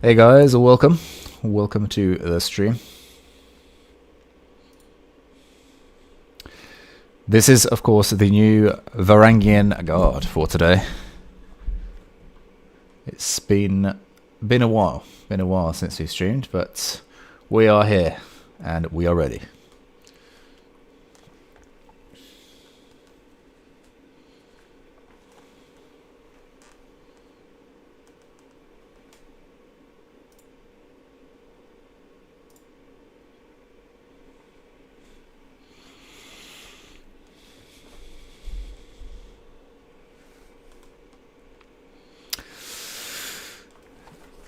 Hey guys, welcome to the stream. This is of course the new Varangian Guard for today. It's been a while since we've streamed, but we are here and we are ready.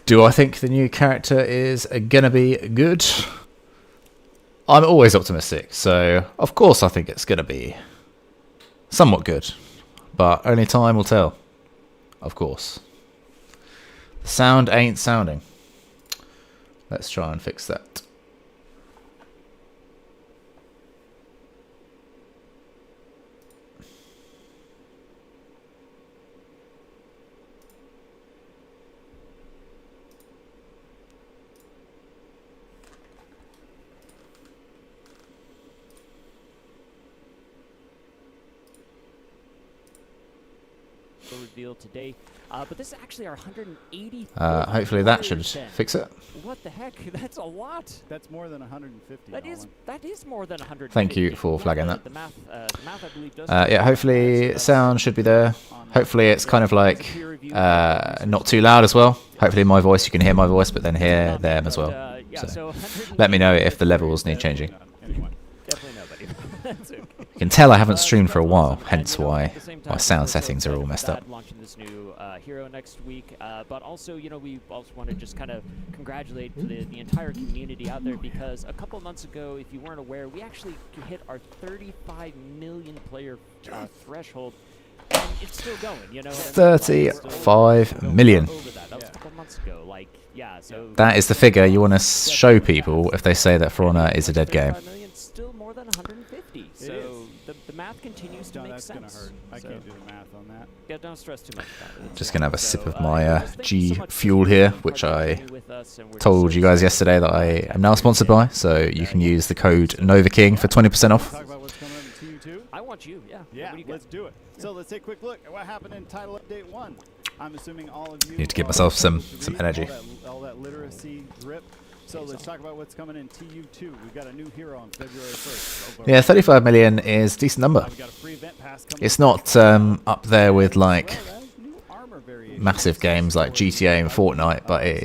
Do I think the new character is gonna be good? I'm always optimistic, so of course I think it's gonna be somewhat good, but only time will tell, of course. The sound ain't sounding. Let's try and fix that. Revealed today, but this is actually our 180. Hopefully that should fix it. What the heck? That's a lot. That's more than 150. That is more than 150. Thank you for flagging that. The math, I believe, does yeah, hopefully sound should be there. Hopefully it's kind of like not too loud as well. Hopefully my voice, you can hear my voice, but then hear them as well. So let me know if the levels need changing. Definitely nobody. You can tell I haven't streamed for a while, hence why my sound settings are all messed up. Launching this new hero next week, but also, you know, we also want to just kind of congratulate the entire community out there, because a couple months ago, if you weren't aware, we actually hit our 35 million player threshold, and it's still going. You know, 35 million. That was a couple months ago. Like, yeah, so that is the figure you want to show people if they say that For Honor is a dead game. Still more than 150. So the math continues to make that's sense. Gonna hurt. I can't do the math on that. Yeah, don't stress too much about it. Just gonna have a sip of my G Fuel here, which I told you guys yesterday that I am now sponsored by. So you can use the code NovaKing for 20% off. Talk about what's coming up in TU2? I want you, yeah. Yeah, let's do it. So let's take a quick look at what happened in Title Update 1. I'm assuming all of you Need to give myself some energy. All that literacy drip. So let's talk about what's coming in TU2. We've got a new hero on February 1st. Yeah, 35 million is a decent number. It's not up there with like massive games like GTA and Fortnite, but it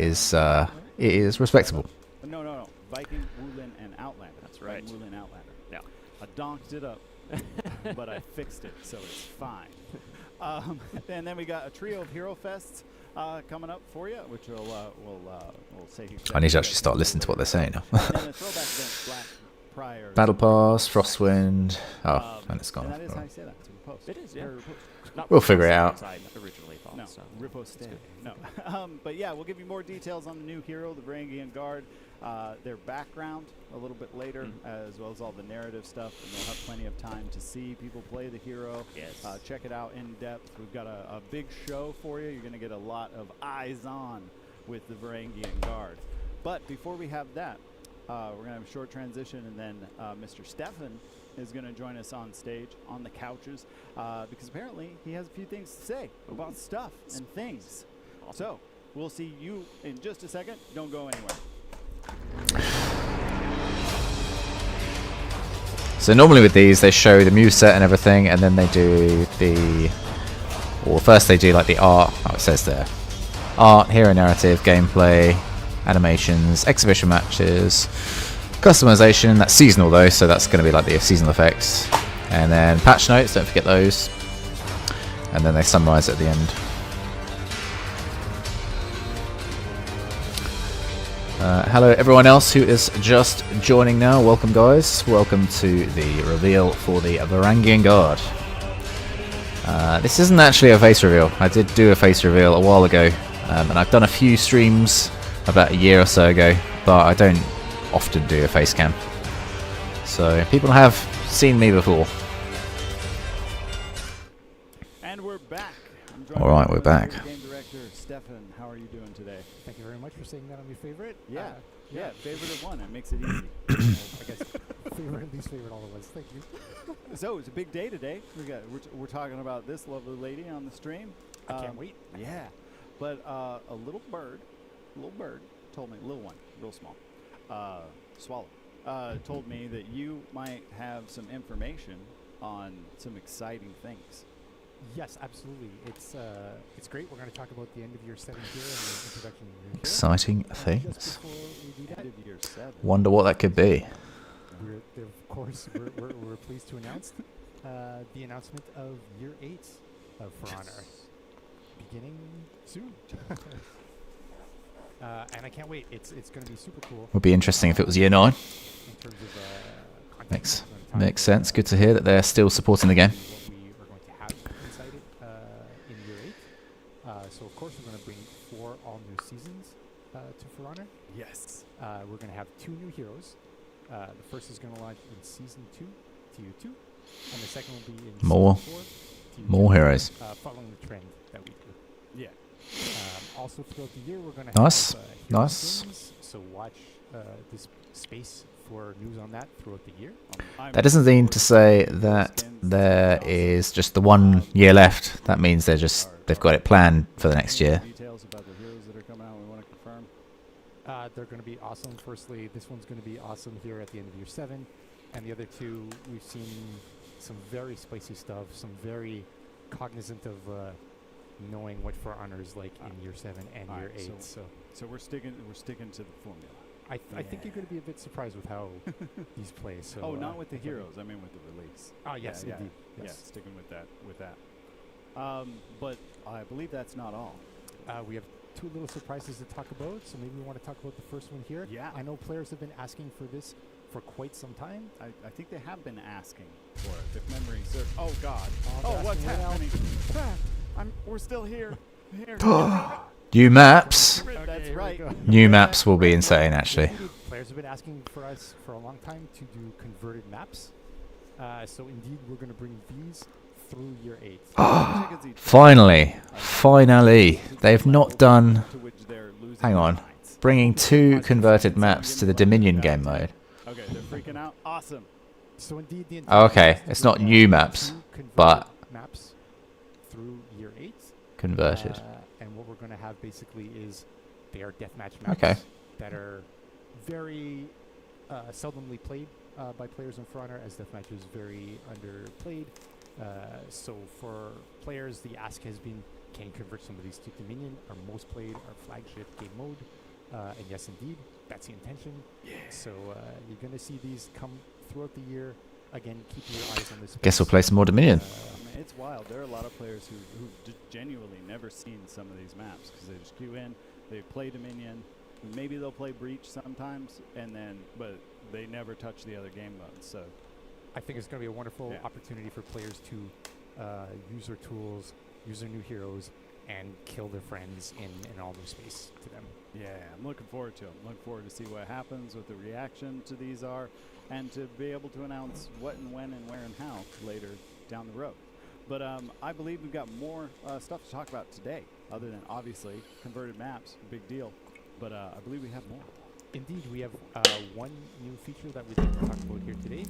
is respectable. No. Viking, Wulin, and Outlander. That's right. Wulin, Outlander. Yeah. I donked it up, but I fixed it, so it's fine. And then we got a trio of Hero Fests coming up for you, which we'll say. I need to actually start listening to what they're saying now. And a throwback against Black Prior. Battle Pass, Frostwind. Oh, and it's gone. And that is how you say that. It's a post. It is, yeah. We'll figure it out. I originally thought, No, so. riposte. No. But yeah, we'll give you more details on the new hero, the Varangian Guard, their background a little bit later, as well as all the narrative stuff. And we'll have plenty of time to see people play the hero. Yes. Check it out in depth. We've got a big show for you. You're going to get a lot of eyes on with the Varangian Guard. But before we have that, we're going to have a short transition, and then Mr. Stefan is going to join us on stage, on the couches, because apparently he has a few things to say about stuff and things. Awesome. So we'll see you in just a second. Don't go anywhere. So normally with these, they show the moveset and everything, and then they do first they do like the art. Oh, it says there. Art, hero narrative, gameplay, animations, exhibition matches, customization. That's seasonal though, so that's going to be like the seasonal effects. And then patch notes, don't forget those. And then they summarize at the end. Hello everyone else who is just joining now. Welcome guys. Welcome to the reveal for the Varangian Guard. This isn't actually a face reveal. I did do a face reveal a while ago. And I've done a few streams about a year or so ago, but I don't often do a face cam. So people have seen me before. And we're back. Alright, we're back. Game director Stefan, how are you doing today? Thank you very much for saying that. favorite. Yeah. Yeah, favorite of one. It makes it easy. I guess favorite and least favorite all at once. Thank you. So it's a big day today. We're talking about this lovely lady on the stream. I can't wait. Yeah, but a little bird told me, little one, real small, swallow, told me that you might have some information on some exciting things. Yes, absolutely. It's great. We're going to talk about the end of year 7 here and the introduction of year Exciting Just things. before we do that, End of year 7. Wonder what that could be. we're pleased to announce the announcement of year 8 of For Honor, beginning soon. And I can't wait. It's going to be super cool. Would be interesting if it was year 9. In terms of content. Makes We're gonna talk makes about, sense. Good to hear that they're still supporting the game. what we are going to have inside it in year 8. So of course we're going to bring 4 all new seasons to For Honor. Yes. We're going to have 2 new heroes. The first is going to launch in season 2, TU2, and the second will be in More. season 4, TU2, More heroes. following the trend that we do. Yeah. Also throughout the year, we're going to Nice. have hero Nice. skins, so watch this space for news on that throughout the year. That doesn't mean to say that there is just the 1 year left. That means they've got it planned for the next year. Details about the heroes that are coming out. We want to confirm. They're going to be awesome. Firstly, this one's going to be awesome here at the end of year 7, and the other 2, we've seen some very spicy stuff, some very cognizant of knowing what For Honor is like in year 7 and year 8. So we're sticking to the formula. I think you're going to be a bit surprised with how these play. So not with the heroes. I mean with the release. Oh yes, yeah, indeed. yeah, Yes. sticking with that. But I believe that's not all. We have 2 little surprises to talk about. So maybe we want to talk about the first one here. Yeah. I know players have been asking for this for quite some time. I think they have been asking for it. If memory serves. Oh God. they're Oh, what's asking right now. happening? We're still here. Here. New maps. That's here we right. go. New maps will be insane, actually. Indeed, players have been asking for us for a long time to do converted maps. So indeed, we're going to bring these through year 8. Finally. They've not done... Hang on. Bringing 2 converted maps to the Dominion game mode. Okay, they're freaking out. Awesome. So indeed, the Oh, intention okay. is to It's not bring, new maps, 2 converted but maps through year 8. converted. And what we're going to have basically is they are deathmatch maps Okay. that are very seldomly played by players in For Honor, as deathmatch is very underplayed. So for players, the ask has been, can you convert some of these to Dominion? Our most played, our flagship game mode. And yes, indeed, that's the intention. Yeah. So you're going to see these come throughout the year. Again, keep your eyes on this. Guess we'll play some more Dominion. It's wild. There are a lot of players who've genuinely never seen some of these maps because they just queue in, they play Dominion, maybe they'll play Breach sometimes, but they never touch the other game modes. So I think it's going to be a wonderful opportunity for players to use their tools, use their new heroes, and kill their friends in all new space to them. Yeah, I'm looking forward to it. I'm looking forward to see what happens, what the reaction to these are, and to be able to announce what and when and where and how later down the road. But I believe we've got more stuff to talk about today, other than obviously converted maps, big deal. But I believe we have more. Indeed, we have one new feature that we'd like to talk about here today,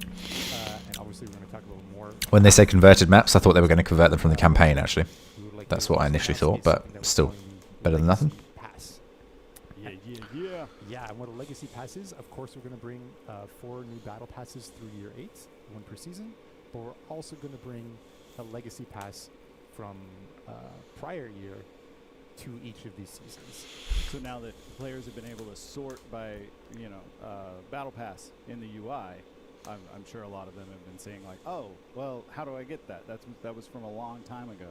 and obviously we're going to talk about more. When they say converted maps, I thought they were going to convert them from the campaign, actually. We would like That's to what I also initially announce thought, but something that we're still calling the better than nothing. Legacy Pass. Yeah. Yeah, and what a Legacy Pass is, of course, we're going to bring 4 new Battle Passes through year 8, 1 per season, but we're also going to bring a Legacy Pass from prior year to each of these seasons. So now that players have been able to sort by, Battle Pass in the UI, I'm sure a lot of them have been saying like, oh, well, how do I get that? That was from a long time ago.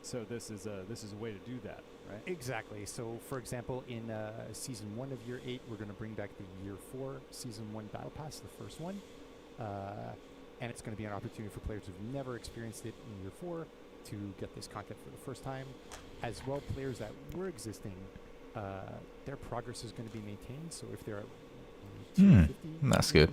So this is a way to do that, right? Exactly. So, for example, in season 1 of year 8, we're going to bring back the year 4 season 1 Battle Pass, the first one, and it's going to be an opportunity for players who've never experienced it in year 4 to get this content for the first time. As well, players that were existing, their progress is going to be maintained. So if they're at 250, that's good.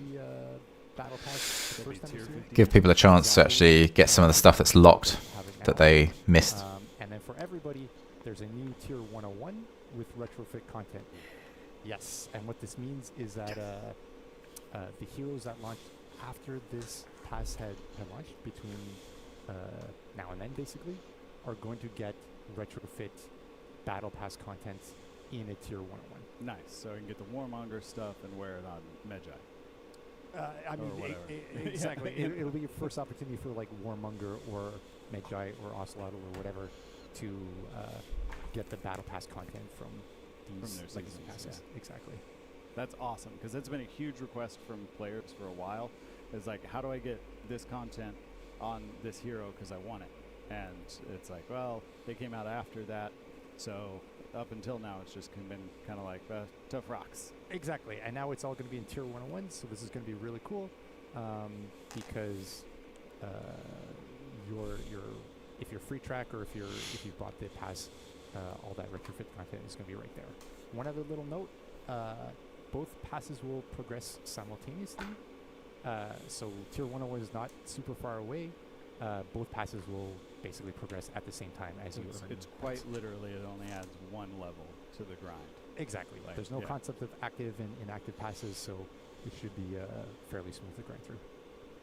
Battle Pass the first time you see it, Give people a chance to actually get some of the stuff that's locked have it that now. they missed. And then for everybody, there's a new tier 101 with retrofit content. Yes, and what this means is that the heroes that launched after this pass had launched between now and then, basically, are going to get retrofit battle pass content in a tier 101. Nice. So you can get the Warmonger stuff and wear it on Medjay. I mean, whatever. exactly. It'll be your first opportunity for like Warmonger or Medjay or Ocelotl or whatever to get the battle pass content from these their legacy seasons, passes. Exactly. That's awesome, because it's been a huge request from players for a while. It's like, how do I get this content on this hero because I want it? And it's like, well, they came out after that, so up until now it's just been kind of like tough rocks. Exactly, and now it's all going to be in tier 101, so this is going to be really cool because if you're free track or if you bought the pass, all that retrofit content is going to be right there. One other little note: both passes will progress simultaneously. So tier 101 is not super far away. Both passes will basically progress at the same time as you earn. It's quite literally, it only adds one level to the grind. Exactly. Like, there's no concept of active and inactive passes, so it should be fairly smooth to grind through.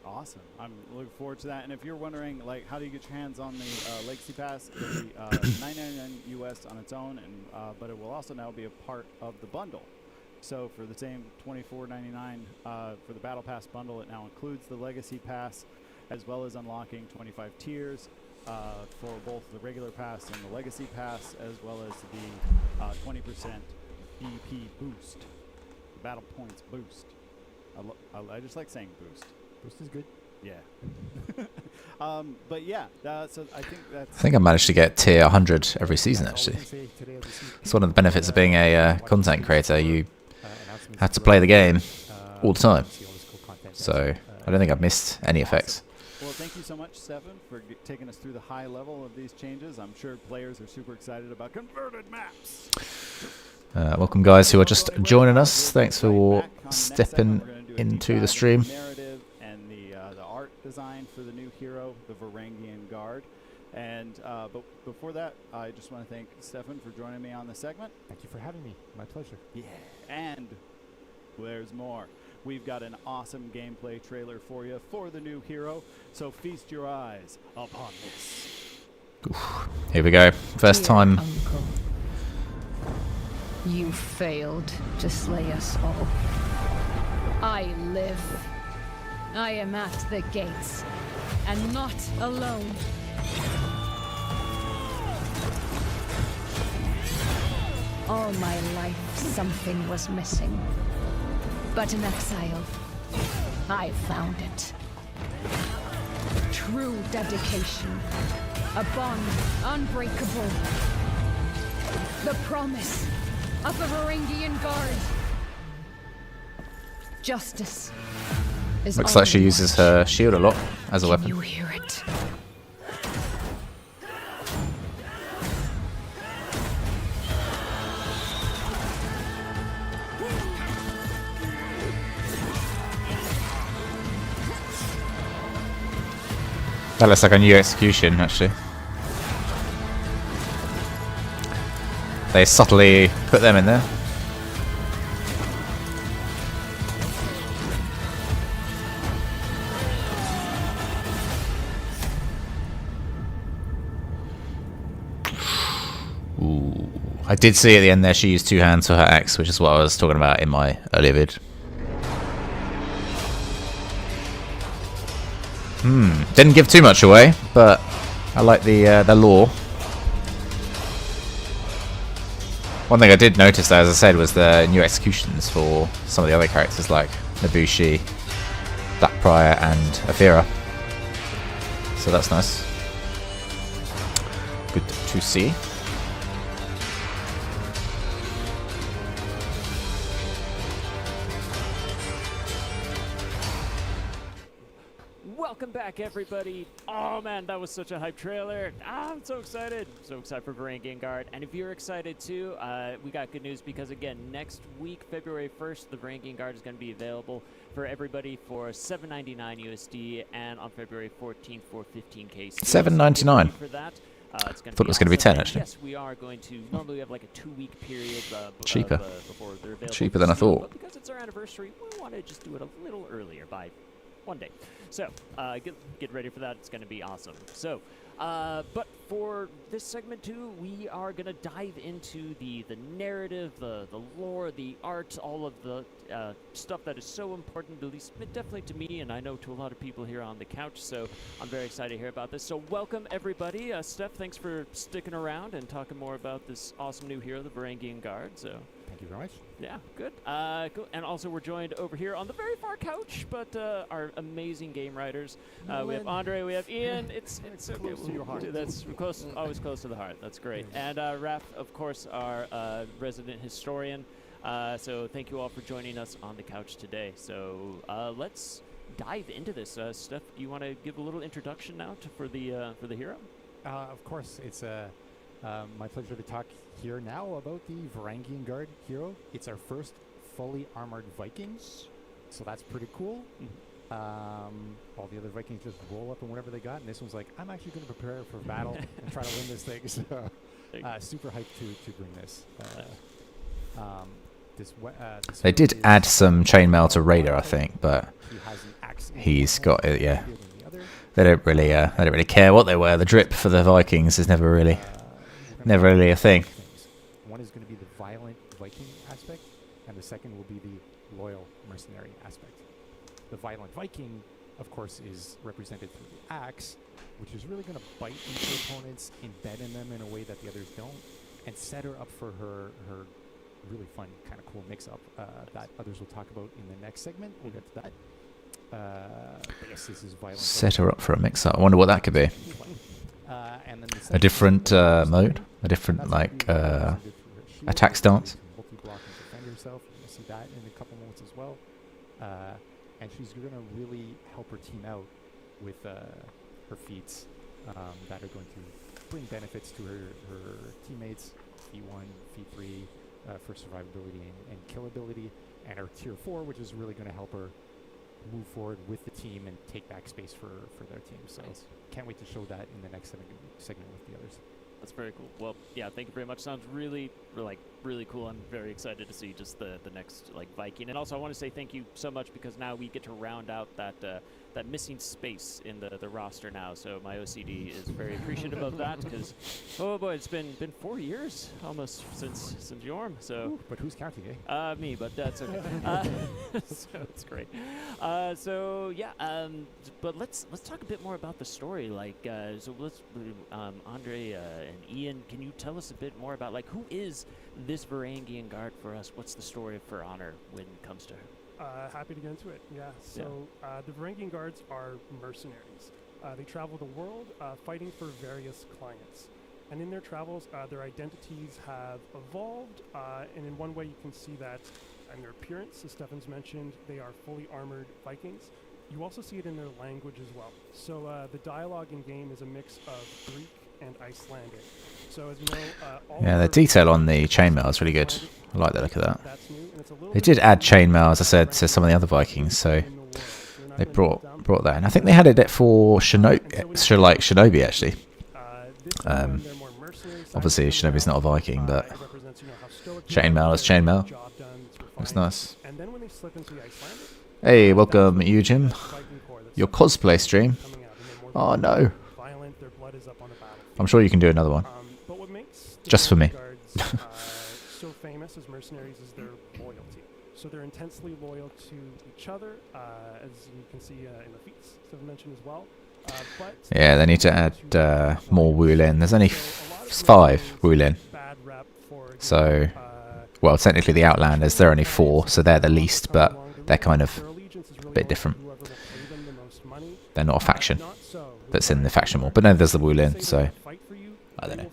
Awesome. I'm looking forward to that. And if you're wondering, like, how do you get your hands on the Legacy Pass, it'll be $9.99 US on its own, and but it will also now be a part of the bundle. So for the same $24.99 for the Battle Pass bundle, it now includes the Legacy Pass, as well as unlocking 25 tiers for both the regular pass and the Legacy Pass, as well as the 20% BP boost, the Battle Points boost. I just like saying boost. Boost is good. Yeah. But yeah, so I think that's... I think I managed to get tier 100 every season, actually. It's one of the benefits of being a content creator. You have to play the game all the time. So I don't think I've missed any effects. Well, thank you so much, Stefan, for taking us through the high level of these changes. I'm sure players are super excited about converted maps. Welcome, guys who are just joining us. Thanks for stepping into the stream. Narrative and the art design for the new hero, the Varangian Guard. And but before that, I just want to thank Stefan for joining me on the segment. Thank you for having me. My pleasure. Yeah, and there's more. We've got an awesome gameplay trailer for you for the new hero, so feast your eyes upon this. Oof. Here we go. First time. Uncle. You failed to slay us all. I live. I am at the gates, and not alone. All my life, something was missing. But in exile, I found it. True dedication. A bond unbreakable. The promise of the Varangian Guard. Justice is Looks like she all uses her shield a lot as a Can weapon. you hear it? That looks like a new execution, actually. They subtly put them in there. Ooh. I did see at the end there she used two hands for her axe, which is what I was talking about in my earlier vid. Didn't give too much away, but I like the lore. One thing I did notice, as I said, was the new executions for some of the other characters like Nabushi, Black Prior, and Athera. So that's nice. Good to see. Welcome back, everybody. Oh man, that was such a hype trailer. I'm so excited. So excited for Varangian Guard. And if you're excited too, we got good news because again, next week, February 1st, the Varangian Guard is going to be available for everybody for $7.99 USD, and on February 14th for $15K. $7.99. For that, It's going to Thought it was gonna be 10 And actually. Yes, we are going to. Normally, we have like a 2-week peried Cheaper. before they're available. Cheaper for than I Steam, thought. But because it's our anniversary, we want to just do it a little earlier by 1 day. So get ready for that. It's going to be awesome. So. But for this segment too, we are going to dive into the narrative, the lore, the art, all of the stuff that is so important, at least definitely to me, and I know to a lot of people here on the couch, so I'm very excited to hear about this. So welcome, everybody. Steph, thanks for sticking around and talking more about this awesome new hero, the Varangian Guard. So. Thank you very much. Yeah, good. Cool. And also we're joined over here on the very far couch, but our amazing game writers. We have Andre, we have Ian. It's okay. Close to your heart. That's close, always close to the heart. That's great. And Raph, of course, our resident historian. So thank you all for joining us on the couch today. So let's dive into this. Steph, do you want to give a little introduction now for the hero? Of course, it's my pleasure to talk here now about the Varangian Guard hero. It's our first fully armored Vikings, so that's pretty cool. All the other Vikings just roll up and whatever they got, and this one's like, I'm actually going to prepare for battle and try to win this thing. So super hyped to bring this. They did add some chainmail to Raider, I think, but he's got it. Yeah, they don't really care what they wear. The drip for the Vikings is never really a thing. One is going to be the violent Viking aspect, and the second will be the loyal mercenary aspect. The violent Viking, of course, is represented through the axe, which is really going to bite into opponents, embed in them in a way that the others don't, and set her up for her really fun, kind of cool mix-up that others will talk about in the next segment. We'll get to that. But yes, this is violent. Set her up for a mix-up. I wonder what that could be. And then A different mode, a different attack stance. Multi-block and defend herself. You'll see that in a couple moments as well. And she's going to really help her team out with her feats that are going to bring benefits to her teammates. Feat 1, Feat 3 for survivability and killability, and her Tier 4, which is really going to help her move forward with the team and take back space for their team. So can't wait to show that in the next segment with the others. That's very cool. Well, yeah, thank you very much. Sounds really cool. I'm very excited to see just the next Viking. And also, I want to say thank you so much because now we get to round out that missing space in the roster now. So my OCD is very appreciative of that because, oh boy, it's been 4 years almost since Yorm. So, Ooh, but who's counting, eh? Me, but that's okay. So it's great. So yeah, but let's talk a bit more about the story. So let's Andre and Ian, can you tell us a bit more about who is this Varangian Guard for us? What's the story for Honor when it comes to her? Happy to get into it. Yeah. So the Varangian Guards are mercenaries. They travel the world fighting for various clients. And in their travels, their identities have evolved. And in one way, you can see that in their appearance. As Stefan's mentioned, they are fully armored Vikings. You also see it in their language as well. So the dialogue in game is a mix of Greek and Icelandic. So as you know, The detail on the chainmail is really good. I like the look of that. They did add chainmail, as I said, to some of the other Vikings, so they brought that in. I think they had it for Shinobi actually. Obviously, Shinobi's not a Viking, but chainmail is chainmail. Looks nice. Hey, welcome, Eugene. Your cosplay stream. Oh no. I'm sure you can do another one. Just for me. So famous as mercenaries is their loyalty. So they're intensely loyal to each other, as you can see in the feats that I've mentioned as well. But yeah, they need to add more Wulin. There's only 5 Wulin. So, well, technically the Outlanders, they're only 4, so they're the least, but they're kind of a bit different. They're not a faction that's in the faction war. But no, there's the Wulin, so I don't know.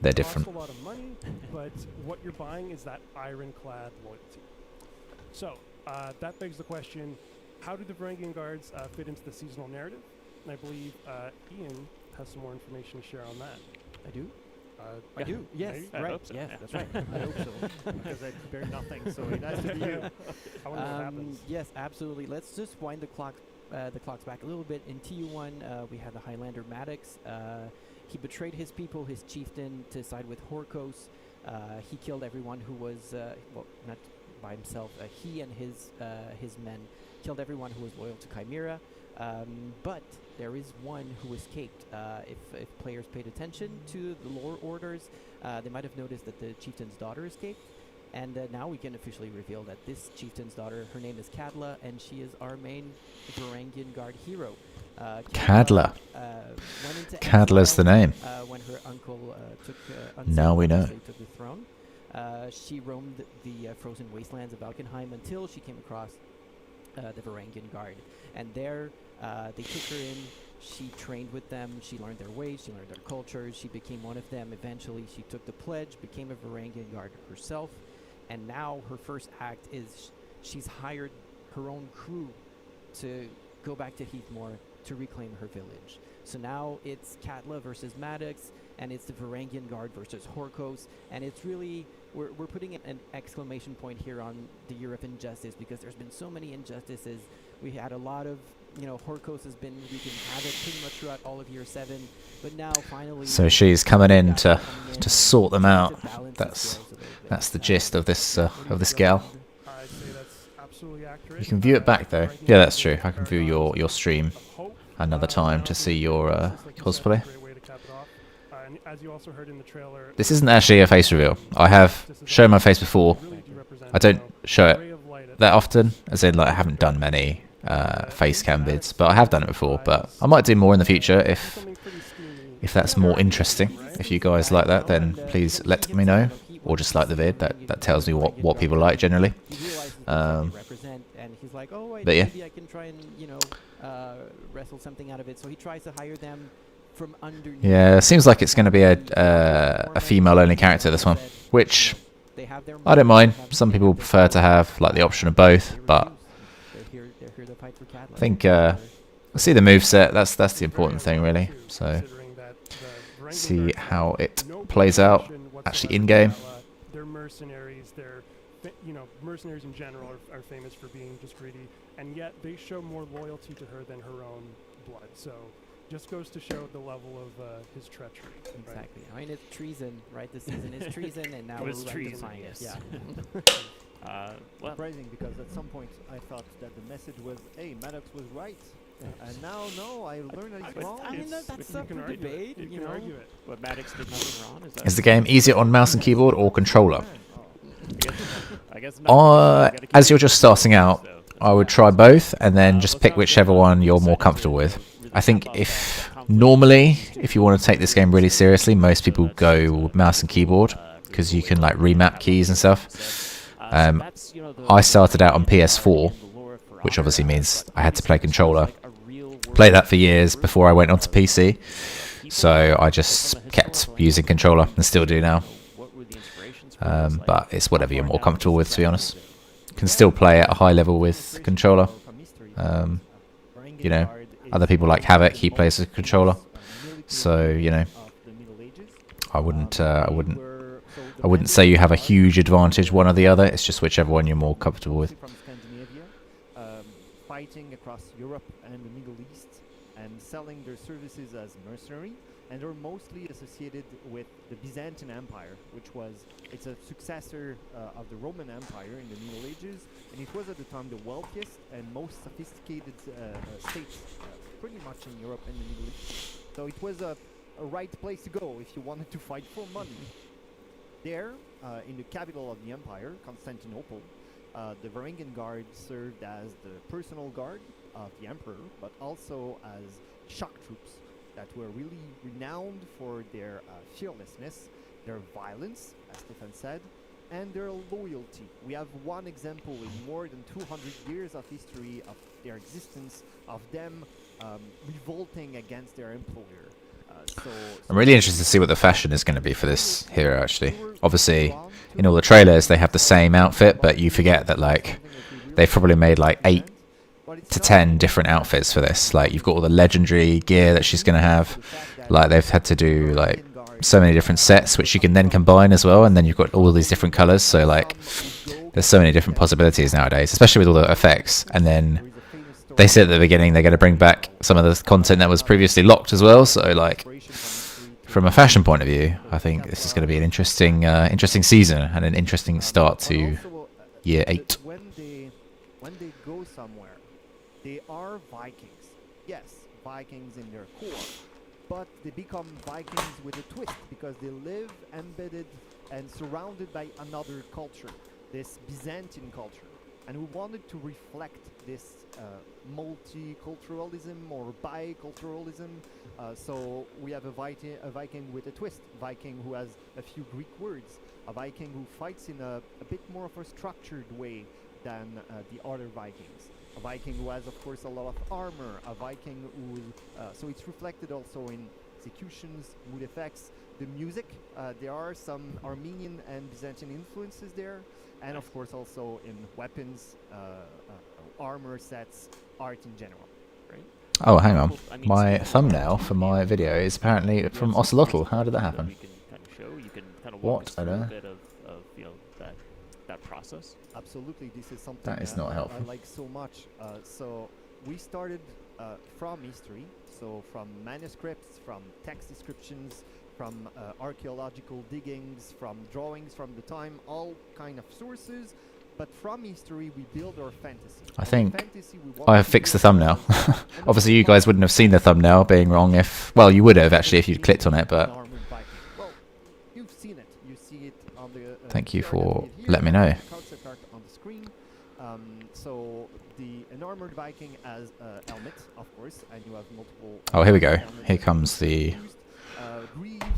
They're different. A lot of money, but what you're buying is that ironclad loyalty. So that begs the question: how do the Varangian Guards fit into the seasonal narrative? And I believe Ian has some more information to share on that. I do. I do. Yes. I Right. hope so. Yes, Yeah. that's right. I hope so. Because I prepared nothing, so nice to be you. I wonder what happens. Yes, absolutely. Let's just wind the clock the clocks back a little bit. In TU1, we had the Highlander Maddox. He betrayed his people, his chieftain, to side with Horkos. He killed everyone who was, well, not by himself. He and his men killed everyone who was loyal to Chimera. But there is one who escaped. If players paid attention to the lore orders, they might have noticed that the chieftain's daughter escaped. And now we can officially reveal that this chieftain's daughter, her name is Cadla, and she is our main Varangian Guard hero. Cadla. Cadla's the name. When her uncle Now we know. took the throne. She roamed the frozen wastelands of Valkenheim until she came across the Varangian Guard. And there, they took her in. She trained with them. She learned their ways. She learned their cultures. She became one of them. Eventually, she took the pledge, became a Varangian Guard herself. And now her first act is she's hired her own crew to go back to Heathmore to reclaim her village. So now it's Cadla versus Maddox, and it's the Varangian Guard versus Horkos, and it's really, we're putting an exclamation point here on the Year of Injustice, because there's been so many injustices. We had a lot of, Horkos has been wreaking havoc pretty much throughout all of Year 7, but now finally... So she's coming in to sort them out. That's the gist of this gal. I'd say that's absolutely accurate. You can view it back though. Yeah, that's true. I can view your stream another time to see your cosplay. As you also heard in the trailer, This isn't actually a face reveal. I have shown my face before. I don't show it that often, as in like I haven't done many face cam vids, but I have done it before. But I might do more in the future if that's more interesting. If you guys like that, then please let me know, or just like the vid. That tells me what people like generally. But yeah. Maybe I can try and wrestle something out of it. So he tries to hire them from underneath. Yeah, seems like it's going to be a female-only character, this one, which I don't mind. Some people prefer to have like the option of both, but I think I see the moveset. That's the important thing, really. So see how it plays out actually in game. They're mercenaries. Mercenaries in general are famous for being just greedy, and yet they show more loyalty to her than her own blood. So just goes to show the level of his treachery. Exactly. Right? I mean, it's treason, right? This season is treason, and now It was we're treason, rectifying it. yes. Yeah. Well, Surprising, because at some point I thought that the message was, hey, Maddox was right. And now, no, I learned that he's wrong. I mean, that's you up can for argue debate. it. You can argue it. what Maddox did nothing wrong. Is the game easier on mouse and keyboard or controller? I guess not. You gotta keep As you're it just starting out, so, I would try both and then just pick whichever one you're more comfortable with. I think if you want to take this game really seriously, most people go mouse and keyboard because you can like remap keys and stuff. I started out on PS4, which obviously means I had to play controller. Played that for years before I went onto PC, so I just kept using controller and still do now. But it's whatever you're more comfortable with, to be honest. You can still play at a high level with controller. Other people like Havoc, he plays with controller. So, I wouldn't say you have a huge advantage one or the other. It's just whichever one you're more comfortable with. From Scandinavia, fighting across Europe and the Middle East, and selling their services as mercenary, and they're mostly associated with the Byzantine Empire, it's a successor of the Roman Empire in the Middle Ages, and it was at the time the wealthiest and most sophisticated state pretty much in Europe and the Middle East. So it was a right place to go if you wanted to fight for money. There, in the capital of the empire, Constantinople, the Varangian Guard served as the personal guard of the emperor, but also as shock troops that were really renowned for their fearlessness, their violence, as Stefan said, and their loyalty. We have one example in more than 200 years of history of their existence, of them revolting against their employer. I'm really interested to see what the fashion is going to be for this hero, actually. Obviously, in all the trailers, they have the same outfit, but you forget that, like, they've probably made, like, 8 to 10 different outfits for this. Like, you've got all the legendary gear that she's going to have. Like, they've had to do, like, so many different sets, which you can then combine as well, and then you've got all these different colours. So, like, there's so many different possibilities nowadays, especially with all the effects. And then they said at the beginning they're going to bring back some of the content that was previously locked as well. So like, from a fashion point of view, I think this is going to be an interesting season and an interesting start to year 8. When they go somewhere, they are Vikings. Yes, Vikings in their core, but they become Vikings with a twist because they live embedded and surrounded by another culture, this Byzantine culture. And we wanted to reflect this multiculturalism or biculturalism. So we have a Viking with a twist, Viking who has a few Greek words, a Viking who fights in a bit more of a structured way than the other Vikings. A Viking who has, of course, a lot of armor. A Viking who, so it's reflected also in executions, mood effects, the music. There are some Armenian and Byzantine influences there, and of course also in weapons, armor sets, art in general. Right? Oh, hang on. My thumbnail for my video is apparently from Ocelotl. How did that happen? What? I don't know. That process. Absolutely, this is something That is not helpful. I like so much. So we started from history, so from manuscripts, from text descriptions, from archaeological diggings, from drawings from the time, all kind of sources. But from history, we build our fantasy. I think I have fixed the thumbnail. Obviously, you guys wouldn't have seen the thumbnail being wrong if... Well, you would have, actually, if you'd clicked on it, but... Well, you've seen it. You see it on the... Thank you for letting me know. Concept art on the screen. So an armored Viking has a helmet, of course, and you have multiple... Oh, here we go. Here comes the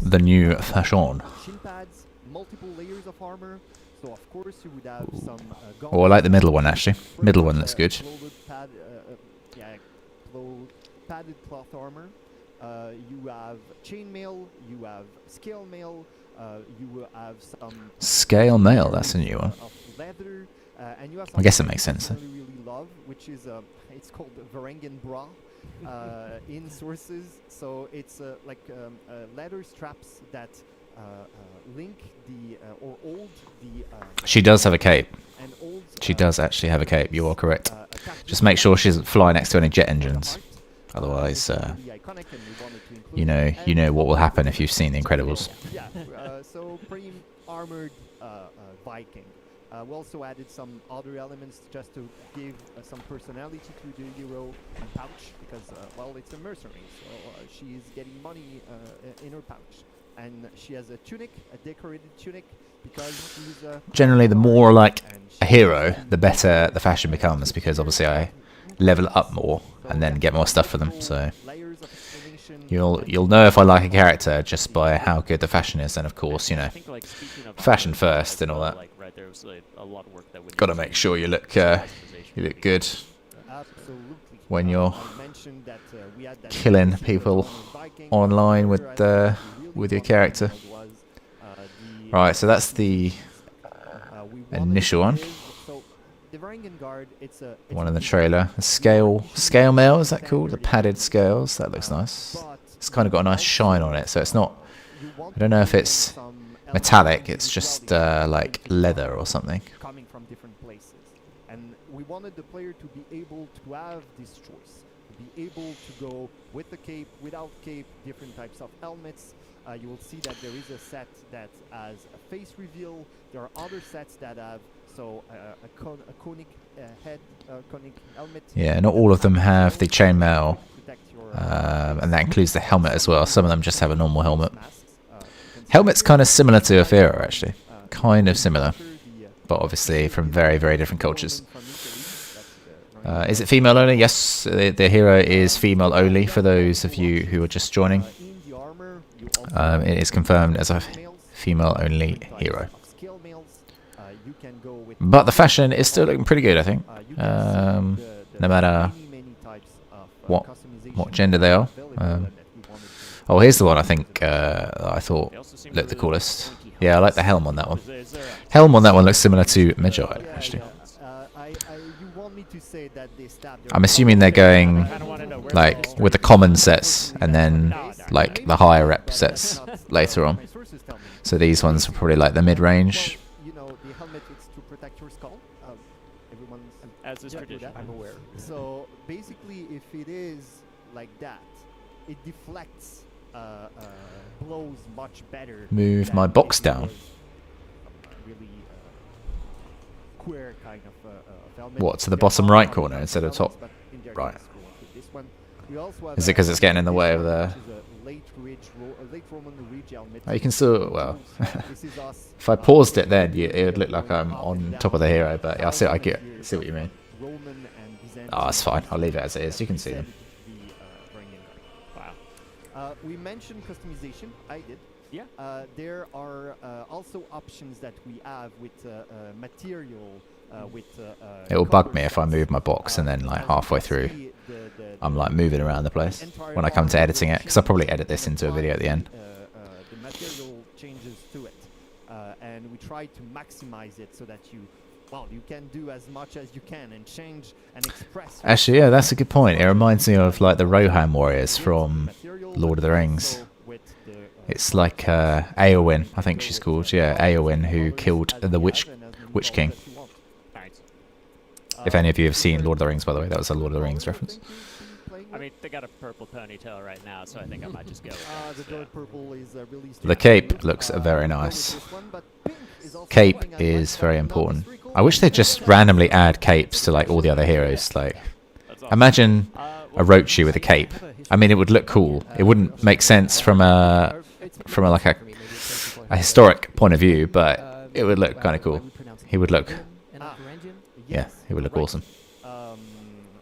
new fashion. Shin pads, multiple layers of armor. So of course you would have some Oh, I like the middle one, actually. Middle one looks good. Padded cloth armor. You have chainmail, you have scale mail, you have some Scale mail, that's a new one. of leather, and you have I guess it something makes sense. I really love, which is it's called the Varangian bra in sources. So it's like leather straps that link the or hold the. She does have a cape. And hold, She does actually have a cape, you are correct. Just make sure she doesn't fly next to any jet engines. Otherwise, you know what will happen if you've seen The Incredibles. Yeah, so pretty armored Viking. We also added some other elements just to give some personality to the hero pouch because, well, it's a mercenary, so she's getting money in her pouch. And she has a tunic, a decorated tunic, because she's Generally, the more like a hero, the better the fashion becomes, because obviously I level it up more and then get more stuff for them. So you'll know if I like a character just by how good the fashion is, and of course, you know, fashion first and all that. Got to make sure you look good when you're killing people online with your character. Right, so that's the initial one. The Varangian Guard, it's One in the trailer. The scale mail, is that called? The padded scales. That looks nice. It's kind of got a nice shine on it, so it's not... I don't know if it's metallic, it's just like leather or something. Coming from different places. And we wanted the player to be able to have this choice. To be able to go with the cape, without cape, different types of helmets. You will see that there is a set that has a face reveal. There are other sets that have a conic head, conic helmet. Yeah, not all of them have the chainmail, and that includes the helmet as well. Some of them just have a normal helmet. Helmet's kind of similar to Aphira, actually. Kind of similar, but obviously from very, very different cultures. Is it female only? Yes, the hero is female only for those of you who are just joining. It is confirmed as a female-only hero. But the fashion is still looking pretty good, I think. No matter what gender they are. Oh, here's the one I think I thought looked the coolest. Yeah, I like the helm on that one. Helm on that one looks similar to Medjay, actually. I'm assuming they're going like with the common sets and then like the higher rep sets later on. So these ones are probably like the mid-range. everyone's As is yeah, tradition. I'm aware. So basically, if it is like that, it deflects blows much better. Move than my box if it down. was a really queer kind of element. What, to the They're bottom not right on corner the instead of elements, top? but in their Right. case, we'll put this one. We also have Is it 'cause it's getting in the this way of one, the- which is a late Roman ridge helmet. Oh, you can still, well, This is us, if I paused it then, it would look like I'm on top of the hero, but yeah, I see what you mean. Roman and Byzantine. Oh, it's fine. I'll leave it as it is. You can see them. The Varangian Guard. Wow. We mentioned customization. I did. Yeah. There are also options that we have with material. It will bug me if I move my box and then like halfway through I'm like moving around the place when I come to editing it, because I'll probably edit this into a video at the end. The material changes to it, and we try to maximize it so that you can do as much as you can and change and express. Actually, yeah, that's a good point. It reminds me of like the Rohan warriors from Lord of the Rings. It's like Eowyn, I think she's called. Yeah, Eowyn, who killed the Witch King. Nice. If any of you have seen Lord of the Rings, by the way, that was a Lord of the Rings reference. I mean, they got a purple ponytail right now, so I think I might just go with The that. dark purple is really The cape looks very nice. Cape is very important. I wish they'd just randomly add capes to like all the other heroes. Like, That's awesome. imagine a Rochi with a cape. I mean, it would look cool. It wouldn't make sense from a historic point of view, but it would look kind of cool. He would look, yeah, he would look awesome.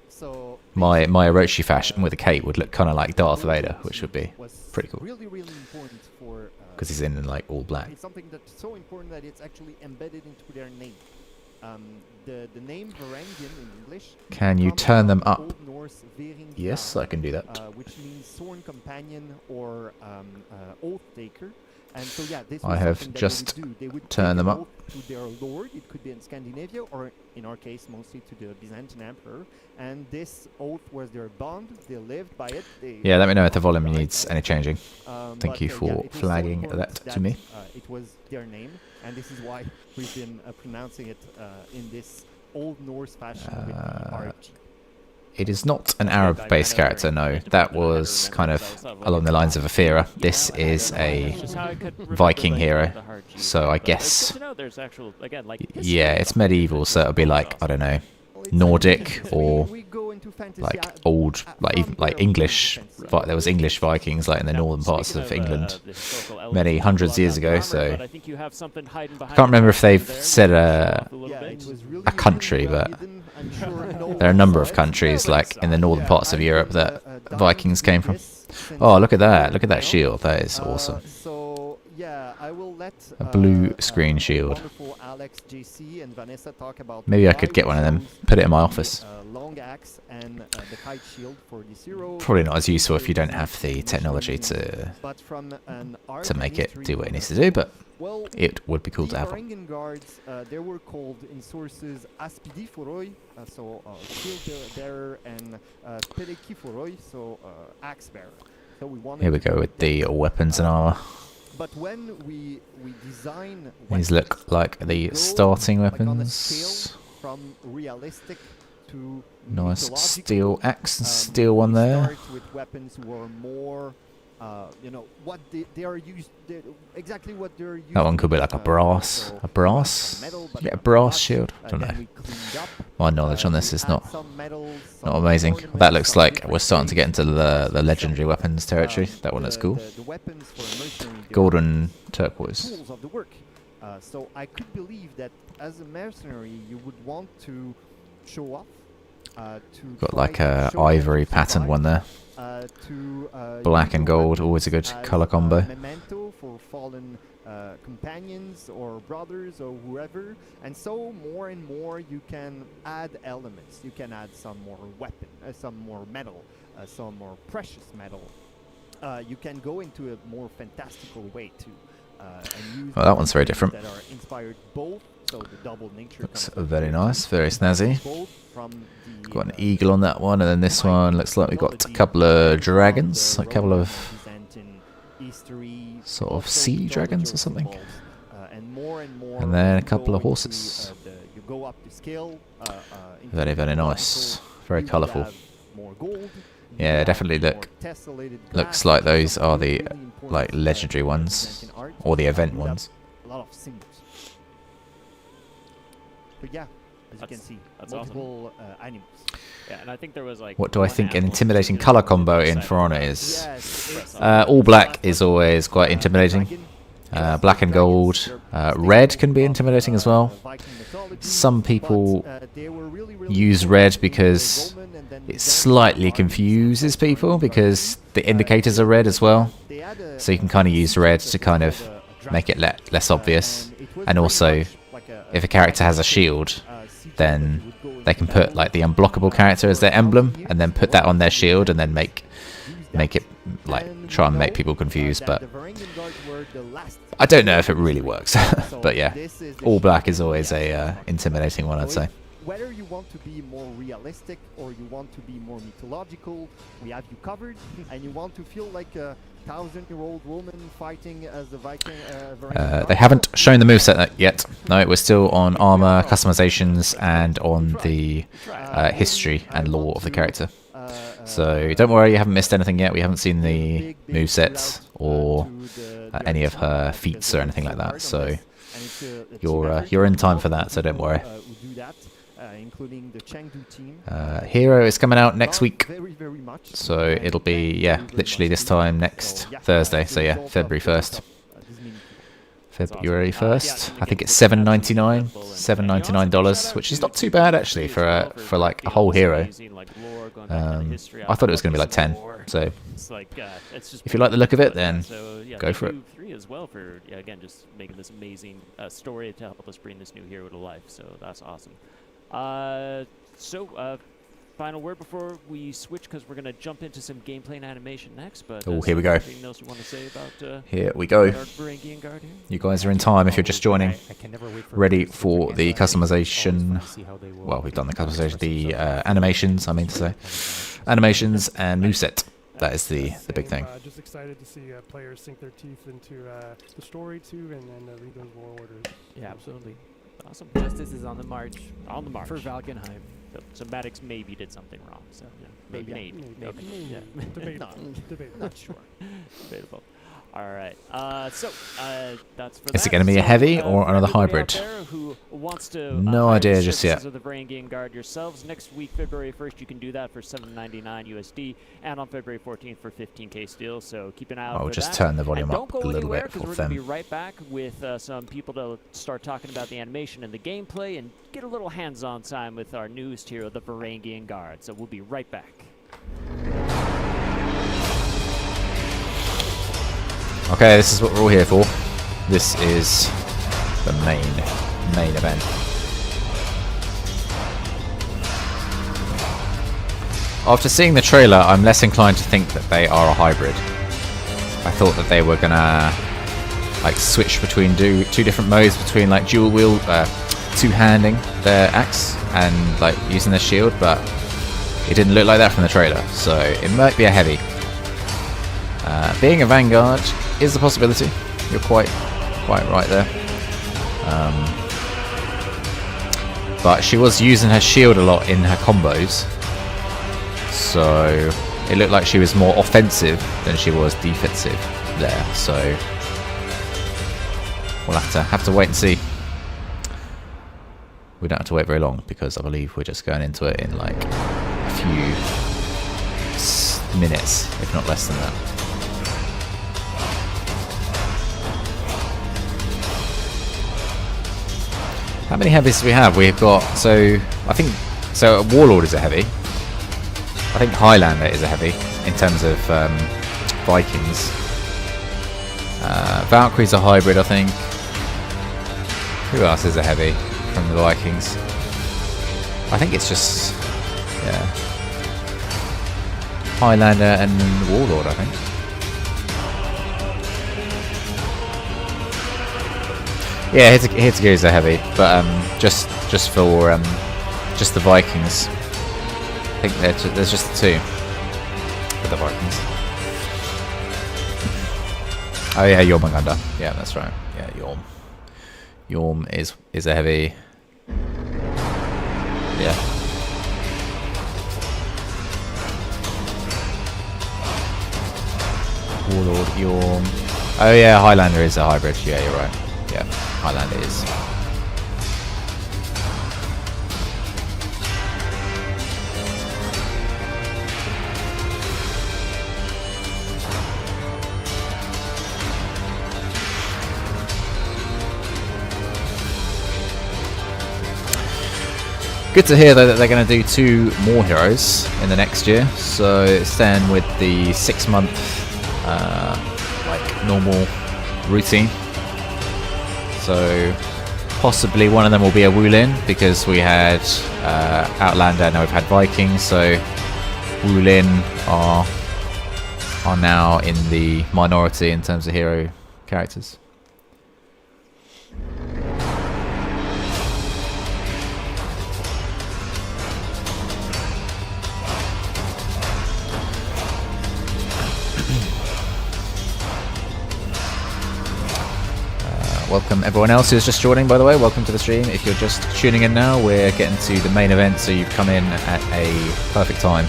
So My Orochi fashion with a cape would look kind of like Darth Vader, which would be pretty cool. really important for because he's in like all black. it's something that's so important that it's actually embedded into their name. The name Varangian in English. Can you comes turn them from up? Old Norse Varangian, Yes, I can do that. which means sworn companion or oath taker. And so yeah, this I was have something that just they would do. They would turned take them an up. oath to their lord. It could be in Scandinavia, or in our case, mostly to the Byzantine emperor. And this oath was their bond. They lived by it. They Yeah, let me know if the volume needs any changing. Thank Thank you for flagging that to me. It was their name, and this is why we've been pronouncing it in this Old Norse fashion with the RG. It is not an Arab-based character, no. That was kind of along the lines of Athera. This is a Which is how I could remember, Viking like, hero, the hard G. so I But guess- it's good to know there's actual, again, like yeah, it's medieval, so it'll be like, I don't know, Nordic or like old, like even like English. There was English Vikings like in the northern parts of England many hundreds of years ago. So I think you have something hiding behind. I can't remember if they've there. said A little Yeah, bit. it was really a country, really well but hidden. I'm sure no there are a one number saw of it. countries like in the northern parts of I've Europe been, that diving Vikings into came from. this since Oh, look at that! Look at you that know. shield. That is awesome. So yeah, I will let A blue screen shield. wonderful Alex, JC, and Vanessa talk about Maybe I why could get we one of them, chose put it in my the, office. Long axe and the kite shield for this hero. Probably not as useful if you don't have the technology to But from an art make and it history do what it point needs of to do, view, but well, it would be cool the to have one. Varangian Guards, they were called in sources Aspidi Foroi, so shield bearer, and Speleki Foroi, so axe bearer. So we wanted Here we to go go with the weapons and armor. But when we design These weapons, look like we the go, starting like, on a weapons. scale from realistic to Nice mythological. steel axe and Um, steel one we there. Start with weapons who are more, what they are used, exactly what they're used. That one to, could be like a brass, metal, but yeah, not brass much. shield. Don't Then know. we cleaned up, My knowledge on this we is add not some metals, not some amazing. ornaments, That looks some like different we're starting to get into things. the legendary weapons territory. Um, That one looks the- cool. The weapons for a mercenary, they are Golden turquoise. tools of the work. So I could believe that as a mercenary, you would want to show off. To Got try like to a show that ivory you patterned survived, one there. Black use and your gold, always a weapons good as color combo. Memento for fallen companions or brothers or whoever, and so more and more you can add elements. You can add some more weapon, some more metal, some more precious metal. You can go into a more fantastical way too. And use Well, that one's very things different. That are inspired both, so the double nature. Looks comes very from nice, very snazzy. both from the, Got an eagle on that one, and then this one looks like we've got a couple of dragons, a couple of sort of sea dragons or something. And more And then a we couple go of into, horses. the go up to scale. Very, very nice. Very you could colourful. have more gold, you Yeah, could definitely have look. more tessellated Looks glass, like which those is are really, the really important, like legendary ones, dimension art. or the event You would have ones. a lot of symbols. But yeah, as you can see, that's awesome. multiple animals. Yeah, and I think there was like. What do I one think an animal intimidating particularly colour that combo really in excited For Honor about. is? Yes, it's, All black is always quite intimidating. Black and gold. Red can be intimidating as well. Some people use red because it slightly confuses people because the indicators are red as well. So you can kind of use red to kind of make it less obvious. And also, if a character has a shield, then they can put like the unblockable character as their emblem and then put that on their shield and then make it like try and make people confused. But I don't know if it really works. But yeah, all black is always a intimidating one, I'd say. Whether you want to be more realistic or you want to be more mythological, we have you covered. And you want to feel like a 1,000-year-old woman fighting as a Viking. They haven't shown the moveset yet. No, we're still on armor, customizations, and on the history and lore of the character. So don't worry, you haven't missed anything yet. We haven't seen the movesets or any of her feats or anything like that. So you're in time for that. So don't worry. Including the Chengdu team. Hero is coming out next week. Very much. So it'll be, yeah, literally this time next Thursday. So yeah, February 1st. February 1st. I think it's $7.99, which is not too bad actually for like a whole hero. I thought it was going to be like 10. So if you like the look of it, then go for it. As well for again just making this amazing story to help us bring this new hero to life. So that's awesome. Final word before we switch, because we're going to jump into some gameplay and animation next. But here we go. Anything else you want to say about here we go. Varangian Guard here? You guys are in time if you're just joining. Ready for the customization. Well, we've done the customization. The animations, I mean to say. Animations and moveset. That is the big thing. Just excited to see players sink their teeth into the story too, and read those lore orders. Yeah, absolutely. Awesome. Justice is on the march. On the march. For Valkenheim. So Maddox maybe did something wrong. So yeah, maybe. Okay. Yeah. Debatable. Not sure. Debatable. All right. That's for Is it going to be a heavy or another hybrid? Who wants to no idea just yet. Of the Varangian Guard yourselves next week, February 1st, you can do that for $7.99 USD, and on February 14th for 15K steel. So keep an eye out. I'll for just that. turn the volume and up don't a go little anywhere, bit for because we're going to them. be right back with some people to start talking about the animation and the gameplay, and get a little hands-on time with our newest hero, the Varangian Guard. So we'll be right back. Okay, this is what we're all here for. This is the main event. After seeing the trailer, I'm less inclined to think that they are a hybrid. I thought that they were gonna like switch between two different modes, between like dual wheel, two-handing their axe and like using their shield, but it didn't look like that from the trailer, so it might be a heavy. Being a Vanguard is a possibility. You're quite right there. But she was using her shield a lot in her combos, so it looked like she was more offensive than she was defensive there. So we'll have to wait and see. We don't have to wait very long, because I believe we're just going into it in like a few minutes, if not less than that. How many heavies do we have? We've got, so Warlord is a heavy. I think Highlander is a heavy in terms of Vikings. Valkyrie's a hybrid, I think. Who else is a heavy from the Vikings? I think it's just, yeah, Highlander and Warlord, I think. Yeah, Hitsugi is a heavy, but just for just the Vikings. I think there's just the two for the Vikings. Oh yeah, Jormungandr. Yeah, that's right. Yeah, Yorm is a heavy. your... Oh yeah, Highlander is a hybrid. Yeah, you're right. Yeah, Highlander is. Good to hear though that they're going to do 2 more heroes in the next year. So it's then with the 6-month like normal routine. So possibly one of them will be a Wulin, because we had Outlander, now we've had Vikings. So Wulin are now in the minority in terms of hero characters. Welcome everyone else who's just joining, by the way. Welcome to the stream. If you're just tuning in now, we're getting to the main event, so you've come in at a perfect time.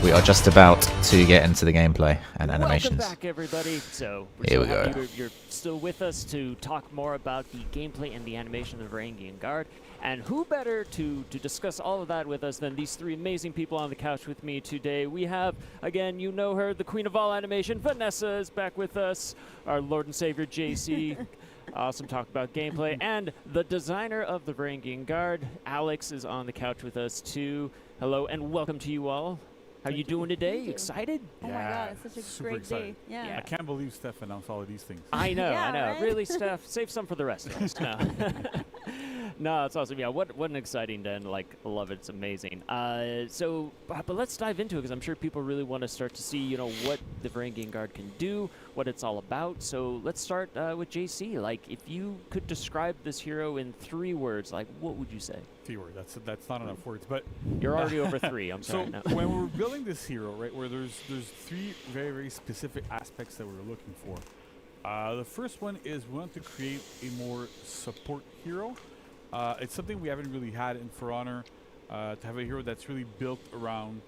We are just about to get into the gameplay and animations. Welcome back, everybody. So we're Here so we go. happy you're still with us to talk more about the gameplay and the animation of the Varangian Guard. And who better to discuss all of that with us than these 3 amazing people on the couch with me today. We have, again, you know her, the queen of all animation, Vanessa is back with us. Our Lord and Savior, JC. Awesome talk about gameplay. And the designer of the Varangian Guard, Alex, is on the couch with us too. Hello and welcome to you all. How you doing today? Thank you. Excited? Oh my god, it's such a super great excited. day. Yeah. I can't believe Steph announced all of these things. I know, Yeah, I know. right? Really, Steph, save some for the rest of us. No. No, it's awesome. Yeah, what an exciting day, and like, I love it. It's amazing. But let's dive into it, because I'm sure people really want to start to see, you know, what the Varangian Guard can do, what it's all about. So let's start with JC. Like, if you could describe this hero in 3 words, like, what would you say? 3 words. That's not enough words, but You're already over 3. I'm sorry. so No. when we're building this hero, right, where there's 3 very, very specific aspects that we're looking for. The first one is we want to create a more support hero. It's something we haven't really had in For Honor, to have a hero that's really built around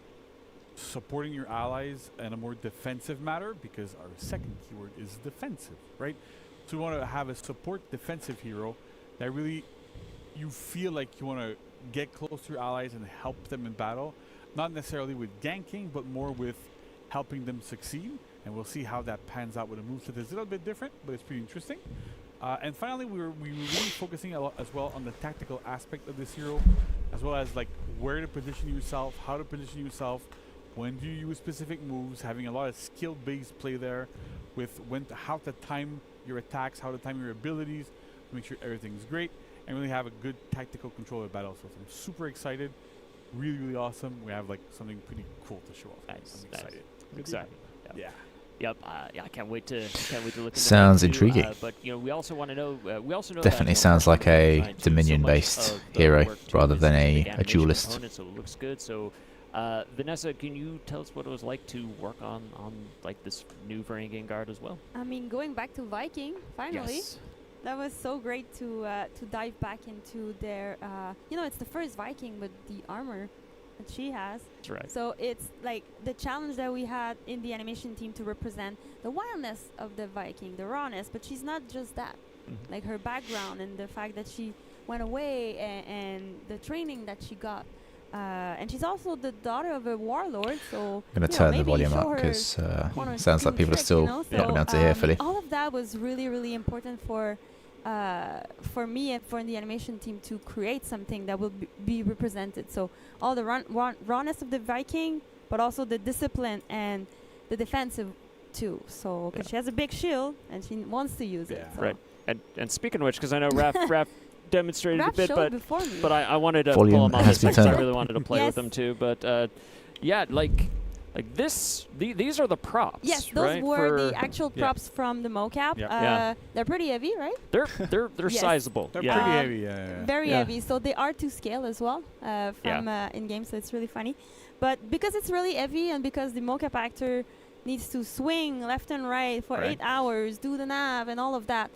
supporting your allies in a more defensive manner, because our second keyword is defensive, right? So we want to have a support defensive hero that really you feel like you want to get close to your allies and help them in battle, not necessarily with ganking, but more with helping them succeed. And we'll see how that pans out with a moveset that's a little bit different, but it's pretty interesting. And finally, we were really focusing a lot as well on the tactical aspect of this hero, as well as like where to position yourself, how to position yourself, when do you use specific moves, having a lot of skill-based play there, with how to time your attacks, how to time your abilities, to make sure everything's great, and really have a good tactical control of battle. So I'm super excited, really, really awesome. We have like something pretty cool to show off. Nice, I'm nice. excited. Excited. Yeah. Yep. Yeah, I can't wait to look into Sounds that too. intriguing. But you know, we also want to know. We also know Definitely that, sounds like a design too, so Dominion-based much of the hero work too rather is than in the a animation duelist. component, so it looks good. So, Vanessa, can you tell us what it was like to work on like this new Varangian Guard as well? I mean, going back to Viking, finally, Yes. that was so great to dive back into their. You know, it's the first Viking with the armor that she has. That's right. So it's like the challenge that we had in the animation team to represent the wildness of the Viking, the rawness. But she's not just that. Mhm. Like her background and the fact that she went away and the training that she got. And she's also the daughter of a warlord, so I'm going to you know, turn the maybe volume show up her because one or sounds like two people are tricks, still you know? not So, able to hear fully. all of that was really, really important for me and for the animation team to create something that will be represented. So all the rawness of the Viking, but also the discipline and the defensive too. So because she has a big shield and she wants to use it. Yeah. So Right. And speaking of which, because I know Raph demonstrated Raph a bit, showed but before me. I wanted to Volume pull him on has this been because I turned up. really wanted to play with Yes. him too. But yeah, like this, these are the props. Yes, those right? were the For- actual Yeah. props from the mocap. Yeah. Yeah. They're pretty heavy, right? They're Yes. sizable. They're yeah. pretty Um, heavy, yeah. Very Yeah. heavy. So they are to scale as well from in game, so it's really funny. But because it's really heavy and because the mocap actor needs to swing left and right for Right. 8 hours, do the nav and all of that,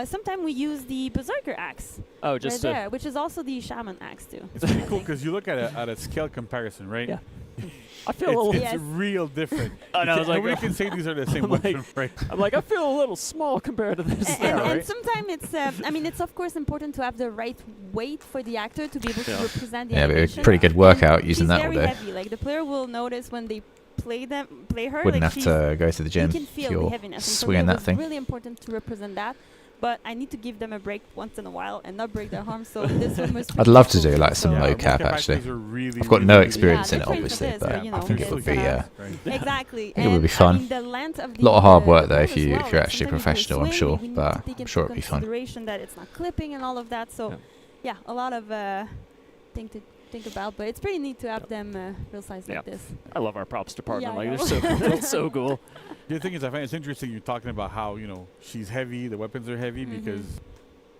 sometimes we use the Berserker axe Oh, right just there, which is also the Shaman axe too. It's pretty cool because you look at a scale comparison, right? Yeah. I feel a little. It's Yes. real different. I know, I was like, Nobody can say these are the same I'm like- weapon, right? I'm like, I feel a little small compared to this. And sometimes it's, I mean, it's of course important to have the right weight for the actor to be able to Yeah. represent the Yeah, but a animation. pretty good And workout using she's that all very day. heavy. Like the player will notice when they play her. Wouldn't like have to go to the gym You can if feel the you're heaviness. And for me, swinging it that was thing. really important to represent that. But I need to give them a break once in a while and not break their arms. So this one was. I'd love to pretty do like some so- Yeah, mocap mocap actually. actors are really, I've got really, no really experience Yeah, in it, they're trained obviously, for this, but but, you know, I think it would it's, be Right. Exactly. think it would be And, fun. I mean, the length of the Lot of hard the work though pole if as you well, if you're like, actually sometimes professional, I'm swing, sure, we need but to take I'm sure into it'd be fun. consideration that it's not clipping and all of that. So, yeah, a lot of thing to think about. But it's pretty neat to have them real size Yeah. like this. I love our props department. Yeah, like I they're so know. they're so cool. The thing is, I find it's interesting you're talking about how, she's heavy, the weapons are heavy, Mhm. because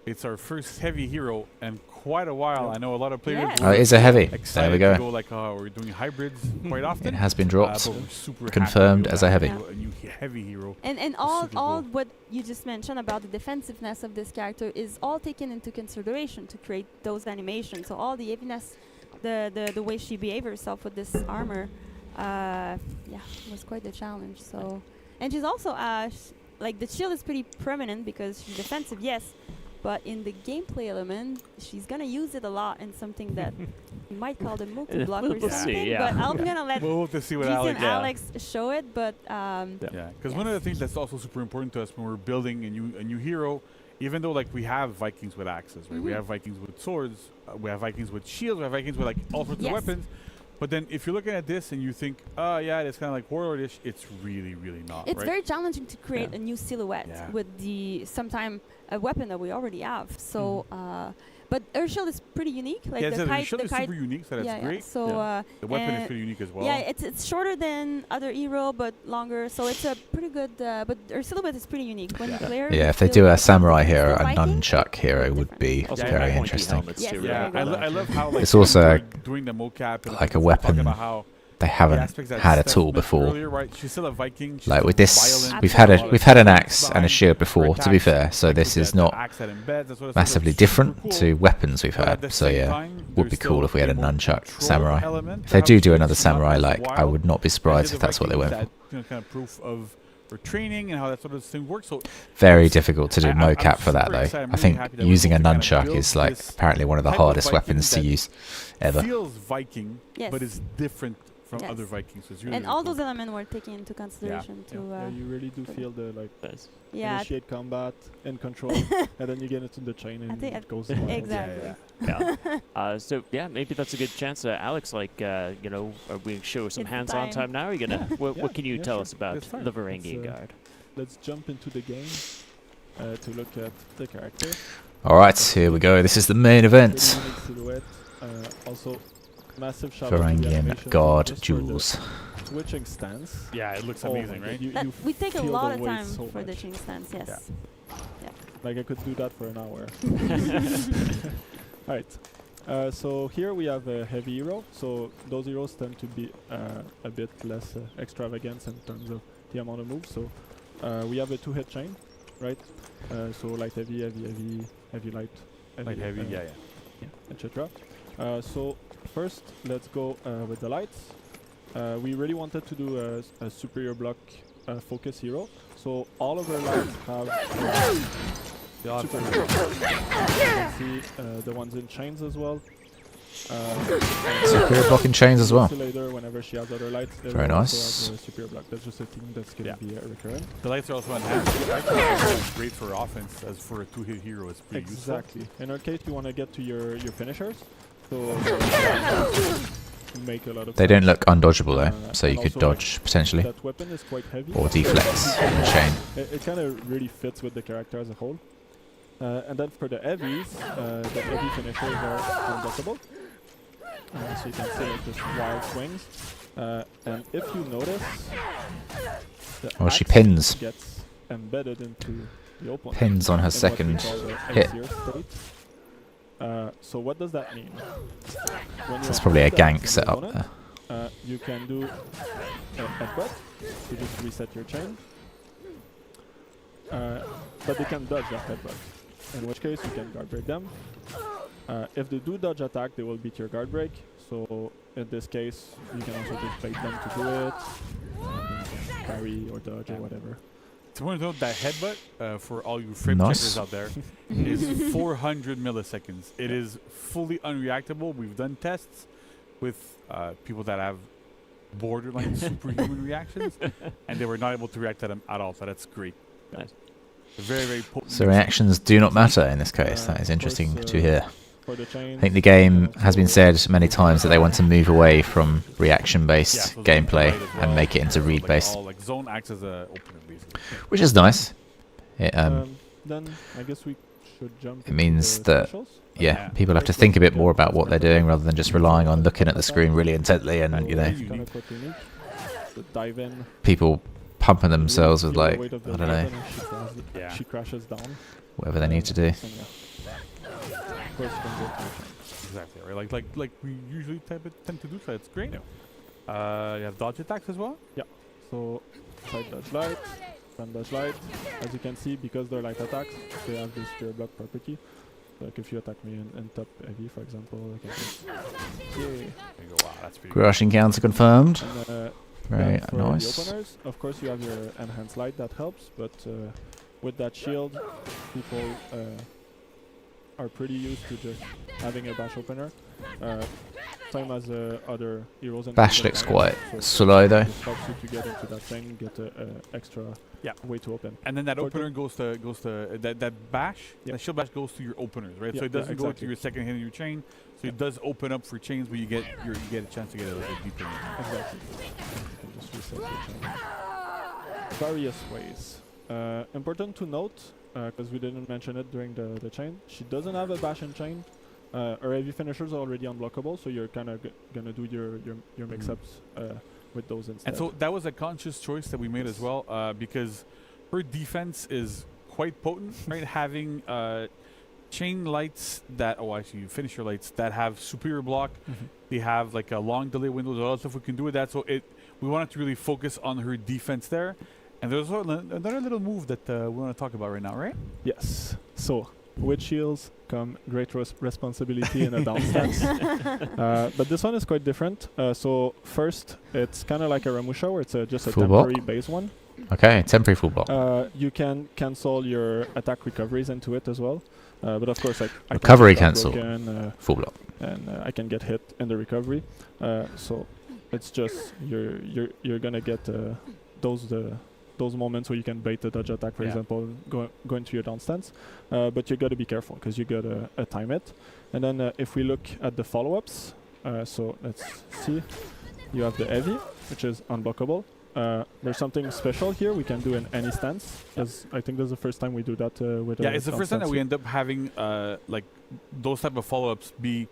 it's our first heavy hero in quite a while. I know a lot of players Yes. Oh, were it is a heavy. excited There we to go. go like, we're doing hybrids quite often. It has been but dropped. we're super Confirmed happy as a heavy. a new heavy hero. And all super all cool. what you just mentioned about the defensiveness of this character is all taken into consideration to create those animations. So all the heaviness, the way she behaved herself with this armor, was quite the challenge. So, and she's also like the shield is pretty prominent because she's defensive, yes, but in the gameplay element, she's gonna use it a lot in something that you might call the multi-block or We'll see, something. yeah. But I'm gonna let We'll have to see what Jason Alex. and Alex show it. But Yeah, because one of the things that's also super important to us when we're building a new hero, even though like we have Vikings with axes, right? We Mhm. have Vikings with swords, we have Vikings with shields, we have Vikings with like all sorts Yes. of weapons. But then if you're looking at this and you think, oh yeah, it's kind of like warlordish, it's really, really not. it's right? very challenging to create Yeah. a new silhouette Yeah. with sometime a weapon that we already have. So, but her shield is pretty unique. Like yeah, the so the kite, shield the is kite. super unique, so that's Yeah, great. So The weapon is uh, pretty unique as well. yeah, it's shorter than other hero, but longer. So it's a pretty good. But her silhouette is pretty unique. When you play her, Yeah, you if they feel do a like samurai it's hero, still a Viking, nunchuck hero but would different. be Also, very pointy interesting. helmets Yes, too, there Yeah, you go. I love how like It's also when we're doing the mocap and like a we're talking weapon about how They the haven't aspects that had a Steph tool mentioned before. earlier, right? She's still a Viking. She's Like still with this, violent, we've she's had got a lot we've of had an strength axe and a behind shield her before. To be attacks, fair, so like this with is the not axe that embeds, that sort of stuff. massively It's super different cool. to weapons we've But at the had. So same yeah, time, would be there's cool still if we had a more nunchuck control samurai. element If to they how do it's do not another as samurai, like I wild would not be as surprised the if that's what they went Vikings for. that, kind of proof of her training and how that sort of thing works. So Very it's- difficult to do I'm mocap for that super though. excited. I'm I really think happy that we're using a able to kind of nunchuck build is like this apparently one of the type of hardest Viking weapons to that use ever. feels Viking, Yes. but it's different from Yes. other Vikings. So it's really, And really all cool. those elements were taken into consideration to. Yeah, you really do feel the Nice. Yeah, initiate combat and control, and then you get into the chain I and think it goes. exactly. Yeah. So yeah, maybe that's a good chance. Alex, are we show some It's hands-on time. time now? Are you gonna? What can you yeah, tell sure. us about It's fine. the Varangian It's, Guard? Let's jump into the game to look at the character. All right, here we go. This is the main Pretty event. unique silhouette. Also, massive shout out to the Varangian animation Guard just for the duels. switching stance. Yeah, it looks Oh my amazing, God, right? you We take a feel lot the of weight time so for the much. chain stance. Yes. Like I could do that for an hour. Alright. So here we have a heavy hero. So those heroes tend to be a bit less extravagant in terms of the amount of moves. So we have a 2-hit chain, right? So light, heavy, heavy, heavy, heavy, light, Like heavy, yeah. etc. So first, let's go with the lights. We really wanted to do a superior block focus hero. So all of our lights have superior. You can see the ones in chains as well. Superior blocking chains as well. Later, whenever she has other lights, they Very will nice. also have the superior block. That's just a thing that's going to be recurrent. The lights are also enhanced. It's great for offense as for a 2-hit hero. It's pretty Exactly. In our case, you want to get to your finishers. So make a lot of They sense. don't look undodgeable though, so and you could also, like, dodge potentially That weapon is quite heavy. or deflect in the chain. It kind of really fits with the character as a whole. And then for the heavies, the heavy finishers are unblockable. So you can see like just wild swings. And if you notice, the Oh, she axe pins. gets embedded into the opponent. Pins on her in what we second call the hit. Axial state. So what does that mean? When you That's probably a attack the gank axe in the setup opponent, there. you can do a headbutt to just reset your chain. But they can dodge that headbutt. In which case you can guard break them. If they do dodge attack, they will beat your guard break. So in this case, you can also just bait them to do it, parry or dodge or whatever. It's important to note that headbutt, for all you frame Nice. checkers out there, is 400 milliseconds. It is fully unreactable. We've done tests with people that have borderline superhuman reactions, and they were not able to react to them at all. So that's great. Nice. Very, very potent. So reactions do not matter in this case. That is interesting to hear. I think the game has been said many times that they want to move away from reaction-based gameplay and make it into read-based, Like zone acts as a opener, basically. which is nice. It, Then I guess we should jump. it means into the that specials. yeah, people have to think a bit more about what they're doing rather than just relying on looking at the screen really intently and So you know it's kinda quite unique. The dive in. people pumping you themselves with feel the like weight of the I don't know weapon and Yeah. she crashes down. whatever they need to do. And yeah. Of course, you can go to Exactly, right? Like we usually tend to do, so it's great. You have dodge attacks as well? So side dodge light, front dodge light. As you can see, because they're light attacks, they have this spear block property. Like if you attack me in top heavy, for example, I can just There you go. Wow, that's pretty Crushing counter confirmed. And, Very then for nice. the openers, of course, you have your enhanced light that helps, but with that shield, people are pretty used to just having a bash opener. Same as other heroes. And Bash people looks can, quite so slow though. it helps you to get into that thing, get a extra way to open. And then that For opener goes to that bash. Yeah. That shield bash goes to your openers, right? Yeah, So it yeah, doesn't go to exactly. your second hit in your chain. So it does open up for chains, but you get a chance to get a little bit deeper. Exactly. You can just reset the chain. Various ways. Important to note, because we didn't mention it during the chain, she doesn't have a bash and chain. Her heavy finishers are already unblockable, so you're kind of gonna do your mix-ups with those instead. And so that was a conscious choice that we made as well, because her defense is quite potent, right? Having chain lights that, actually you finish your lights, that have superior block. They have like a long delay windows, all that stuff we can do with that. So we wanted to really focus on her defense there. And there's another little move that we want to talk about right now, right? Yes. So with shields come great responsibility in a down stance. But this one is quite different. So first, it's kind of like a Ramusha, where it's just a Full block? temporary base one. Okay, temporary full block. You can cancel your attack recoveries into it as well. But of course, I can Recovery get that cancel. broken, Full block. and I can get hit in the recovery. So it's just you're gonna get those moments where you can bait the dodge attack, for example, go into your down stance. But you gotta be careful because you gotta time it. And then if we look at the follow-ups, so let's see. You have the heavy, which is unblockable. There's something special here we can do in any stance. I think that's the first time we do that with. It's the down first time that stance we here. end up having like those type of follow-ups be.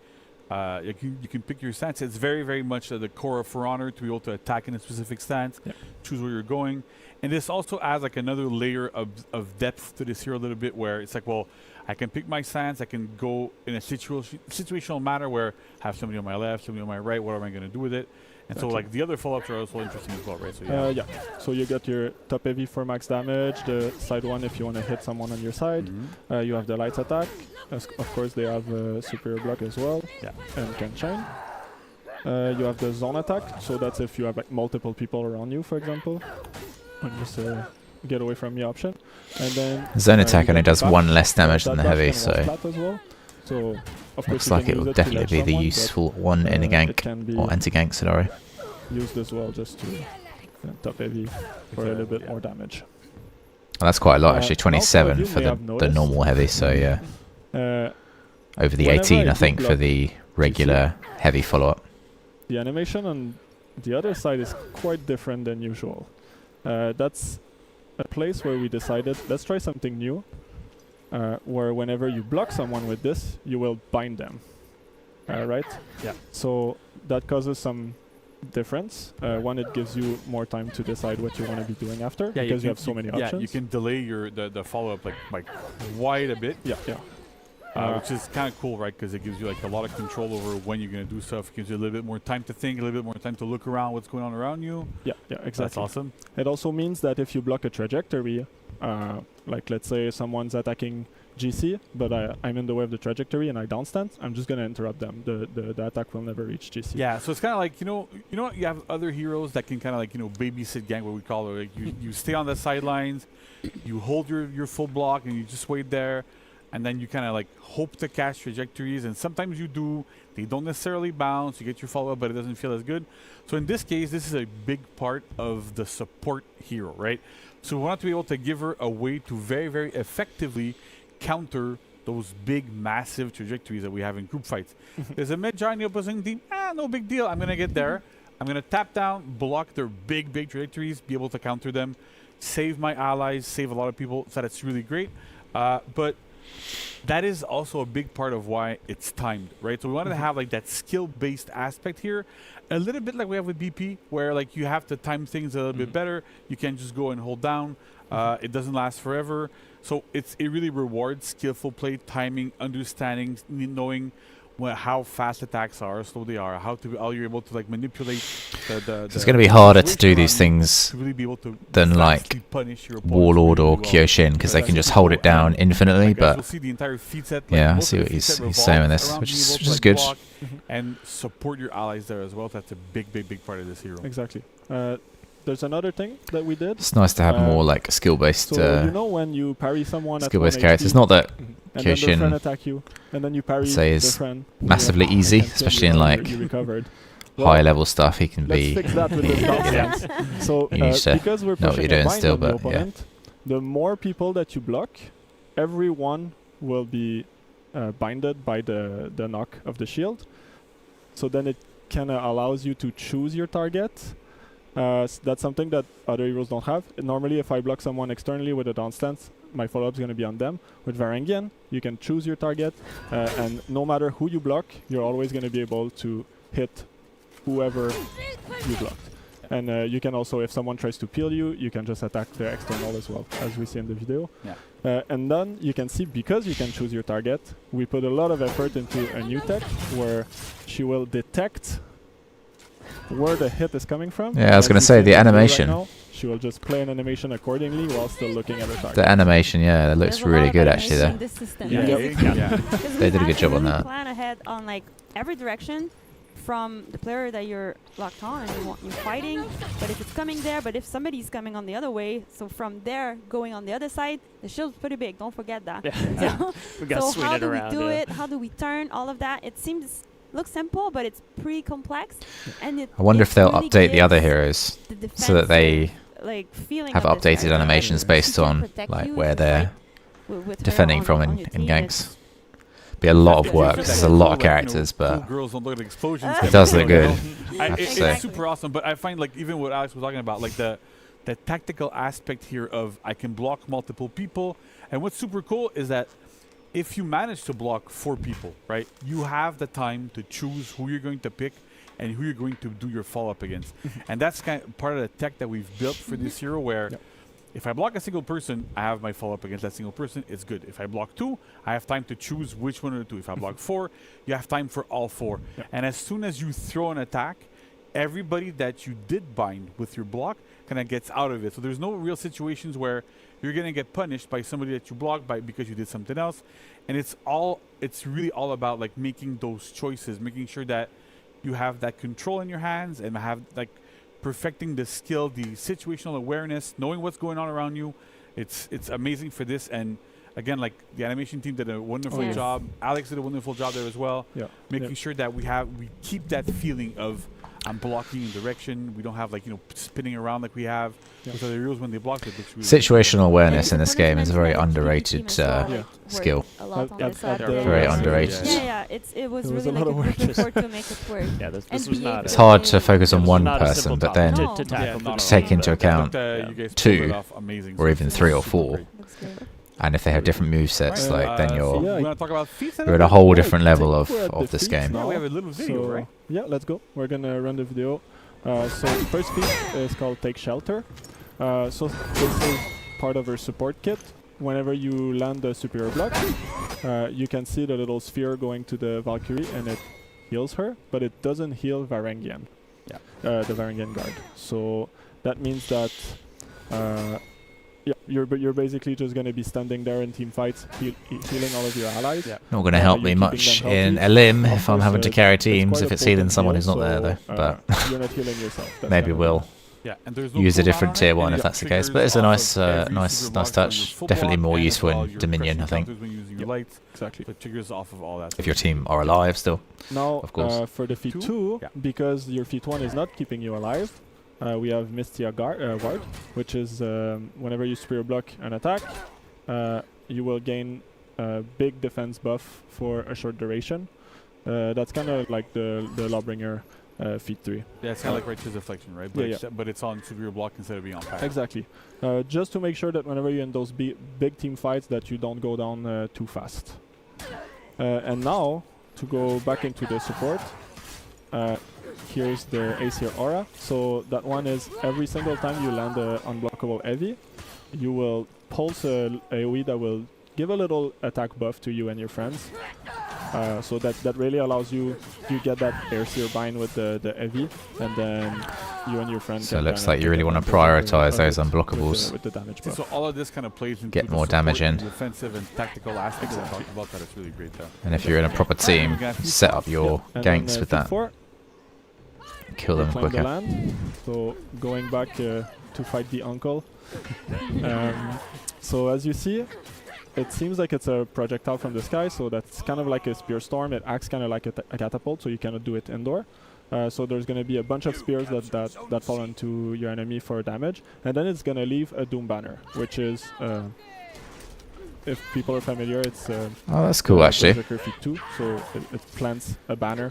You can pick your stance. It's very, very much the core of For Honor to be able to attack in a specific stance, choose where you're going. And this also adds like another layer of depth to this hero a little bit, where it's like, well, I can pick my stance, I can go in a situational manner where I have somebody on my left, somebody on my right, what am I going to do with it? And so like the other follow-ups are also interesting as well, right? So So you got your top heavy for max damage, the side one if you want to hit someone on your side. You have the light attack. Of course, they have superior block as well, and can chain. You have the zone attack, so that's if you have like multiple people around you, for example. And just get away from me option. And then Zone attack you only got the does bash. one less damage than That the bash heavy, can so one-splat as well. So of course looks you like can it use will to definitely ledge be the someone, but, useful one in a it gank can be or anti-gank scenario. used as well just to top heavy for a little bit more damage. Well, that's quite a lot actually, and also 27 you for may have the noticed, normal heavy, so yeah. Over the whenever 18 I I do think for block, the regular heavy follow-up. The animation on the other side is quite different than usual. That's a place where we decided, let's try something new, where whenever you block someone with this, you will bind them, right? Yeah. So that causes some difference. One, it gives you more time to decide what you want to be doing after, because you have so many options. Yeah, you can delay the follow-up like quite a bit. Which is kind of cool, right? Because it gives you like a lot of control over when you're going to do stuff. It gives you a little bit more time to think, a little bit more time to look around what's going on around you. Yeah, exactly. That's awesome. It also means that if you block a trajectory, like let's say someone's attacking GC, but I'm in the way of the trajectory and I down stance, I'm just going to interrupt them. The attack will never reach GC. Yeah, so it's kind of like, you have other heroes that can kind of like, babysit gang, what we call it. Like you stay on the sidelines, you hold your full block and you just wait there, and then you kind of like hope to catch trajectories, and sometimes you do. They don't necessarily bounce, you get your follow-up, but it doesn't feel as good. So in this case, this is a big part of the support hero, right? So we want to be able to give her a way to very, very effectively counter those big, massive trajectories that we have in group fights. There's a mid giant in the opposing team. No big deal. I'm going to get there. I'm going to tap down, block their big, big trajectories, be able to counter them, save my allies, save a lot of people. So that's really great. But that is also a big part of why it's timed, right? So we wanted to have like that skill-based aspect here, a little bit like we have with BP, where like you have to time things a little bit better. You can't just go and hold down. It doesn't last forever. So it really rewards skillful play, timing, understanding, knowing how fast attacks are, how slow they are, how you're able to like manipulate the It's going to be harder to do these things to really be able to than like punish your Warlord or Kyoshin, because they can just hold it down infinitely. We'll But see the entire Feats set, yeah, I most see of what the Feats set he's saying with this, revolves which around is being able to, good. block and support your allies there as well. That's a big, big, big part of this hero. Exactly. There's another thing that we did. It's nice to have more like skill-based So when you parry someone at skill-based 1 characters. HP, Not that and then their friend Kyoshin attack you, and then you parry say their is friend massively easy, and kill especially you in while like you recovered. Well, high-level stuff. He can let's be. fix that with the stance. So You need to because we're know what pushing you're a doing bind still, on the but yeah. opponent, the more people that you block, everyone will be binded by the knock of the shield. So then it kind of allows you to choose your target. That's something that other heroes don't have. Normally, if I block someone externally with a down stance, my follow-up is going to be on them. With Varangian, you can choose your target, and no matter who you block, you're always going to be able to hit whoever you blocked. And you can also, if someone tries to peel you, you can just attack the external as well, as we see in the video. Yeah. And then you can see, because you can choose your target, we put a lot of effort into a new tech where she will detect where the hit is coming from. Yeah, I was As gonna you say, see in the video right animation. now, she will just play an animation accordingly while still looking at her target. The animation, yeah, that looks There's a lot really of good actually. animation in There. this system. Yeah. because Yeah. because They we did a have good to job on really that. plan ahead on like every direction from the player that you're locked on and you're fighting. But if it's coming there, but if somebody's coming on the other way, so from there going on the other side, the shield's pretty big. Don't forget that. Yeah. So, We got to so swing how it do around. we do yeah. it? How do we turn all of that? It looks simple, but it's pretty complex. And I wonder it if they'll really update the other gives heroes the so that they defensive, like feeling have of this updated character. animations She based can on protect like you where if you they're fight with her defending on- from on in your team. ganks. Be a lot of Yeah, work. it's There's just a lot cool, of like, characters, cool but girls don't look at explosions. it does look You good. know? have to It's say. super awesome, but I find like even what Alex was talking about, like the tactical aspect here of I can block multiple people, and what's super cool is that if you manage to block 4 people, right, you have the time to choose who you're going to pick and who you're going to do your follow-up against, and that's kind of part of the tech that we've built for this hero, where if I block a single person, I have my follow-up against that single person. It's good. If I block 2, I have time to choose which one of the 2. If I block 4, you have time for all 4. And as soon as you throw an attack, everybody that you did bind with your block kind of gets out of it. So there's no real situations where you're going to get punished by somebody that you blocked by because you did something else. And it's really all about like making those choices, making sure that you have that control in your hands and have like perfecting the skill, the situational awareness, knowing what's going on around you. It's amazing for this. And again, like the animation team did a wonderful Yes. job. Alex did a wonderful job there as well. Yeah. Making sure that we keep that feeling of I'm blocking in direction. We don't have like, spinning around like we have with other heroes when they block it. Looks really Situational awareness in And this game is a very punishment underrated management team as well, Yeah. like, worked skill. a lot on this at side. the- Very Yeah. underrated. Yeah, it was There was really a like lot a of work. group effort to make it work. Yeah, this And was be not. able It's hard to focus on This was one not a person, simple but topic then No. to tackle. not for at take all. into account you guys 2 pulled it off amazing. or even 3 or Super 4. great. Looks good. And if they have different movesets, Right. like then So you're Yeah, we want to talk about Feats. you're at a whole different level of this Feats game. now. Yeah, we have a little video, So, right? yeah, let's go. We're gonna run the video. So first feat is called Take Shelter. So this is part of her support kit. Whenever you land a superior block, you can see the little sphere going to the Valkyrie, and it heals her, but it doesn't heal Varangian. Yeah. The Varangian Guard. So that means that, yeah, you're basically just going to be standing there in team fights, healing all of your allies. Yeah. Not going to help me you're much keeping them in healthy. a limb Of if I'm course, having to carry it's teams, quite if a it's healing potent someone heal, who's not there, so, though. But you're not healing yourself. That's maybe kind of will Yeah, and there's no use a cooldown different on it, tier and 1 you if get that's the case. triggers But it's a off nice, of every nice super block, so touch. your full Definitely block more and as useful well in your Dominion, I crushing think. counters when using your Yep. lights, Exactly. so it triggers off of all that. If your team are alive still. Now, Of course. for the feat Two? 2, Yeah. because your feat 1 is not keeping you alive, we have Mystia Guard, which is whenever you superior block an attack, you will gain a big defense buff for a short duration. That's kind of like the Lawbringer feat 3. Yeah, it's kind of like Righteous Deflection, right? But, Yeah, except- but it's on superior block instead of being on pack. Exactly. Just to make sure that whenever you're in those big team fights that you don't go down too fast. And now, to go back into the support, here's the Aesir Aura. So that one is every single time you land an unblockable heavy, you will pulse a AoE that will give a little attack buff to you and your friends. So that really allows you get that Aesir bind with the heavy, and then you and your friends. So it can looks kinda like you take really want to advantage prioritise of those it unblockables. with the damage buff. So all of this kind of plays into Get the more support damage and in. defensive and tactical aspects that I talked about. That is really great there. And if you're in a proper team, set up your And then, ganks with feat that. 4, Kill them reclaim the quicker. land. So going back to fight the uncle. So as you see, it seems like it's a projectile from the sky, so that's kind of like a spear storm. It acts kind of like a catapult, so you cannot do it indoor. So there's going to be a bunch of spears that fall into your enemy for damage, and then it's going to leave a Doom Banner, which is, if people are familiar, it's Oh, that's cool, actually. Berserker feat 2, so it plants a banner,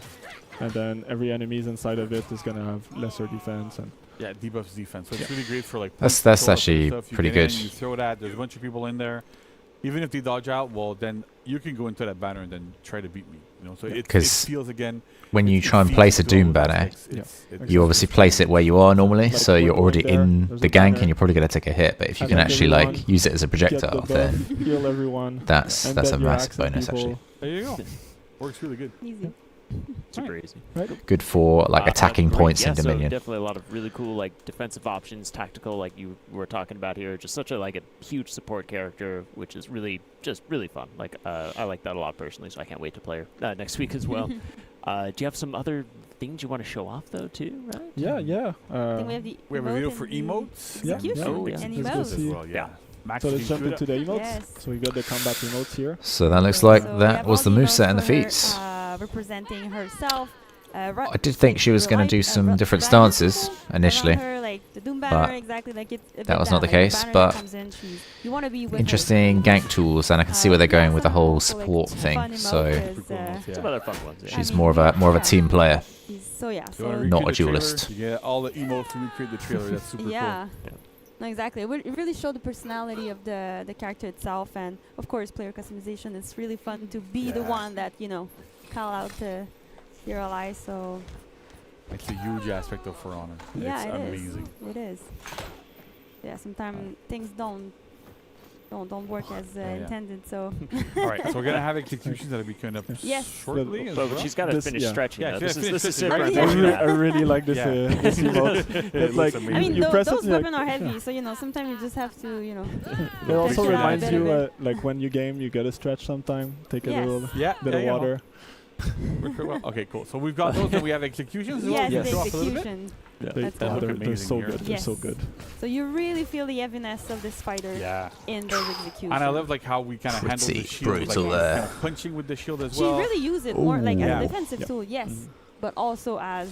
and then every enemies inside of it is going to have lesser defense. And Yeah, it debuffs defense. So it's really great for like. That's punch control and actually stuff. You pretty get in, good. you throw that. There's a bunch of people in there. Even if they dodge out, well, then you can go into that banner and then try to beat me. You know, so it 'Cause feels again. When you it try and feeds place a into all Doom of those banner, aspects. you obviously place it where you are normally, Like so we're you're already going there, in there's the a gank banner. and you're probably going to take a hit. But if you And can then actually everyone like use it as a get the projectile, buff, then heal everyone. that's and a then your massive axe at bonus people. actually. There you go. Works really good. Easy. Super easy. Good for like attacking Great. points yeah, in Dominion. So definitely a lot of really cool like defensive options, tactical, like you were talking about here. Just such a like a huge support character, which is really just really fun. Like I like that a lot personally, so I can't wait to play her next week as well. Do you have some other things you want to show off though too? Right? Yeah. I think we have the We have a emote video and for the emotes. Yeah. execution Oh, yeah. and Let's go emotes. see. Well, yeah. Max, So you let's jump should- into the emotes. Yes. So we got the combat emotes here. So that looks like So we that have was the all moveset and the emotes for her, feats. representing herself. I did think she was going to do some different stances initially. Her, like the Doom banner, but exactly like it's a bit that was not the like case, banner but that comes in, you want to be with her. Interesting gank tools, and I can see where they're going with the whole So, like, support fun thing. emote So is, Some other fun ones. Yeah. she's mean, more of a team player. So yeah, You wanna so recreate Not a the trailer, duelist. You get all the emotes to recreate the trailer. That's super yeah. cool. No, exactly. It really showed the personality of the character itself, and of course, player customization. It's really fun to be the Yeah. one that call out to your allies. So It's a huge aspect of For Honor. yeah, it's it is. amazing. It is. Yeah, sometimes things don't work as Yeah. intended. So All right, so we're gonna have executions that'll be coming up Yes. shortly. as But well. she's got to This- finish yeah. stretching. Yeah, though. she's This gotta is finish super stretching, I, right? important. I really like this, Yeah. this emote. It It's looks like amazing. I mean, you press those it, you're like, weapons are heavy, so sometimes you just have to it also Stretch it out a reminds bit, you, a bit. like when you game, you gotta stretch sometime, take a Yes. little Yeah, bit yeah, of yeah. water. Works very well. Okay, cool. So we've got those, and we have executions as well. yes, You the show off a little bit? execution. Yeah, That's They cool. look they're amazing so here. good. They're so Yes. good. So you really feel the heaviness of this fighter Yeah. in those executions. And I love like how we kind of handle the Pretty shield, like brutal kind there. of punching with the shield as She well. really used it more like Ooh. as Yeah. a defensive Yeah. tool, yes, but also as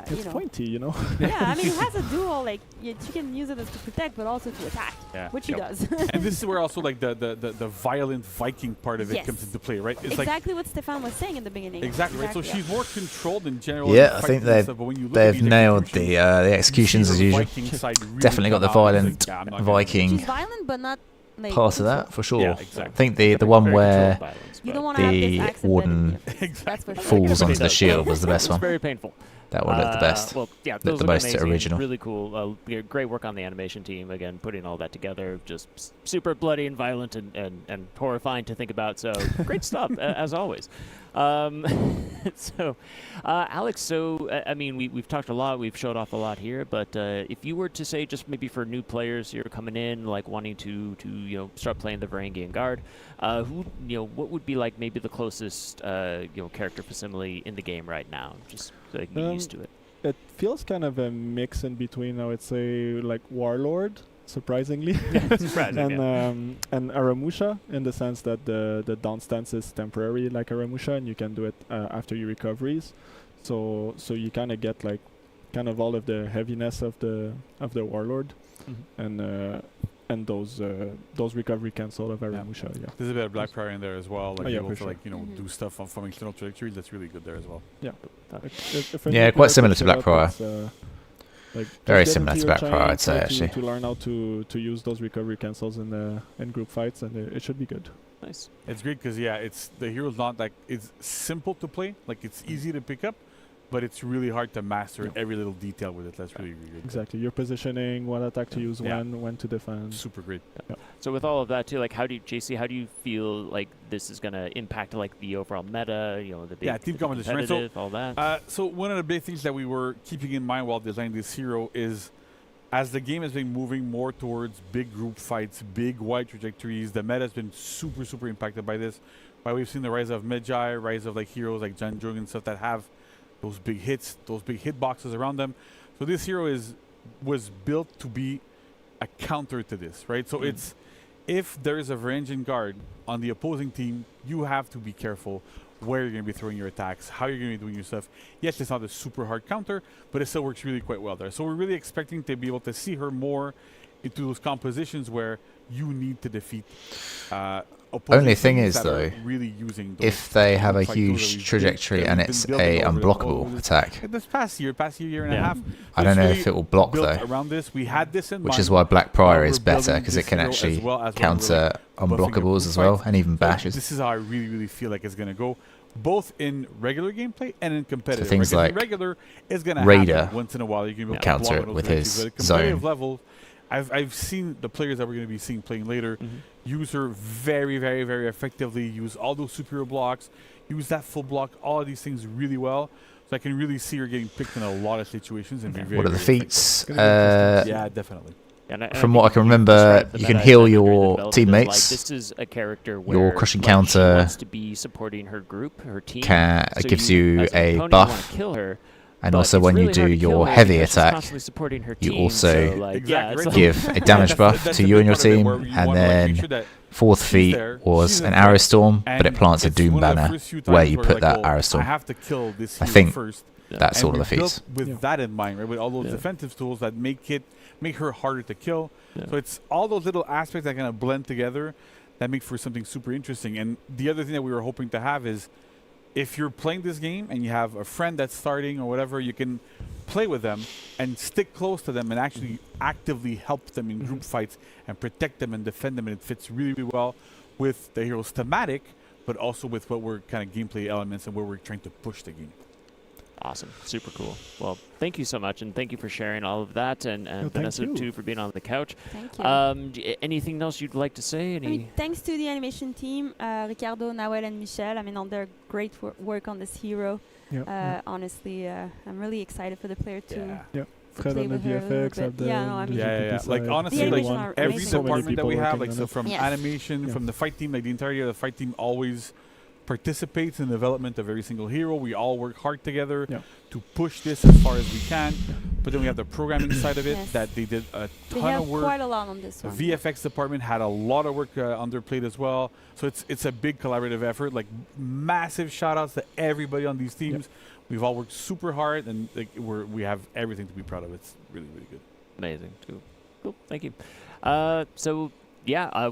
It's pointy, you know. yeah. I mean, it has a dual like she can use it as to protect, but also to attack, Yeah. which she does. And this is where also like the violent Viking part of it Yes. comes into play, right? It's like exactly what Stefan was saying in the beginning. exactly right. So yeah. she's more controlled in general. Yeah, in I fighting think and they've- stuff, but when you look at They've these nailed executions, the you executions see as the usual. Viking side really Definitely got the come out and violent it's like, yeah, I'm not gonna- Viking She's violent, but not like part of that for sure. Yeah, I exactly. think the one Very where controlled violence, you but don't want to have the this accent warden in your face. That's for sure. falls Everybody onto the does. shield was the best It's one. very painful. That one looked the best. Well, yeah, Looked those the look most amazing, original. Really cool. Great work on the animation team. Again, putting all that together. Just super bloody and violent and horrifying to think about. So great stuff, as always. So, Alex, so, I mean, we've talked a lot, we've showed off a lot here, but if you were to say, just maybe for new players here coming in, like wanting to start playing the Varangian Guard, what would be like maybe the closest, character facsimile in the game right now, just so they can get used to it? It feels kind of a mix in between, I would say, like Warlord, surprisingly, Surprising, and Aramusha, in the sense that the down stance is temporary like Aramusha, and you can do it after your recoveries. So you kind of get like kind of all of the heaviness of the Warlord, and those recovery cancel of Aramusha. Yeah. There's a bit of Black Prior in there as well, like able to sure. like do stuff from external trajectory. That's really good there as well. Yeah. Yeah, quite similar to Black Prior. Like Very just get similar into to your Black Prior, chain, I'd say, try actually. to learn how to use those recovery cancels in group fights, and it should be good. Nice. It's great because it's the hero's not like it's simple to play, like it's easy to pick up, but it's really hard to master every little detail with it. That's really, really good. Exactly, your positioning, what attack to use when to defend. Super great. Yeah. So with all of that too, like JC, how do you feel like this is gonna impact like the overall meta? The big team competition, right? So, all that. So one of the big things that we were keeping in mind while designing this hero is, as the game has been moving more towards big group fights, big wide trajectories, the meta has been super, super impacted by this. Why we've seen the rise of Magi, rise of like heroes like Janjung and stuff that have those big hits, those big hit boxes around them. So this hero was built to be a counter to this, right? So it's, if there is a Varangian Guard on the opposing team, you have to be careful where you're going to be throwing your attacks, how you're going to be doing your stuff. Yes, it's not a super hard counter, but it still works really quite well there. So we're really expecting to be able to see her more into those compositions where you need to defeat Only thing is, though, really using those if they have a like those that huge we've trajectory built- and that we've it's been a building over the- unblockable over attack, this past year and a half. I don't it's know really if it will block built though, around this. We had this in which mind, is why Black Prior while is we're better, building because it this can hero actually as well as when we're, counter like, buffing your unblockables group as well, fights. and even So bashes. This is how I really, really feel like it's going to go, both in regular gameplay and in competitive. things Because like in regular is going to Raider happen once in a while. You can be able to counter block it those with trajectories, his but at competitive zone. level, I've seen the players that we're going to be seeing playing later use her very, very, very effectively, use all those superior blocks, use that full block, all of these things really well. So I can really see her getting picked in a lot of situations and be very, What are the very feats? effective. Yeah, definitely. From what I can remember, you can heal your teammates. This is a character where Your crushing she counter wants to be supporting her group, her team. So gives you as an a opponent, you wanna buff. kill her, And but also it's when you really do hard to kill your her heavy because she's attack, constantly supporting her you team, also so, like, Exactly, it's right? give a damage buff that's to the you big and your part of it, team, where you and wanna, like, make then sure that fourth she's feat there, was she's an in arrow there, storm, but it and plants a it's doom one of the banner first few where times you where, put like, that well, arrow storm. I have to kill this I hero think first. that's all of And the we built feats. with that in mind, right? With all those defensive tools that make her harder to kill. So it's all those little aspects that kind of blend together that make for something super interesting. And the other thing that we were hoping to have is, if you're playing this game and you have a friend that's starting or whatever, you can play with them and stick close to them and actually actively help them in group fights and protect them and defend them. And it fits really, really well with the hero's thematic, but also with what we're kind of gameplay elements and where we're trying to push the game. Awesome. Super cool. Well, thank you so much, and thank you for sharing all of that, and Vanessa, too, for being on the couch. Thank you. Anything else you'd like to say? Thanks to the animation team, Ricardo, Nawel, and Michel. All their great work on this hero. Honestly, I'm really excited for the player to Fred on the VFX, Like honestly, like every so department that we have, like so from Yes. animation, from the fight team, like the entirety of the fight team always participates in the development of every single hero. We all work hard together to push this as far as we can. But then we have the programming side of it that they did a ton of work. Quite a lot on this The one. VFX department had a lot of work on their plate as well. So it's a big collaborative effort. Like massive shout outs to everybody on these teams. We've all worked super hard, and like, we have everything to be proud of. It's really, really good. Amazing. Cool. Thank you.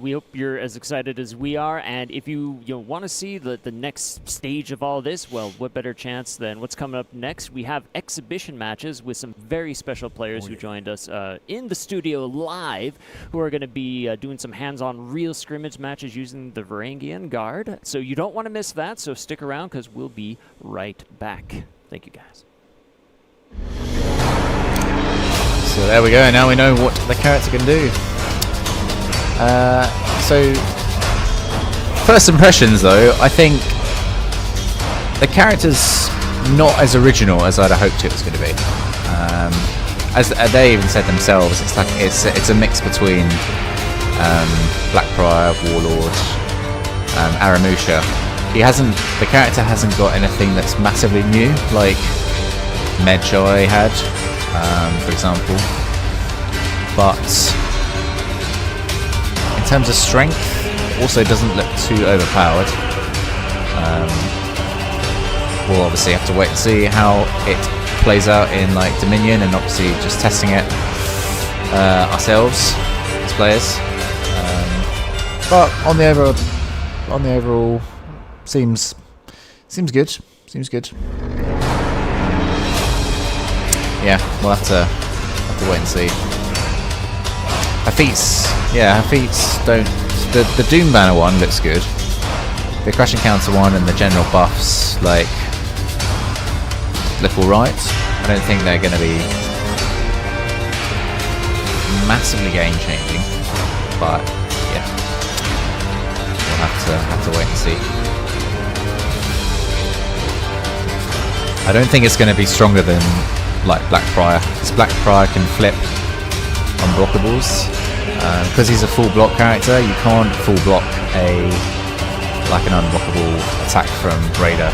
We hope you're as excited as we are. And if you want to see the next stage of all this, well, what better chance than what's coming up next? We have exhibition matches with some very special players who joined us in the studio live, who are going to be doing some hands-on real scrimmage matches using the Varangian Guard. So you don't want to miss that, so stick around because we'll be right back. Thank you, guys. So there we go, now we know what the character can do. So, first impressions though, I think the character's not as original as I'd hoped it was going to be. As they even said themselves, it's like it's a mix between Blackbriar, Warlord, Aramusha. The character hasn't got anything that's massively new, like Medjay had, for example. But in terms of strength, also doesn't look too overpowered. We'll obviously have to wait and see how it plays out in like Dominion, and obviously just testing it ourselves as players. But on the overall, seems good. Seems good. Yeah, we'll have to wait and see. Her feats don't. The Doom Banner one looks good. The Crash Encounter one and the general buffs look alright. I don't think they're going to be massively game changing, but yeah, we'll have to wait and see. I don't think it's going to be stronger than like Blackbriar, because Blackbriar can flip unblockables. Because he's a full block character, you can't full block an unblockable attack from Raider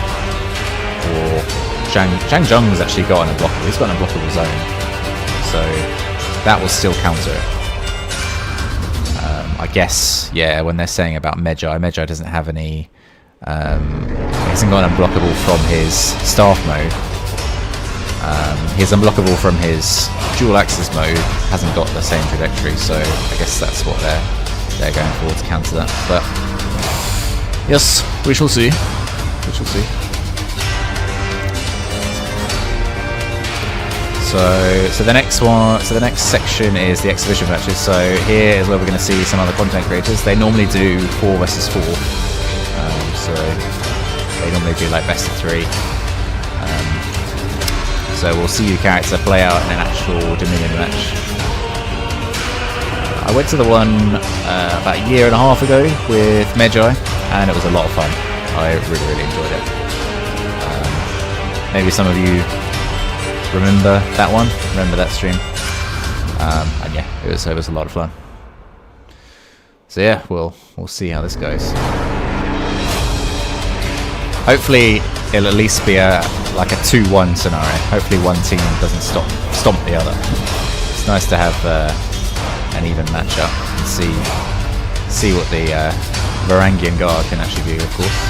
or Zhang Zheng's actually got an unblockable. He's got an unblockable zone, so that will still counter it. I guess, yeah. When they're saying about Medjay doesn't have any. He hasn't got an unblockable from his staff mode. He's unblockable from his dual axis mode. Hasn't got the same trajectory, so I guess that's what they're going for to counter that. But yes, we shall see. We shall see. So the next one, the next section is the exhibition matches. So here is where we're going to see some other content creators. They normally do 4 versus 4. So they normally do like best of 3. So we'll see your character play out in an actual Dominion match. I went to the one about a year and a half ago with Medjay, and it was a lot of fun. I really enjoyed it. Maybe some of you remember that one, remember that stream, and yeah, it was a lot of fun. So yeah, we'll see how this goes. Hopefully it'll at least be like a 2-1 scenario. Hopefully one team doesn't stomp the other. It's nice to have an even matchup and see what the Varangian Guard can actually do, of course.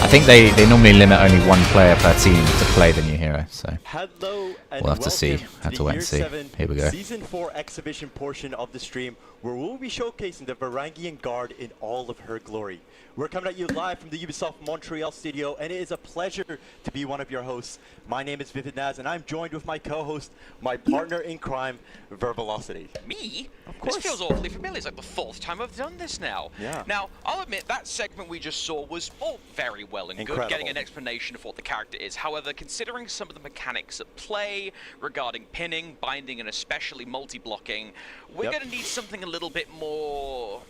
I think they normally limit only 1 player per team to play the new hero, so we'll have to see. Have to wait and see. Here we go. Season 4 exhibition portion of the stream, where we'll be showcasing the Varangian Guard in all of her glory. We're coming at you live from the Ubisoft Montreal studio, and it is a pleasure to be one of your hosts. My name is Vivid Naz, and I'm joined with my co-host, my partner in crime, Vervelocity. Me? Of course. This feels awfully familiar. It's like the 4th time I've done this now. Yeah. Now, I'll admit, that segment we just saw was all very well and good, getting an explanation of what the character is. However, considering some of the mechanics at play regarding pinning, binding, and especially multi-blocking, we're going to need something a little bit more...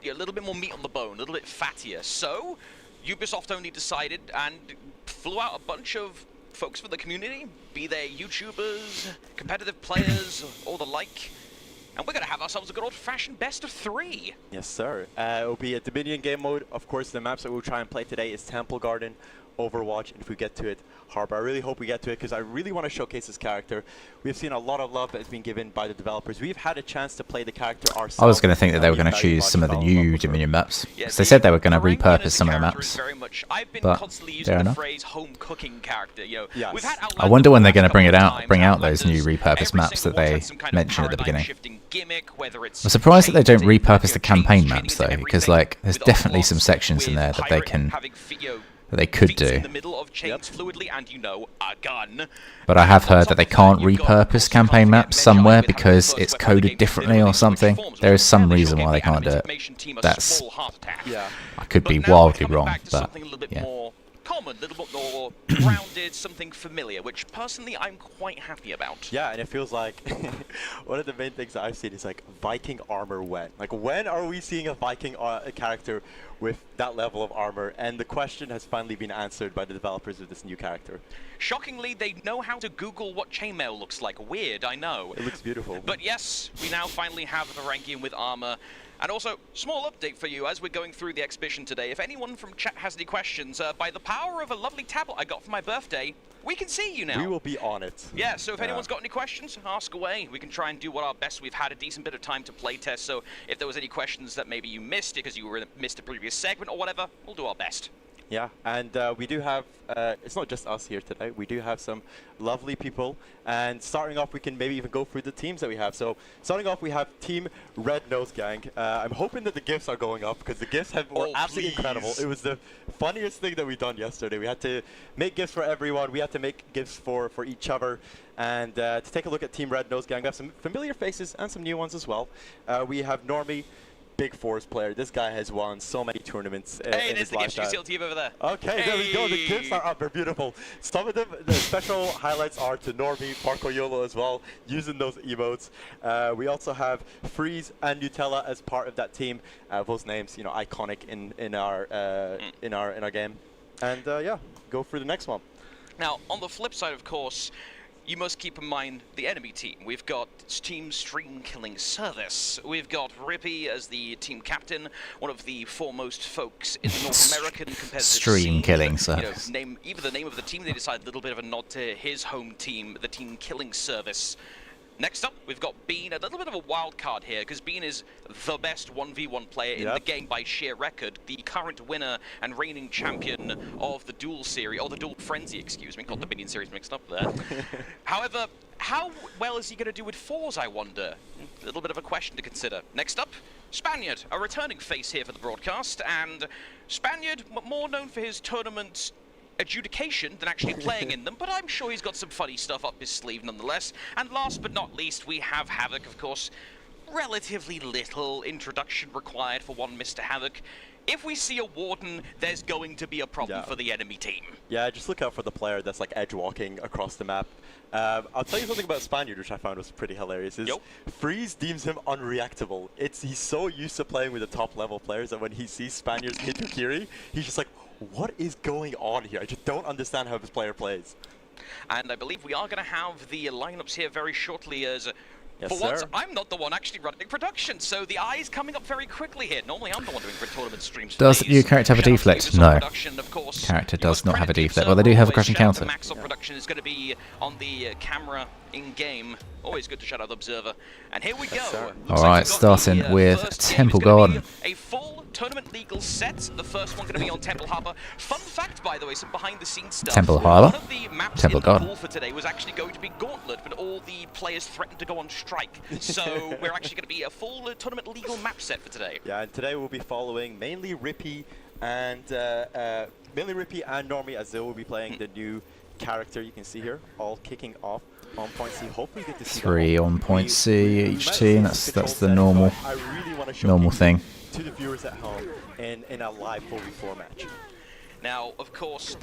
a little bit more meat on the bone, a little bit fattier. So, Ubisoft only decided and flew out a bunch of folks for the community, be they YouTubers, competitive players, or the like. And we're going to have ourselves a good old-fashioned best of 3. Yes, sir. It will be a Dominion game mode. Of course, the maps that we'll try and play today is Temple Garden, Overwatch, and if we get to it, Harbor. I really hope we get to it because I really want to showcase this character. We've seen a lot of love that has been given by the developers. We've had a chance to play the character ourselves. I was going to think that they were going to choose some of the new Dominion maps, because they said they were going to repurpose some of the maps. But fair enough. I wonder when they're going to bring out those new repurposed maps that they mentioned at the beginning. I'm surprised that they don't repurpose the campaign maps though, because like there's definitely some sections in there that they could do. But I have heard that they can't repurpose campaign maps somewhere because it's coded differently or something. There is some reason why they can't do it. I could be wildly wrong, but yeah. common, a little bit more grounded, something familiar, which personally I'm quite happy about. Yeah, and it feels like one of the main things that I've seen is like Viking armor when. Like, when are we seeing a Viking character with that level of armor? And the question has finally been answered by the developers of this new character. Shockingly, they know how to Google what chainmail looks like. Weird, I know. It looks beautiful. But yes, we now finally have a Varangian with armor. And also, small update for you as we're going through the exhibition today. If anyone from chat has any questions, by the power of a lovely tablet I got for my birthday, we can see you now. We will be on it. Yeah, so if anyone's got any questions, ask away. We can try and do what our best. We've had a decent bit of time to play test, so if there was any questions that maybe you missed because you missed a previous segment or whatever, we'll do our best. Yeah, and we do have, it's not just us here today, we do have some lovely people, and starting off we can maybe even go through the teams that we have. So starting off we have Team Red Nose Gang. I'm hoping that the GIFs are going up, because the GIFs were absolutely incredible. It was the funniest thing that we done yesterday. We had to make GIFs for everyone, we had to make GIFs for each other, and to take a look at Team Red Nose Gang, we have some familiar faces and some new ones as well. We have Normie, Big Force player. This guy has won so many tournaments in his lifetime. Hey, there's the GIFs team over there. Okay, there we go. The GIFs are up. They're beautiful. Some of them, the special highlights are to Normie, Parko Yolo as well, using those emotes. We also have Freeze and Nutella as part of that team. Those names, you know, iconic in our game. And yeah, go through the next one. Now, on the flip side, of course, you must keep in mind the enemy team. We've got Team Stream Killing Service. We've got Rippy as the team captain, one of the foremost folks in the North American competitive Stream Killing Service. You know, even the name of the team, they decided a little bit of a nod to his home team, the Team Killing Service. Next up, we've got Bean, a little bit of a wild card here, because Bean is the best 1v1 player in the game by sheer record, the current winner and reigning champion of the Duel Series, or the Duel Frenzy, excuse me, got the Minion Series mixed up there. However, how well is he going to do with fours, I wonder? A little bit of a question to consider. Next up, Spaniard, a returning face here for the broadcast, and Spaniard, more known for his tournament adjudication than actually playing in them, but I'm sure he's got some funny stuff up his sleeve nonetheless. And last but not least, we have Havoc, of course. Relatively little introduction required for one Mr. Havoc. If we see a Warden, there's going to be a problem for the enemy team. Yeah, just look out for the player that's like edge walking across the map. I'll tell you something about Spaniard, which I found was pretty hilarious. Is Freeze deems him unreactable. He's so used to playing with the top level players that when he sees Spaniard's Kitukiri, he's just like, what is going on here? I just don't understand how this player plays. And I believe we are going to have the lineups here very shortly as... For once, I'm not the one actually running production, so the eye's coming up very quickly here. Normally I'm the one doing tournament streams. Does your character have a deflect? No. Character does not have a deflect. Well, they do have a crashing counter. Maxwell production is going to be on the camera in-game. Always good to shout out the Observer. And here we go. Alright, starting with Temple Garden. A full tournament legal set. The first one going to be on Temple Harbor. Fun fact, by the way, some behind-the-scenes stuff. Temple Harbor? One of the maps Temple in Garden. the pool for today was actually going to be Gauntlet, but all the players threatened to go on strike. So we're actually going to be a full tournament legal map set for today. Yeah, and today we'll be following mainly Rippy and Normie, as they will be playing the new character you can see here, all kicking off on point C. Hopefully get to see 3 on point C each team. That's the normal thing. To the viewers at home in a live 4v4 match. Now, of course,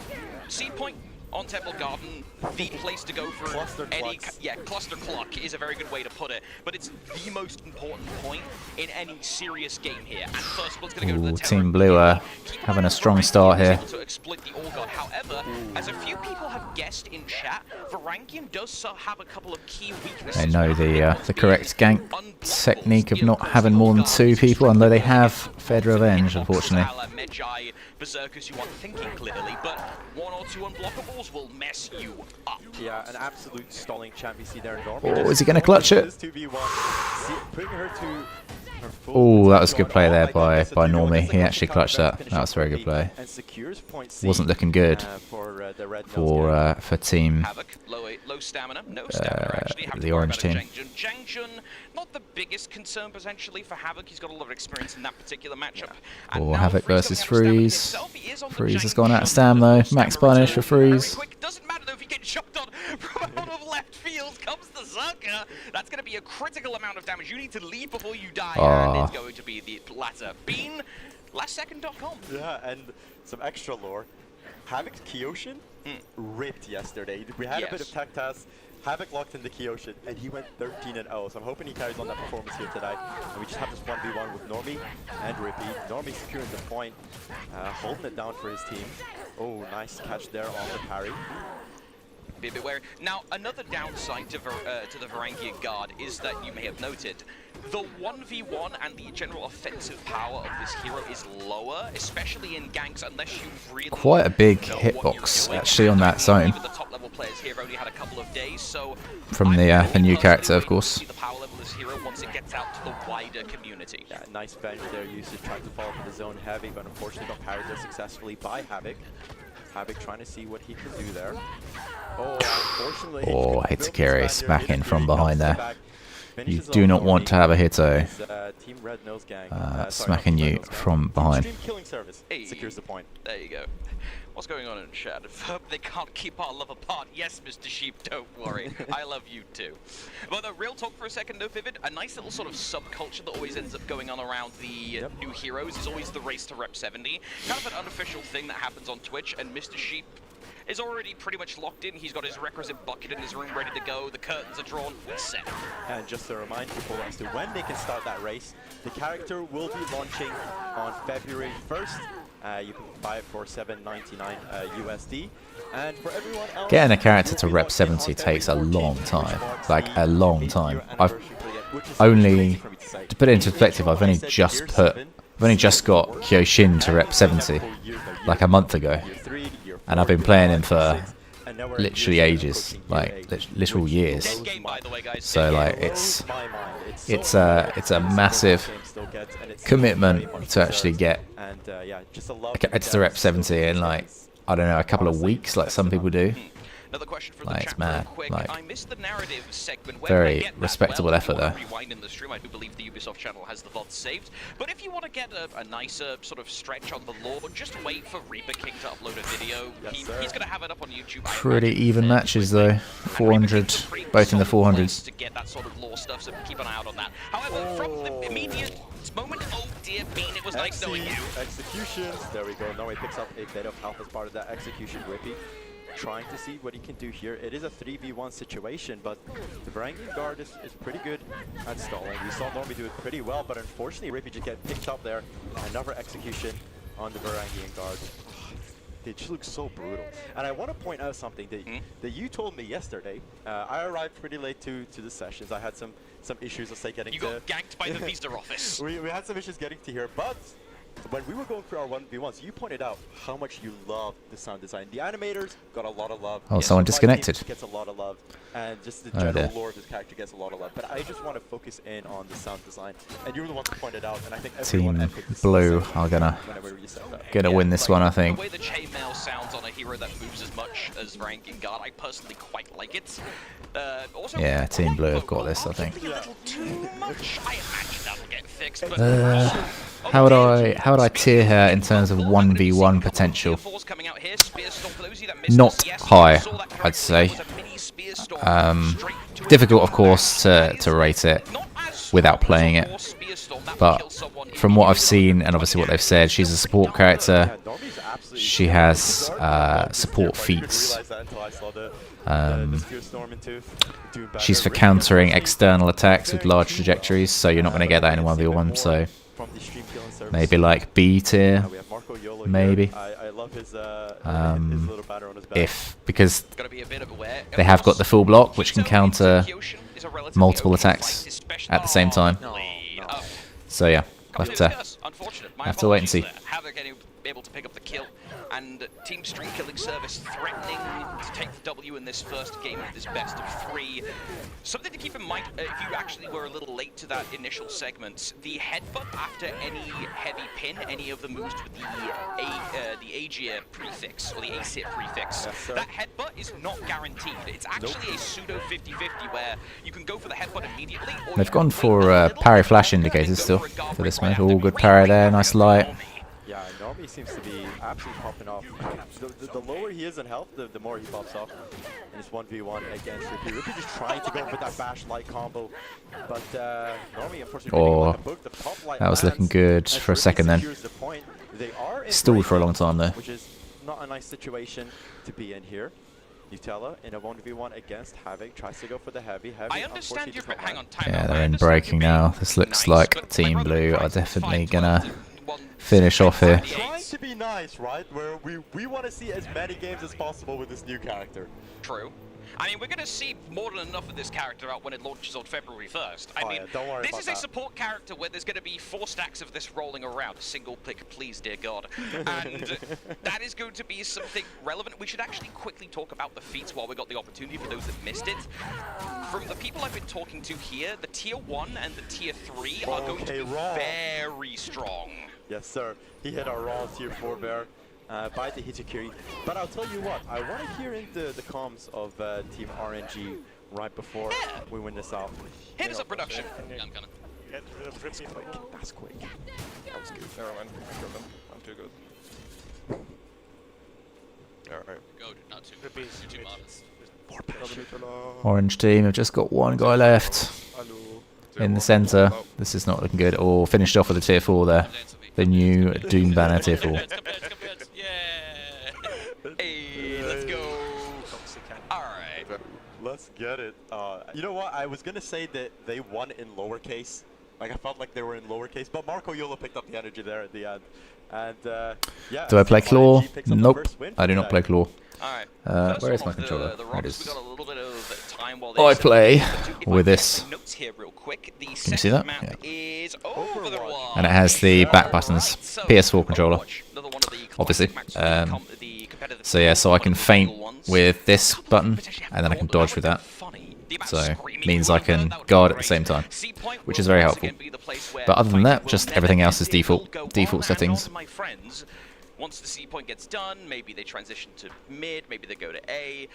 C point on Temple Garden, the place to go for any... Yeah, cluster clock is a very good way to put it, but it's the most important point in any serious game here. And first one's going to go to the Team Blue are having a strong start here. To exploit the All God. However, as a few people have guessed in chat, Varangian does have a couple of key weaknesses. They know the correct gank technique of not having more than 2 people, although they have Fed Revenge, unfortunately. Berserkers who aren't thinking clearly, but 1 or 2 unblockables will mess you up. Yeah, an absolute stalling champ you see there in Normie. Oh, is he going to clutch it? Oh, that was a good play there by Normie. He actually clutched that. That was a very good play. Wasn't looking good for team the orange team. Not the biggest concern potentially for Havoc. He's got a lot of experience in that particular matchup. Oh, Havoc versus Freeze. Freeze has gone out of stam though. Max punish for Freeze. Doesn't matter though if you get shot on from out of left field. Comes the Zerker. That's going to be a critical amount of damage. You need to leave before you die, and it's going to be the latter. Bean, lastsecond.com. Yeah, and some extra lore. Havoc's Kyoshin ripped yesterday. We had a bit of tech tests. Havoc locked in the Kyoshin, and he went 13-0. So I'm hoping he carries on that performance here today. And we just have this 1v1 with Normie and Rippy. Normie securing the point, holding it down for his team. Oh, nice catch there on the parry. Be a bit wary. Now, another downside to the Varangian Guard is that you may have noted the 1v1 and the general offensive power of this hero is lower, especially in ganks, unless you really quite a big hitbox actually on that zone. Even the top level players here have only had a couple of days, so from the new character, of course. See the power level of this hero once it gets out to the wider community. Yeah, nice bench there. Usage trying to fall for the zone heavy, but unfortunately got parried there successfully by Havoc. Havoc trying to see what he can do there. Oh, unfortunately. Oh, Hitokiri smacking from behind there. You do not want to have a Hito smacking you from behind. Killing service secures the point. There you go. What's going on in chat? They can't keep our love apart. Yes, Mr. Sheep, don't worry. I love you too. But real talk for a second, though, Vivid. A nice little sort of subculture that always ends up going on around the new heroes is always the race to Rep 70. Kind of an unofficial thing that happens on Twitch, and Mr. Sheep is already pretty much locked in. He's got his requisite bucket in his room ready to go. The curtains are drawn. We're set. And just to remind people as to when they can start that race, the character will be launching on February 1st. You can buy it for $7.99 USD. And for everyone else, getting a character to Rep 70 takes a long time. Like a long time. I've only, to put it into perspective, I've only just got Kyoshin to Rep 70 like a month ago. And I've been playing him for literally ages, like literal years. So like it's a massive commitment to actually get to Rep 70 in like, I don't know, a couple of weeks, like some people do. Another question from like, the it's mad. Like, I missed the narrative segment. Very respectable effort there. Rewind in the stream. I do believe the Ubisoft channel has the VOD saved. But if you want to get a nicer sort of stretch on the lore, just wait for Reaper King to upload a video. He's going to have it up on YouTube. Pretty even matches though. 400, both in the 400s. To get that sort of lore stuff, so keep an eye out on that. However, from the immediate moment, oh dear Bean, it was nice knowing you. Executions. There we go. Norway picks up a bit of health as part of that execution. Rippy trying to see what he can do here. It is a 3v1 situation, but the Varangian Guard is pretty good at stalling. We saw Normie do it pretty well, but unfortunately Rippy just get picked up there. Another execution on the Varangian Guard. They just look so brutal. And I want to point out something that you told me yesterday. I arrived pretty late to the sessions. I had some issues, let's say, getting You got ganked by the visa office. We had some issues getting to here, but when we were going through our 1v1s, you pointed out how much you love the sound design. The animators got a lot of love. Oh, someone disconnected. Gets a lot of love, and just the general lore of this character gets a lot of love. But I just want to focus in on the sound design, and you were the one who pointed out. And I think Team Blue are gonna win this one, I think. The way the chainmail sounds on a hero that moves as much as Varangian Guard, I personally quite like it. Also, yeah, Team Blue have got this, I think. A little too much. I imagine that'll get fixed. But how would I tier her in terms of 1v1 potential? Not high, I'd say. Difficult, of course, to rate it without playing it. But from what I've seen, and obviously what they've said, she's a support character. She has support feats. She's for countering external attacks with large trajectories, so you're not going to get that in 1v1, so maybe like B tier, maybe. Because they have got the full block, which can counter multiple attacks at the same time. So yeah, have to wait and see. Able to pick up the kill, and Team Stream Killing Service threatening to take the W in this first game of this best of 3. Something to keep in mind, if you actually were a little late to that initial segment, the headbutt after any heavy pin, any of the moves with the Aegir prefix, or the ASIT prefix, that headbutt is not guaranteed. It's actually a pseudo 50-50 where you can go for the headbutt immediately. They've gone for parry flash indicators still for this match. All good parry there, nice light. Yeah, Normie seems to be absolutely popping off. The lower he is in health, the more he pops off. And it's 1v1 against Rippy. Rippy just trying to go for that bash light combo. But Normie, unfortunately, the pop light that was looking good for a second then. Stalled for a long time though. Which is not a nice situation to be in here. Nutella in a 1v1 against Havoc tries to go for the heavy. I understand you're. Hang on, time Yeah, out. they're I in understand breaking you're now. being This looks nice, like but my Team brother Blue are tries to definitely fight gonna one finish off here. Trying to be nice, right? Where we want to see as many games as possible with this new character. True. I mean, we're going to see more than enough of this character out when it launches on February 1st. I mean, yeah, don't worry this about is a that. support character where there's going to be 4 stacks of this rolling around. A single pick, please, dear God. And that is going to be something relevant. We should actually quickly talk about the feats while we got the opportunity for those that missed it. From the people I've been talking to here, the tier 1 and the tier 3 are going to be very strong. Yes, sir. He hit our raw tier 4 bear by the Hitakiri. But I'll tell you what, I want to hear into the comms of Team RNG right before we win this out. Hit us up, production. Yeah, I'm gonna. That's quick. That was good. Never mind. I'm too good. Alright. Go, not too. You're too modest. Orange team have just got one guy left in the center. This is not looking good. Or finished off with a tier 4 there. The new Doom banner tier 4. Hey, let's go. Alright. Let's get it. You know what? I was going to say that they won in lowercase. Like, I felt like they were in lowercase. But Marco Yolo picked up the energy there at the end. And, yeah. Do I play Claw? Nope. I do not play Claw. Alright. Where is my controller? There it is. I play with this. Notes here real quick. The Can you see that? map Yeah. is over the wall. And it has the back buttons. PS4 controller. Another one of the Obviously. the competitive So yeah, so I can feint with this button, and then I can dodge with that. So means I can guard at the same time, which is very helpful. But other than that, just everything else is default settings. Once the C point gets done, maybe they transition to mid, maybe they go to A.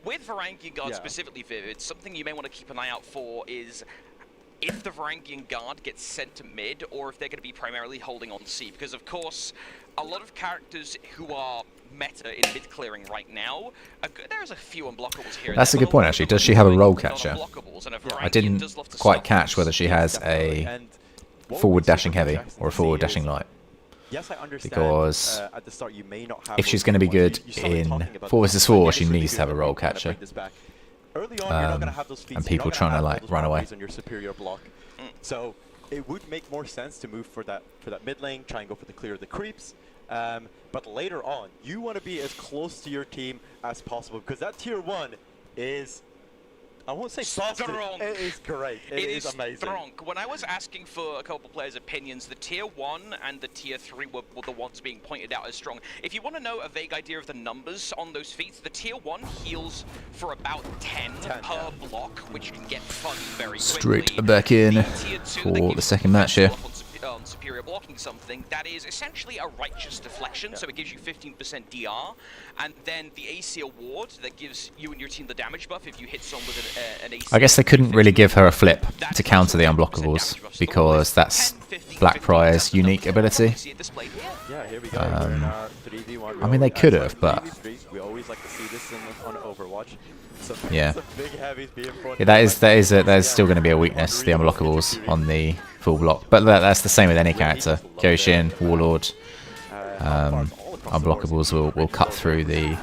With Varangian Guard specifically, Vivid, something you may want to keep an eye out for is if the Varangian Guard gets sent to mid, or if they're going to be primarily holding on C. Because, of course, a lot of characters who are meta in mid clearing right now, there's a few unblockables here. That's a good point, actually. Does she have a roll catcher? I didn't quite catch whether she has a forward dashing heavy or a forward dashing light. Yes, I understand. Because at the start you may not have if she's going to be good in 4 vs 4, she needs to have a roll catcher. Early on, you're not going to have those feats. And people trying to like run away. On your superior block. So it would make more sense to move for that mid lane, try and go for the clear of the creeps. But later on, you want to be as close to your team as possible because that tier 1 is, I won't say busted. It is great. It is amazing. Strong. When I was asking for a couple players' opinions, the tier 1 and the tier 3 were the ones being pointed out as strong. If you want to know a vague idea of the numbers on those feats, the tier 1 heals for about 10 per block, which can get fun very quickly. Straight back in for the second match here. On superior blocking something that is essentially a righteous deflection, so it gives you 15% DR, and then the AC award that gives you and your team the damage buff if you hit someone with an AC. I guess they couldn't really give her a flip to counter the unblockables because that's Black Prior's unique ability. I mean, they could have, but we always like to see this on Overwatch. yeah, that is still going to be a weakness, the unblockables on the full block. But that's the same with any character. Goshin, Warlord, unblockables will cut through the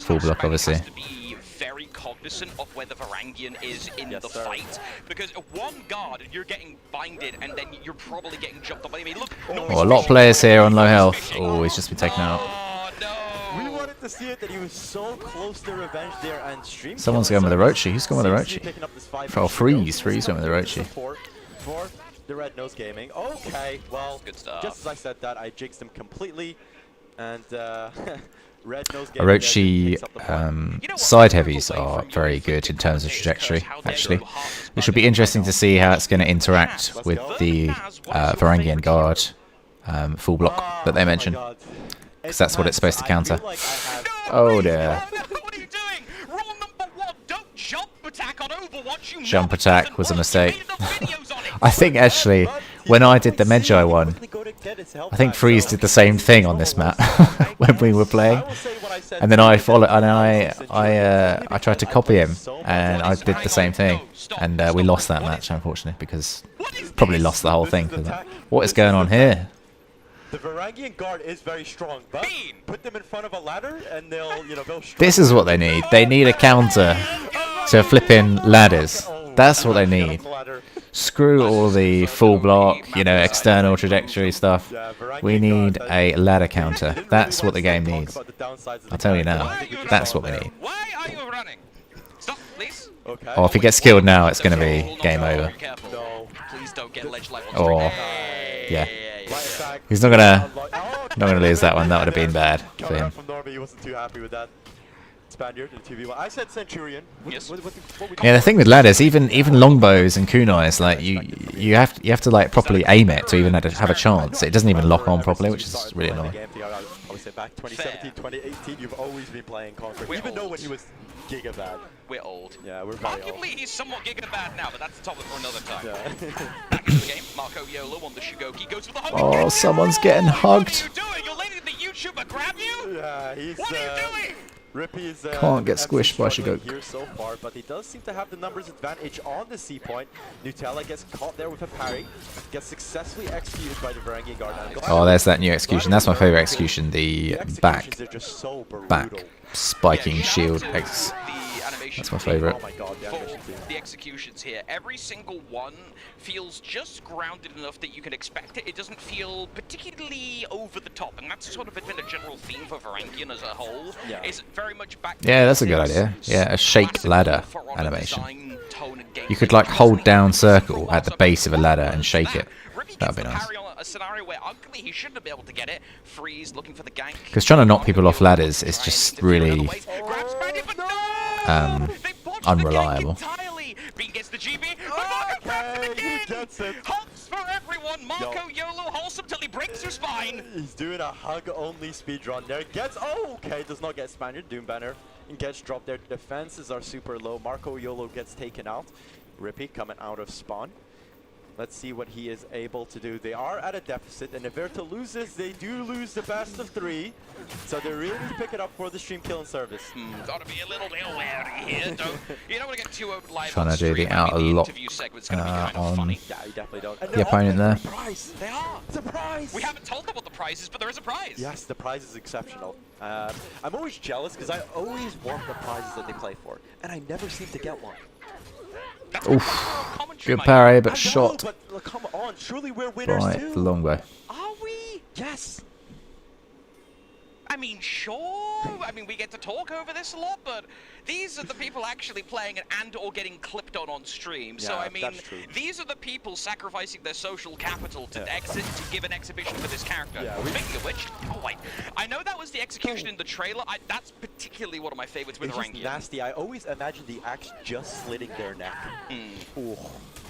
full block, obviously. Very cognizant of where the Varangian is in the fight, because one guard and you're getting binded, and then you're probably getting jumped up. I mean, look, A lot of players here on low health. Oh, he's just been taken out. We wanted to see it that he was so close to revenge there, and stream. Someone's going with a Rochi. Who's going with a Rochi? Oh, Freeze went with a Rochi. For the Red Nose Gaming. Okay, well, good stuff. Just as I said that, I jinxed him completely, and Red Nose Orochi side heavies are very good in terms of trajectory, actually. It should be interesting to see how it's going to interact with the Varangian Guard full block that they mentioned, because that's what it's supposed to counter. Oh dear. What are you doing? Rule number 1, don't jump attack on Overwatch. Jump attack was a mistake. I think actually, when I did the Medjai one, I think Freeze did the same thing on this map when we were playing, and then I followed, and I tried to copy him, and I did the same thing, and we lost that match unfortunately, because probably lost the whole thing. What is going on here? The Varangian Guard is very strong, but put them in front of a ladder and they'll, you know, they'll This is what they need. They need a counter to flipping ladders. That's what they need. Screw all the full block, you know, external trajectory stuff. We need a ladder counter. That's what the game needs. I'll tell you now. That's what we need. Why are you running? Stop, please. Okay. Oh, if he gets killed now, it's going to be game over. No. Please don't get ledge life on Or, yeah. He's not gonna lose that one. That would have been bad for him. From Norby, he wasn't too happy with that. Spaniard in 2v1. I said Centurion. Yes. Yeah, the thing with ladders, even longbows and kunais, like you have to like properly aim it to even have a chance. It doesn't even lock on properly, which is really annoying. I would say back 2017, 2018, you've always been playing Conquer, even though when he was giga bad. We're old. Yeah, we're very old. Arguably, he's somewhat giga bad now, but that's the topic for another time. Yeah. Back into the game, Marco Yolo on the Shugoki goes for the hug. Oh, someone's getting hugged. What are you doing? You're letting the YouTuber grab you? Yeah, he's. What are you doing? Rippy's can't get squished by Shugoki here so far, but he does seem to have the numbers advantage on the C point. Nutella gets caught there with a parry, gets successfully executed by the Varangian Guard. Oh, there's that new execution. That's my favorite execution. The back spiking shield X. That's my favorite. Oh my god, the executions here, every single one feels just grounded enough that you can expect it. It doesn't feel particularly over the top, and that's sort of been a general theme for Varangian as a whole. Yeah. Is very much back. Yeah, that's a good idea. Yeah, a shake ladder animation. You could like hold down circle at the base of a ladder and shake it. That'd be nice. A scenario where ugly, he shouldn't be able to get it. Freeze, looking for the gank. Because trying to knock people off ladders is just really unreliable. Gets the GB, hugs for everyone. Marco Yolo holds him till he breaks his spine. He's doing a hug-only speedrun there. Gets does not get Spaniard. Doom Banner and gets dropped there. Defenses are super low. Marco Yolo gets taken out. Rippy coming out of spawn. Let's see what he is able to do. They are at a deficit, and if Verta loses, they do lose the best of 3. So they really need to pick it up for the stream killing service. Gotta be a little bit wary here. You don't want to get too open live. Trying to do the outer lock on Yeah, you definitely don't. the opponent there. They are. Surprise! We haven't told them what the prize is, but there is a prize. Yes, the prize is exceptional. I'm always jealous because I always want the prizes that they play for, and I never seem to get one. Oof. Good parry, but shot but come on, surely we're winners by too. the longbow. Are we? Yes. I mean, sure. I mean, we get to talk over this a lot, but these are the people actually playing it and/or getting clipped on stream. Yeah, so I mean, that's true. these are the people sacrificing their social capital to to give an exhibition for this character. Yeah, Speaking of which, I know that was the execution in the trailer. That's particularly one of my favorites with It's just Varangian. nasty. I always imagine the axe just slitting their neck. Ooh,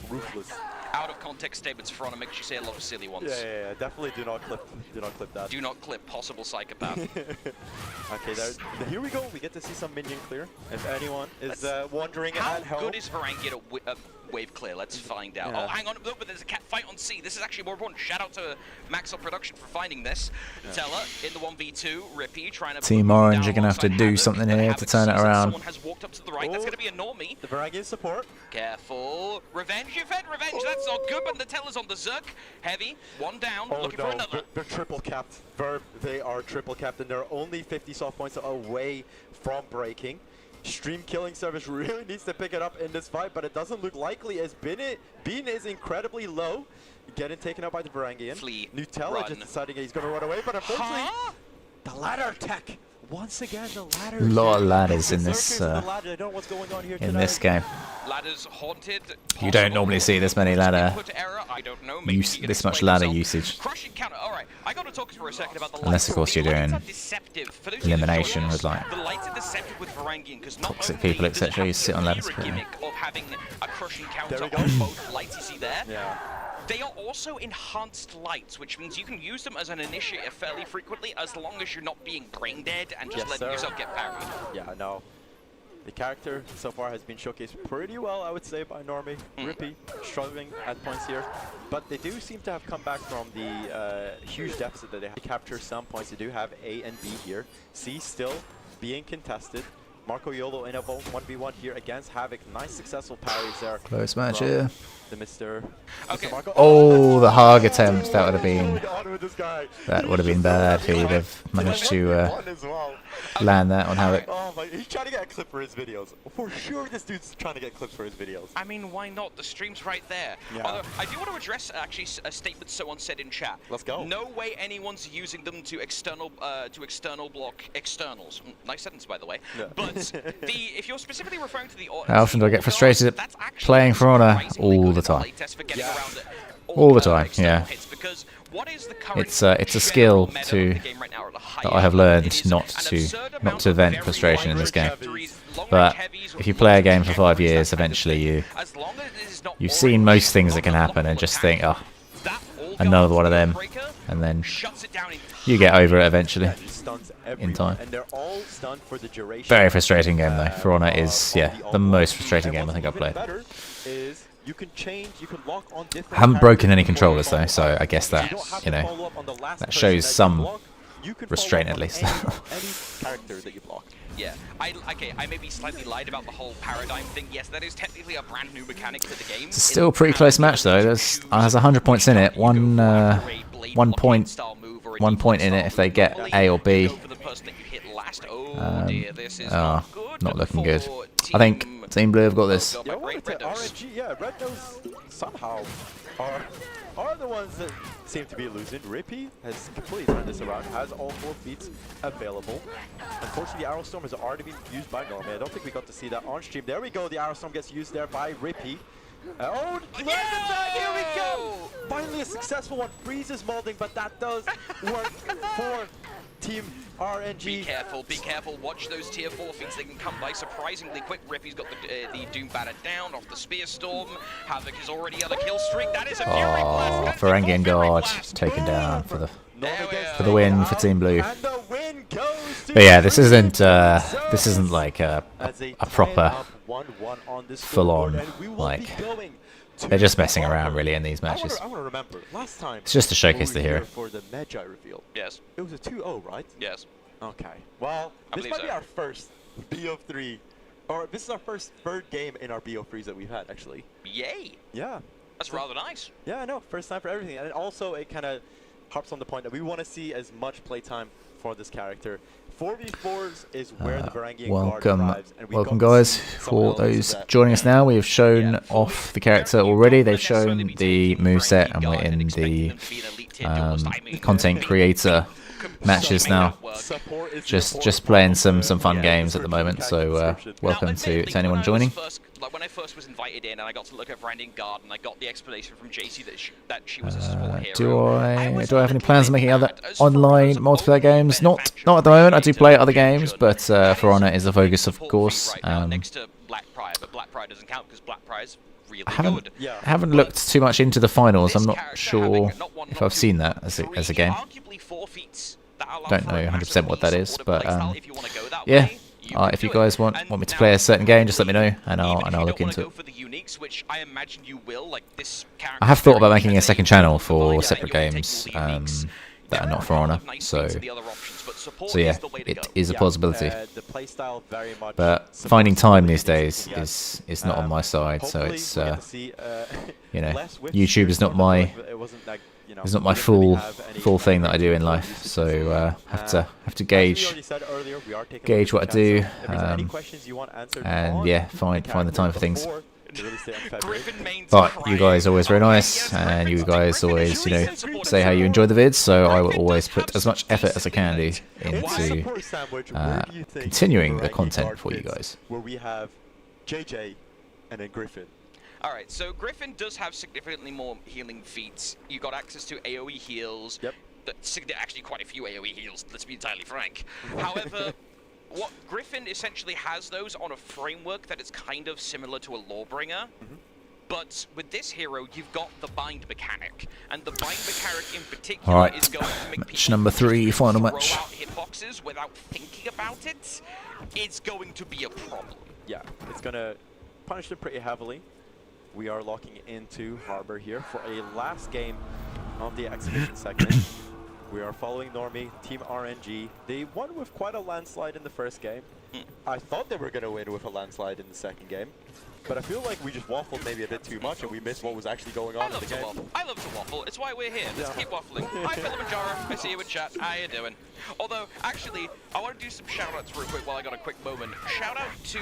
ruthless. Out of context statements from makes you say a lot of silly ones. Yeah. Definitely do not clip that. Do not clip possible psychopath. Okay, here we go. We get to see some minion clear. If anyone is wondering How at home. good is Varangian at wave clear? Let's find out. Yeah. Oh, hang on. Look, but there's a cat fight on C. This is actually more important. Shout out to Maxwell Production for finding this. Teller in the 1v2. Rippy trying to Team Orange are going to have to do something here to turn it around. Someone has walked up to the right. That's going to be a normie. The Varangian support. Careful. Revenge, you fed revenge. That's not good, but the Teller's on the Zerk. Heavy. One down. Looking for another. They're triple capped. Verb, they are triple capped, and they're only 50 soft points away from breaking. Stream killing service really needs to pick it up in this fight, but it doesn't look likely as Bean is incredibly low. Getting taken out by the Varangian. Flee. Nutella just deciding he's going to run away, but unfortunately, the ladder tech. Once again, the ladder. A lot of ladders in this game. Ladders haunted. You don't normally see this many ladder I don't know. this much ladder usage. Crushing counter. All right, I got to talk for a second about the Unless of course you're doing elimination with like the lights are deceptive with Varangian because not toxic people, etc. You sit on ladders. a gimmick of having a crushing counter on both lights. You see there. Yeah. They are also enhanced lights, which means you can use them as an initiator fairly frequently as long as you're not being brain dead and just letting yourself get parried. Yeah, no. The character so far has been showcased pretty well, I would say, by Normie. Rippy struggling at points here. But they do seem to have come back from the huge deficit that they have to capture some points. They do have A and B here. C still being contested. Marco Yolo in a 1v1 here against Havoc. Nice successful parries there. Close match here. The the Mr. Okay. Mr. Marco. Oh, the hog attempt. That would have been. On with this guy. That would have been bad. He would have managed to One as well. land that on Havoc. Oh my, he's trying to get a clip for his videos. For sure this dude's trying to get clips for his videos. I mean, why not? The stream's right there. Yeah. Although, I do want to address actually a statement someone said in chat. Let's go. No way anyone's using them to external block externals. Nice sentence, by the way. Yeah. But if you're specifically referring to the How often do I get frustrated playing For Honor? All the time. All the time, yeah. It's a skill that I have learned not to vent frustration in this game. But if you play a game for 5 years, eventually you've seen most things that can happen and just think, oh, another one of them, and then you get over it eventually in time. Very frustrating game though. For Honor is the most frustrating game I think I've played. You can change, you can lock on different. I haven't broken any controllers though, so I guess that that shows some restraint at least. Any character that you block. Yeah, I maybe slightly lied about the whole paradigm thing. Yes, that is technically a brand new mechanic to the game. It's still a pretty close match though. There's 100 points in it. One point in it if they get A or B. Not looking good. I think Team Blue have got this. RNG, Red Nose somehow are the ones that seem to be losing. Rippy has completely turned this around, has all 4 feats available. Unfortunately, the Arrow Storm has already been used by Normie. I don't think we got to see that on stream. There we go, the Arrow Storm gets used there by Rippy. Oh, here we go! Finally a successful one. Freezes molding, but that does work for Team RNG. Be careful. Watch those tier 4 feats. They can come by surprisingly quick. Rippy's got the Doom Batter down off the Spear Storm. Havoc is already on a kill streak. That is a Fury Blast. Varangian Guard taken down for the win for Team Blue. But yeah, this isn't like a proper full-on, like, they're just messing around really in these matches. I want to remember last time. It's just to showcase the hero. For the Magi reveal. Yes. It was a 2-0, right? Yes. Okay. Well, this might be our first BO3, or this is our first third game in our BO3s that we've had actually. Yay. Yeah. That's rather nice. Yeah, I know. First time for everything, and also it kind of harps on the point that we want to see as much playtime for this character. 4v4s is where the Varangian Guard arrives, and welcome guys. For those joining us now, we have shown off the character already. They've shown the moveset, and we're in the content creator matches now. Just playing some fun games at the moment. So welcome to anyone joining. When I first was invited in and I got to look at Varangian Guard and I got the explanation from JC that she was a support hero. Do I have any plans of making other online multiplayer games? Not at the moment. I do play other games, but For Honor is the focus, of course. Next to Blackprior, but Blackprior doesn't count because Blackprier's really good. I haven't looked too much into the finals. I'm not sure if I've seen that as a game. Don't know 100% what that is, but yeah. If you guys want me to play a certain game, just let me know, and I'll look into it. I have thought about making a second channel for separate games that are not For Honor, so yeah, it is a possibility. But finding time these days is not on my side, so it's YouTube is not my full thing that I do in life, so have to gauge what I do, and yeah, find the time for things. But you guys are always very nice, and you guys always say how you enjoy the vids, so I will always put as much effort as I can do into continuing the content for you guys. Where we have JJ and then Griffin. Alright, so Griffin does have significantly more healing feats. You got access to AoE heals. Yep. Actually quite a few AoE heals, let's be entirely frank. However, what Griffin essentially has those on a framework that is kind of similar to a Lawbringer. But with this hero, you've got the bind mechanic, and the bind mechanic in particular is going to make match number 3, final match. Throw out hitboxes without thinking about it. It's going to be a problem. Yeah, it's going to punish them pretty heavily. We are locking into Harbor here for a last game of the exhibition segment. We are following Normie, Team RNG. They won with quite a landslide in the first game. I thought they were going to win with a landslide in the second game. But I feel like we just waffled maybe a bit too much and we missed what was actually going on in the game. I love to waffle. It's why we're here. Let's keep waffling. Hi, Kilimanjaro. I see you in chat. How you doing? Although, actually, I want to do some shout-outs real quick while I got a quick moment. Shout-out to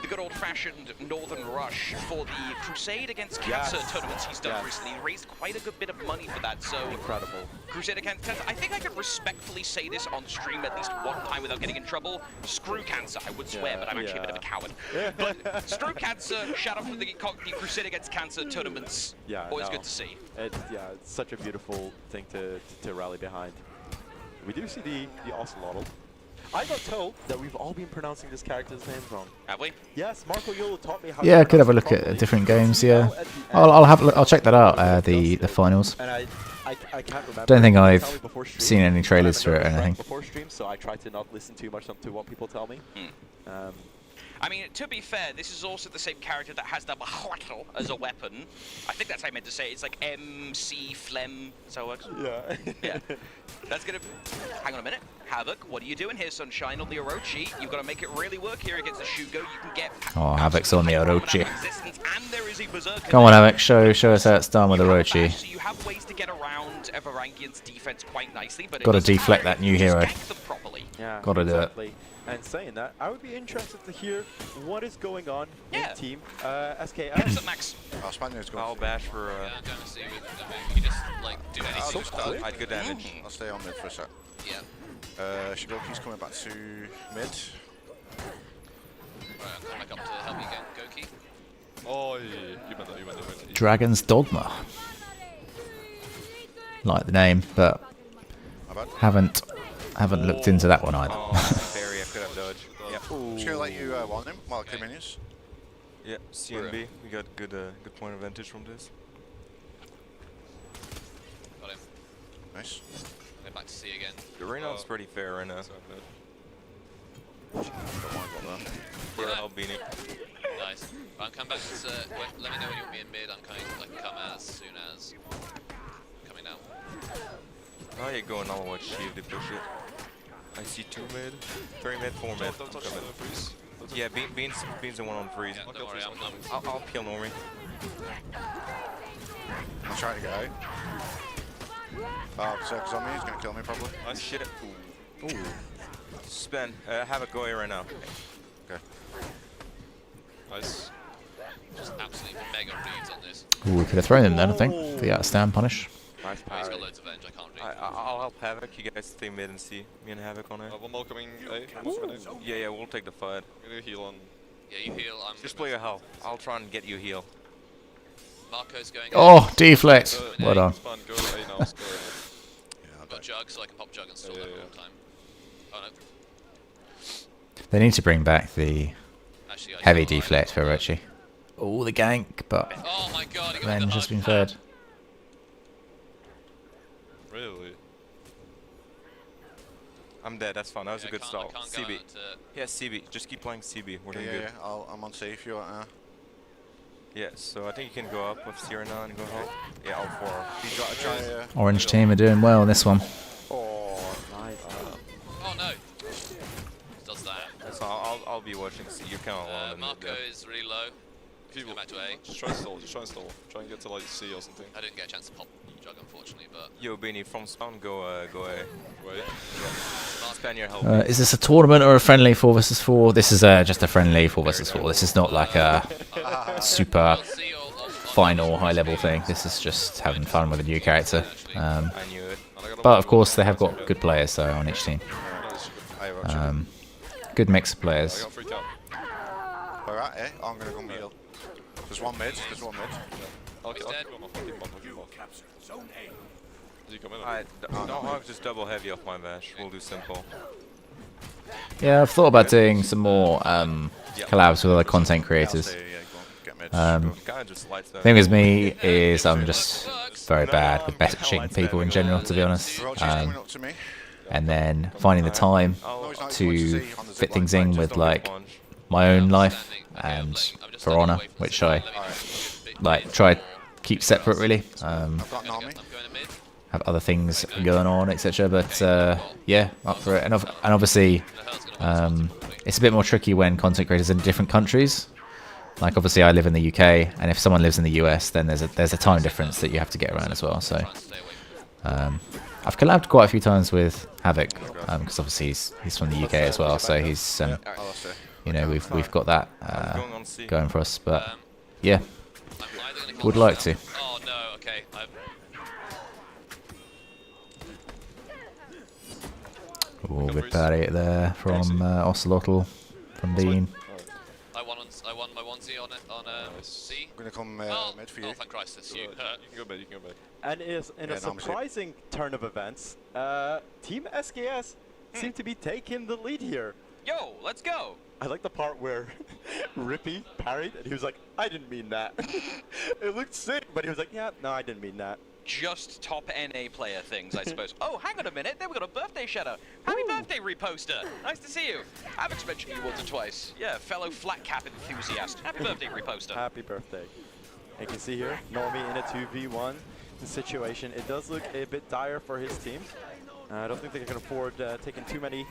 the good old-fashioned Northern Rush for the Crusade Against Cancer tournaments he's done recently. He raised quite a good bit of money for that, so... Incredible. Crusade Against Cancer, I think I could respectfully say this on stream at least one time without getting in trouble. Screw Cancer, I would swear, but I'm actually a bit of a coward. But screw Cancer, shout out for the Crusade Against Cancer tournaments. Yeah, always good to see. It's such a beautiful thing to rally behind. We do see the Ocelotl. I got told that we've all been pronouncing this character's name wrong. Have we? Yes, Marco Yolo taught me how. Yeah, I could have a look at different games. Yeah, I'll check that out. The finals. And I can't remember. Don't think I've seen any trailers for it or anything. Before stream, so I try to not listen too much to what people tell me. I mean, to be fair, this is also the same character that has the Mahuatl as a weapon. I think that's how I meant to say it. It's like MC Phlegm. So it works. Yeah. Yeah. That's gonna. Hang on a minute. Havoc, what are you doing here, Sunshine? On the Orochi, you've got to make it really work here against the Shugo. You can get. Oh, Havoc's on the Orochi. And there is a Berserker. Come on, Havoc, show us how it's done with Orochi. So you have ways to get around a Varangian's defense quite nicely, but got to deflect that new hero. Yeah, got to do it. And saying that, I would be interested to hear what is going on in team SKS. What's up, Max? I'll bash for. Yeah, I'm going to see with the move. You just like do anything. I had good damage. I'll stay on mid for a sec. Yeah. Shigoki's coming back to mid. Right, I'm coming back up to help you again, Goki. Oh, you meant that. Dragon's Dogma. Like the name, but haven't looked into that one either. Barry, I could have dodged. Yeah. I'm just gonna let you warn him while I kill minions. Yeah, CNB. We got good point of vantage from this. Got him. Nice. Head back to C again. The Reno's pretty fair right now. For Albini. Nice. I'm coming back to. Let me know when you'll be in mid. I'm coming. Like come as soon as. Coming now. Oh, you're going all watch see if they push it. I see 2 mid, 3 mid, 4 mid. Don't touch the freeze. Yeah, Bean's the one on freeze. Yeah, don't worry, I'll peel Nori. I'm trying to get out. Oh, Circus on me, he's gonna kill me probably. Nice shit. Ooh. Spin. Have it go here right now. Okay. Nice. Just absolutely mega reads on this. Ooh, we could have thrown him then, I think, for the outstand punish. Nice power. He's got loads of range, I can't read. I'll help Havoc. You guys stay mid and see. Me and Havoc on it. One more coming A. Yeah, we'll take the fight. I'm gonna heal on. Yeah, you heal. Just play your health. I'll try and get you heal. Marco's going. Oh, deflect. Well done. Go A now. I've got Jug, so I can pop Jug and stall that all the time. Oh no. They need to bring back the heavy deflect for Orochi. Oh, the gank, but oh my God, then just been fed. Really? I'm dead, that's fine. That was a good stall. CB. Yeah, CB. Just keep playing CB. We're doing good. Yeah, I'm on safe. You're Yeah, so I think you can go up with Sirena and go home. Yeah, all 4. Try, Orange team are doing well in this one. Oh, nice. Oh no. Does that. That's all. I'll be watching. See, you're kind of alone. Marco is really low. People back to A. Just try and stall. Try and get to like C or something. I didn't get a chance to pop Jug, unfortunately, but. Yo, Beanie, from spawn, go A. Wait. Yeah. Spend your help. Is this a tournament or a friendly 4v4? This is just a friendly 4v4. This is not like a super final high-level thing. This is just having fun with a new character. But of course, they have got good players so on each team. Good mix of players. Alright, I'm gonna go heal. There's one mid. I'll keep him off. Is he coming? Don't hog, just double heavy off my bash. We'll do simple. Yeah, I've thought about doing some more collabs with other content creators. The thing with me is I'm just very bad with messaging people in general, to be honest. And then finding the time to fit things in with like my own life and For Honor, which I like try to keep separate really. Have other things going on, etc. But yeah, up for it. And obviously, it's a bit more tricky when content creators are in different countries. Like obviously I live in the UK, and if someone lives in the US, then there's a time difference that you have to get around as well. So I've collabed quite a few times with Havoc because obviously he's from the UK as well, so he's you know, we've got that going for us. But yeah, would like to. Oh no, okay. Oh, good parry there from Ocelotl, from Dean. I won my onesie on C. I'm gonna come mid for you. Oh, thank Christ, it's you. You can go mid, you can go mid. And in a surprising turn of events, Team SKS seem to be taking the lead here. Yo, let's go. I like the part where Rippy parried and he was like, I didn't mean that. It looked sick, but he was like, yeah, no, I didn't mean that. Just top NA player things, I suppose. Oh, hang on a minute. There we got a birthday shout out. Happy birthday, Reposter. Nice to see you. Havoc's mentioned you once or twice. Yeah, fellow flat cap enthusiast. Happy birthday, Reposter. Happy birthday. You can see here, Normie in a 2v1 situation. It does look a bit dire for his team. I don't think they can afford taking too many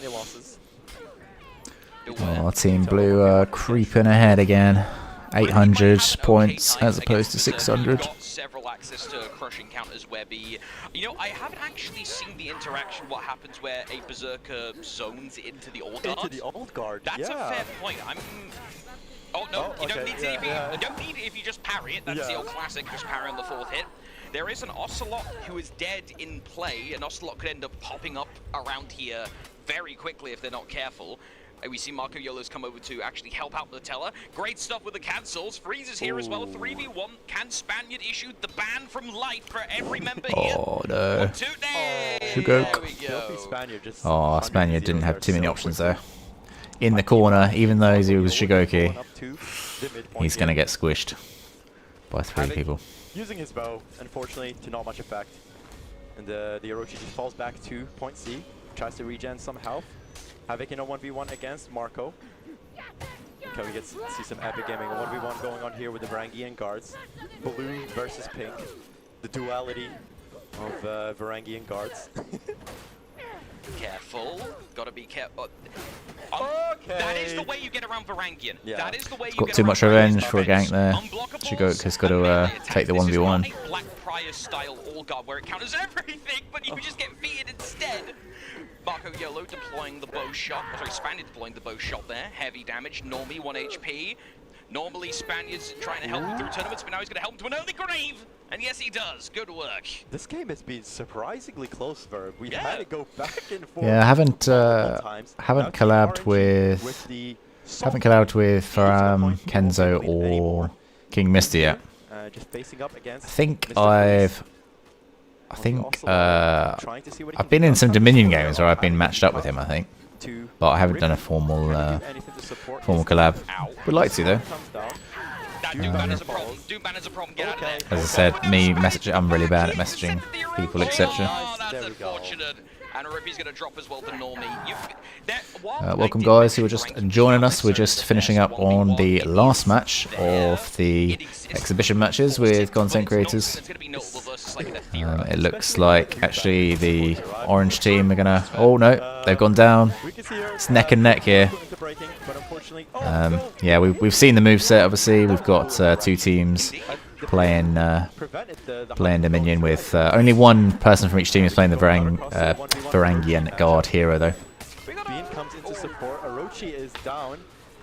losses. Oh, Team Blue creeping ahead again. 800 points as opposed to 600. Got several access to crushing counters where you know, I haven't actually seen the interaction what happens where a berserker zones into the old guard. Into the old guard. That's a fair point. Oh no, you don't need to. Yeah. You don't need it if you just parry it. That's the old classic, just parry on the 4th hit. There is an Ocelot who is dead in play, and Ocelot could end up popping up around here very quickly if they're not careful. We see Marco Yolo's come over to actually help out the teller. Great stuff with the cancels. Freeze is here as well. 3v1. Can Spaniard issue the ban from life for every member here? Oh no. 1, 2, There we go. Oh, Spaniard didn't have too many options there. In the corner, even though he was Shigoki, he's going to get squished by 3 people. Using his bow, unfortunately, to not much effect. And the Orochi just falls back to point C. Tries to regen some health. Havoc in a 1v1 against Marco. Okay, we get to see some epic gaming. A 1v1 going on here with the Varangian Guards. Blue versus pink. The duality of Varangian Guards. Careful. Gotta be careful. That is the way you get around Varangian. Yeah. That is the way you Got get too around much revenge for a gank there. Shigok has got to take the 1v1. This is not a Black Prior style all guard where it counters everything, but you just get beaten instead. Marco Yolo deploying the bow shot. Sorry, Spaniard deploying the bow shot there. Heavy damage. Normie 1 HP. Normally Spaniard's trying to help him through tournaments, but now he's going to help him to an early grave. And yes, he does. Good work. This game has been surprisingly close, Verb. We've had to go back and forth. Yeah, I haven't collabed with Faram, Kenzo, or King Misty yet. Just facing up against I've been in some Dominion games where I've been matched up with him, I think, but I haven't done a formal collab. Would like to though. As I said, I'm really bad at messaging people, etc. That's unfortunate. And Rippy's going to drop as well to Normie. Welcome guys who are just joining us. We're just finishing up on the last match of the exhibition matches with content creators. It looks like actually the orange team are gonna... Oh no, they've gone down. It's neck and neck here. Yeah, we've seen the moveset obviously. We've got 2 teams playing Dominion with only one person from each team is playing the Varangian Guard hero though. Bean comes into support. Orochi is down,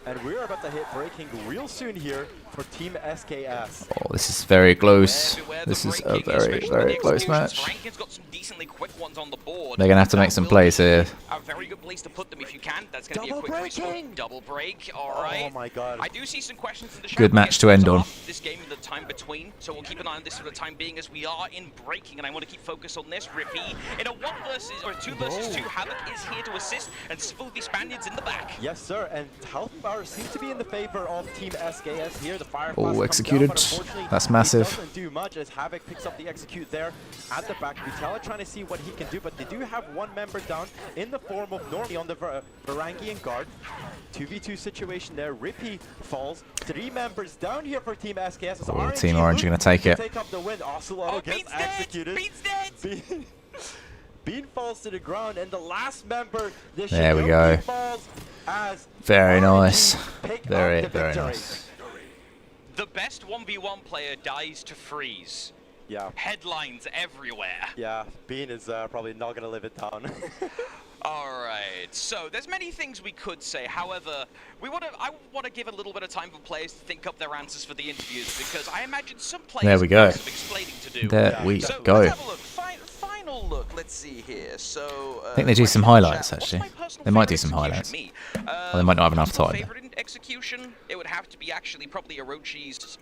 and we're about to hit breaking real soon here for Team SKS. Oh, this is very close. This is a very, very close match. They're gonna have to make some plays here. A very good place to put them if you can. That's going to be a quick respawn. Double break. All right. Oh my god. I do see some questions in the chat. Good match to end on. This game in the time between, so we'll keep an eye on this for the time being as we are in breaking, and I want to keep focus on this. Rippy in a 2 versus 2. Havoc is here to assist, and still the Spaniards in the back. Yes, sir. And health power seems to be in the favor of Team SKS here. The fire. Oh, executed. That's massive. Doesn't do much as Havoc picks up the execute there at the back. Vitala trying to see what he can do, but they do have 1 member down in the form of Normie on the Varangian Guard. 2v2 situation there. Rippy falls. 3 members down here for Team SKS. Oh, Team Orange are going to take it. Take up the win. Ocelotl gets executed. Beat's dead. Bean falls to the ground, and the last member, the There we Shinobi go. falls as Very RNG nice. pick up Very, the very victory. nice. The best 1v1 player dies to freeze. Yeah. Headlines everywhere. Yeah, Bean is probably not going to live it down. Alright, so there's many things we could say. However, I want to give a little bit of time for players to think up their answers for the interviews, because I imagine some players There we go. have some explaining to do. There we so go. Let's have a look. Final look. Let's see here. So I think they do some highlights actually. They might do some highlights. Or they might not have enough time. Favorite in execution? It would have to be actually probably Orochi's,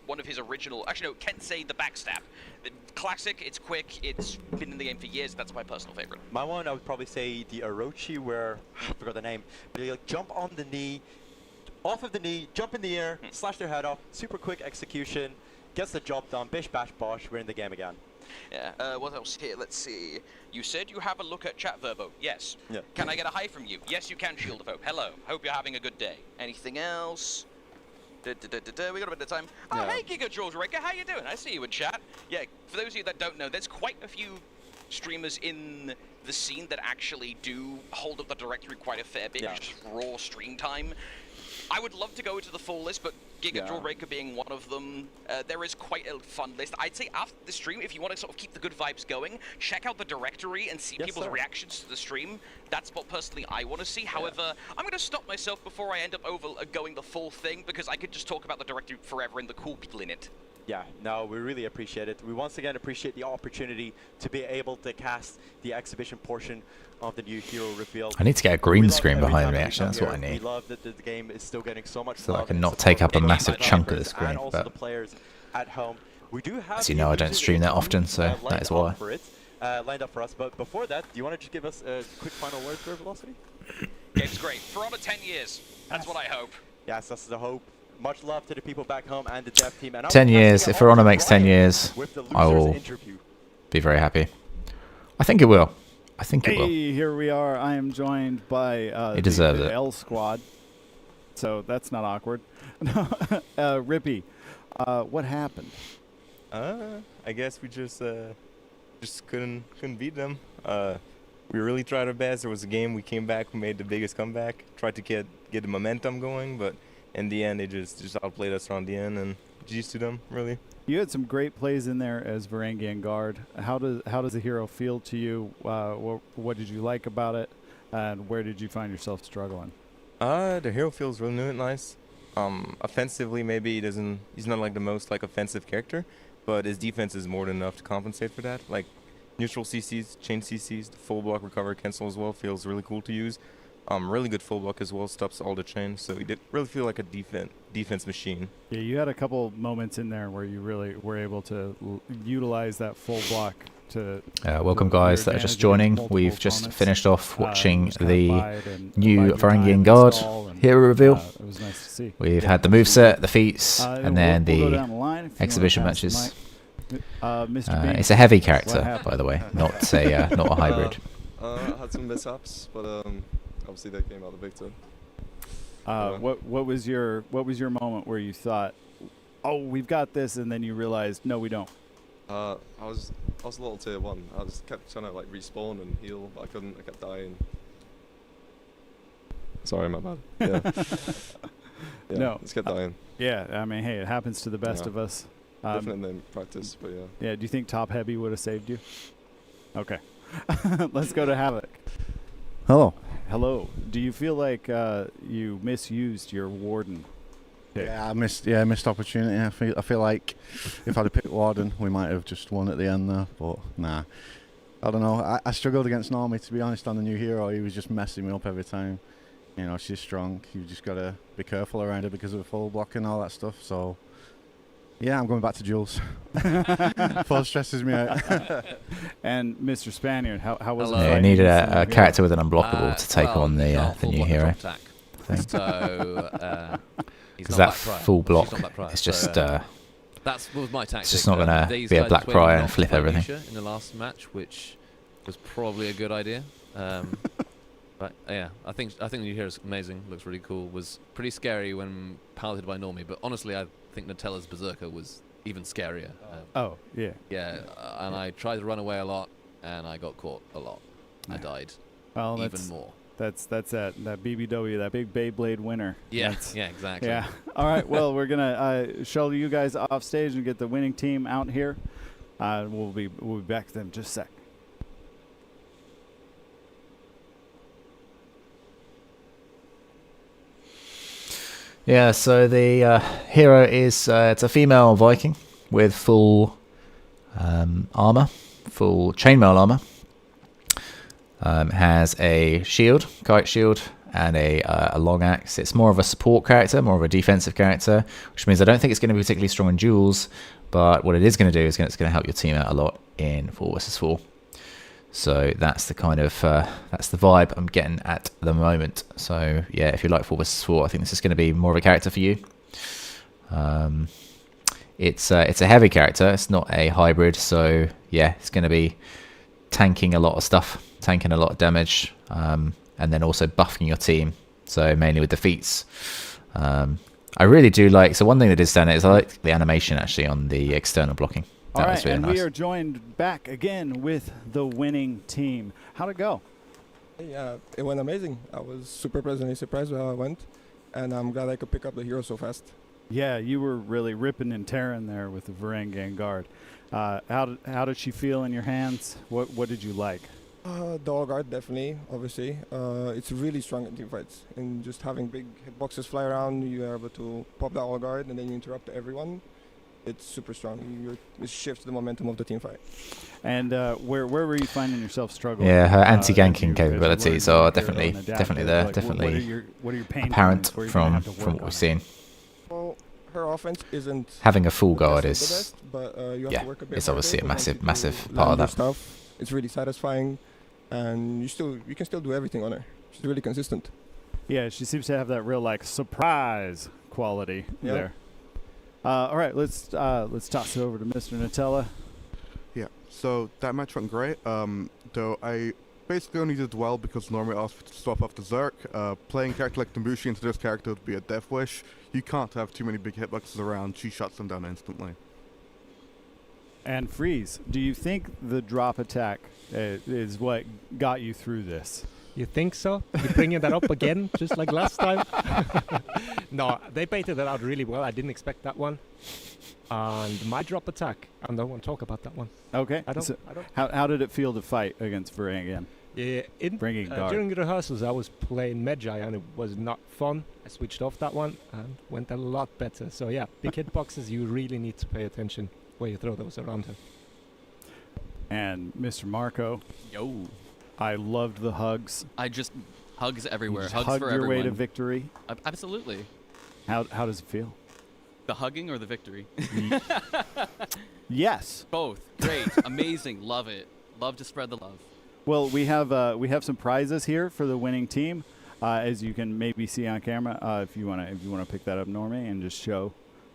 one of his original. Actually, no, Kensei the backstab. Classic. It's quick. It's been in the game for years. That's my personal favorite. My one, I would probably say the Orochi, where I forgot the name, but you like jump on the knee, off of the knee, jump in the air, slash their head off, super quick execution, gets the job done. Bish bash bosh. We're in the game again. Yeah, what else here? Let's see. You said you have a look at chat, Verbo. Yes. Yeah. Can I get a hi from you? Yes, you can, Shield of Hope. Hello. Hope you're having a good day. Anything else? We got a bit of time. Oh, Yeah. hey, Giga George Raker. How you doing? I see you in chat. Yeah, for those of you that don't know, there's quite a few streamers in the scene that actually do hold up the directory quite a fair bit. Yeah. Just raw stream time. I would love to go into the full list, but Giga Jawbreaker being one of them, there is quite a fun list. I'd say after the stream, if you want to sort of keep the good vibes going, check out the directory and see people's reactions to the stream. That's what personally I want to see. However, I'm going to stop myself before I end up going the full thing, because I could just talk about the directory forever and the cool people in it. Yeah, no, we really appreciate it. We once again appreciate the opportunity to be able to cast the exhibition portion of the new hero reveal. I need to get a green screen behind me, actually. That's what I We need. love that the game is still getting so much So love I can and not support take up a from massive the chunk of the developers screen. and also But the players at home. We do have as you know, I don't stream that often, so that is why. Lined up for us. But before that, do you want to just give us a quick final word for Velocity? Game's great. For another 10 years. That's what I hope. Yes, that's the hope. Much love to the people back home and the dev team. And 10 years. If For Honor makes 10 years, with the I will losers interview. be very happy. I think it will. I think it will. Hey, here we are. I am joined by He deserves the it. L squad. So that's not awkward. Rippy, what happened? I guess we just couldn't beat them. We really tried our best. There was a game we came back, we made the biggest comeback, tried to get the momentum going, but in the end they just outplayed us around the end, and GG's to them, really. You had some great plays in there as Varangian Guard. How does the hero feel to you? What did you like about it, and where did you find yourself struggling? The hero feels really nice. Offensively, maybe he's not like the most like offensive character, but his defense is more than enough to compensate for that. Like neutral CCs, chain CCs, the full block recover cancel as well feels really cool to use. Really good full block as well, stops all the chains, so he did really feel like a defense machine. Yeah, you had a couple moments in there where you really were able to utilize that full block to. Welcome guys that are just joining. We've just finished off watching the new Varangian Guard hero reveal. It was nice to see. We've had the moveset, the feats, and then we'll go the down the line if you exhibition wanna pass the matches. Mr. Bean, It's a heavy what character, happened? by the way, not a hybrid. I had some mishaps, but obviously they came out the victor. What was your moment where you thought, oh, we've got this, and then you realized, no, we don't? I was a little tier 1. I just kept trying to like respawn and heal, but I couldn't. I kept dying. Sorry, my bad. Yeah. Yeah, No, just kept dying. Yeah, I mean, hey, it happens to the best of us. Definitely in practice, but yeah. Yeah, do you think top heavy would have saved you? Okay. Let's go to Havoc. Hello. Hello. Do you feel like you misused your Warden pick? Yeah, I missed opportunity. I feel like if I'd have picked Warden, we might have just won at the end there. But nah, I don't know. I struggled against Normie, to be honest, on the new hero. He was just messing me up every time. You know, she's strong. You just gotta be careful around her because of the full block and all that stuff. So yeah, I'm going back to Jules. Full stresses me out. And Mr. Spaniard, how was it? Yeah, he needed a character with an unblockable to take on the new hero. So because that full block, it's just that was my tactic. it's just not going to These be a guys black played prior and not flip everything. Felicia in the last match, which was probably a good idea. But yeah, I think the new hero is amazing. Looks really cool. Was pretty scary when piloted by Normie, but honestly, I think Nutella's Berserker was even scarier. Oh yeah. Yeah, and I tried to run away a lot. and I got caught a lot. I died Well, even more. That's that BBW, that big Beyblade winner. Yeah, yeah, exactly. Yeah. All right. Well, we're gonna show you guys off stage and get the winning team out here. We'll be back to them in just a sec. Yeah, so the hero is it's a female Viking with full armor, full chainmail armor. Has a shield, kite shield, and a long axe. It's more of a support character, more of a defensive character, which means I don't think it's going to be particularly strong in duels, but what it is going to do is it's going to help your team out a lot in 4 vs 4. So that's the kind of that's the vibe I'm getting at the moment. So yeah, if you like 4 vs 4, I think this is going to be more of a character for you. It's a heavy character. It's not a hybrid, so yeah, it's going to be tanking a lot of stuff, tanking a lot of damage, and then also buffing your team. So mainly with the feats. I really do like. So one thing that did stand out is I like the animation actually on the external blocking. All right, really and nice. we are joined back again with the winning team. How'd it go? Yeah, it went amazing. I was super pleasantly surprised where I went, and I'm glad I could pick up the hero so fast. Yeah, you were really ripping and tearing there with the Varangian Guard. How did she feel in your hands? What did you like? The All Guard, definitely, obviously. It's really strong in team fights. And just having big hitboxes fly around, you are able to pop the All Guard and then you interrupt everyone. It's super strong. It shifts the momentum of the team fight. And where were you finding yourself struggling? Yeah, her anti-ganking capabilities are definitely there, Like, definitely what are your pain apparent points where you're gonna have to from work what we've on? seen. Well, her offense isn't Having a full guard the is best, but, you have yeah, to work a bit it's harder, obviously a but once you massive do part of land your that. stuff, it's really satisfying, and you can still do everything on her. She's really consistent. Yeah, she seems to have that real like surprise quality Yeah. there. All right, let's toss it over to Mr. Nutella. Yeah, so that match went great. Though I basically only did well because normally I asked to swap off the Zerk. Playing a character like Tambushi into this character would be a death wish. You can't have too many big hitboxes around. She shuts them down instantly. And Freeze, do you think the drop attack is what got you through this? You think so? You're bringing that up again, just like last time? No, they baited it out really well. I didn't expect that one. And my drop attack, I don't want to talk about that one. Okay. I don't. How did it feel to fight against Varangian? Yeah, Bringing guard. during the rehearsals, I was playing Magi and it was not fun. I switched off that one and went a lot better. So yeah, big hitboxes, you really need to pay attention where you throw those around her. And Mr. Marco. Yo. I loved the hugs. I just hugs everywhere. You just Hugs hugged for your everyone. way to victory. Absolutely. How does it feel? The hugging or the victory? Yes. Both. Great. Amazing. Love it. Love to spread the love. Well, we have some prizes here for the winning team, as you can maybe see on camera. If you wanna pick that up, Normie, and just show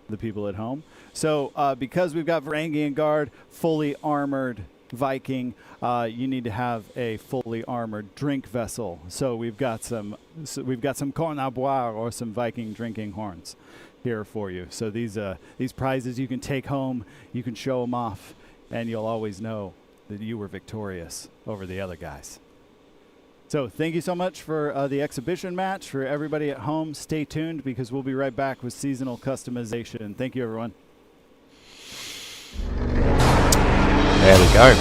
the people at home. So because we've got Varangian Guard, fully armored Viking, you need to have a fully armored drink vessel. So we've got some corne à boire, or some Viking drinking horns here for you. So these prizes you can take home, you can show them off, and you'll always know that you were victorious over the other guys. So thank you so much for the exhibition match. For everybody at home, stay tuned because we'll be right back with seasonal customization. Thank you, everyone. There we go.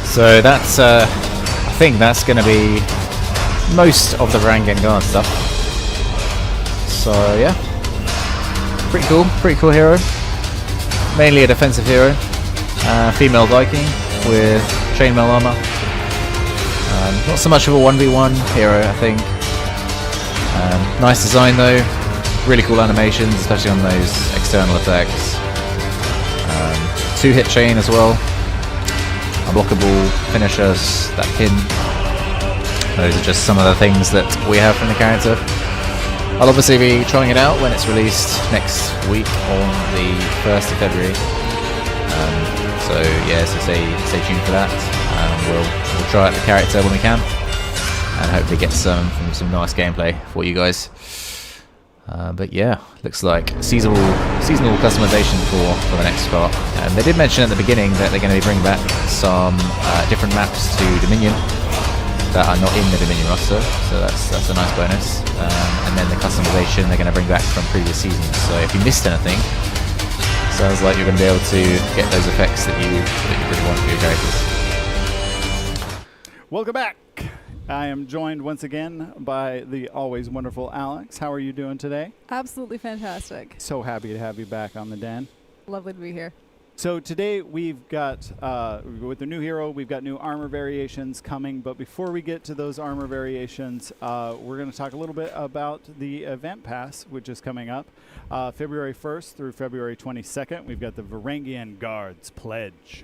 So that's I think that's going to be most of the Varangian Guard stuff. So yeah, pretty cool hero. Mainly a defensive hero. Female Viking with chainmail armor. Not so much of a 1v1 hero, I think. Nice design though. Really cool animations, especially on those external attacks. 2-hit chain as well. Unblockable finishers, that pin. Those are just some of the things that we have from the character. I'll obviously be trying it out when it's released next week on the 1st of February. So yeah, so stay tuned for that. We'll try out the character when we can, and hopefully get some nice gameplay for you guys. But yeah, looks like seasonal customization for the next part. And they did mention at the beginning that they're going to be bringing back some different maps to Dominion that are not in the Dominion roster, so that's a nice bonus. And then the customization they're going to bring back from previous seasons. So if you missed anything, sounds like you're going to be able to get those effects that you really want for your characters. Welcome back. I am joined once again by the always wonderful Alex. How are you doing today? Absolutely fantastic. So happy to have you back on the den. Lovely to be here. So today we've got, with the new hero, we've got new armor variations coming. But before we get to those armor variations, we're going to talk a little bit about the event pass, which is coming up February 1st through February 22nd. We've got the Varangian Guard's Pledge.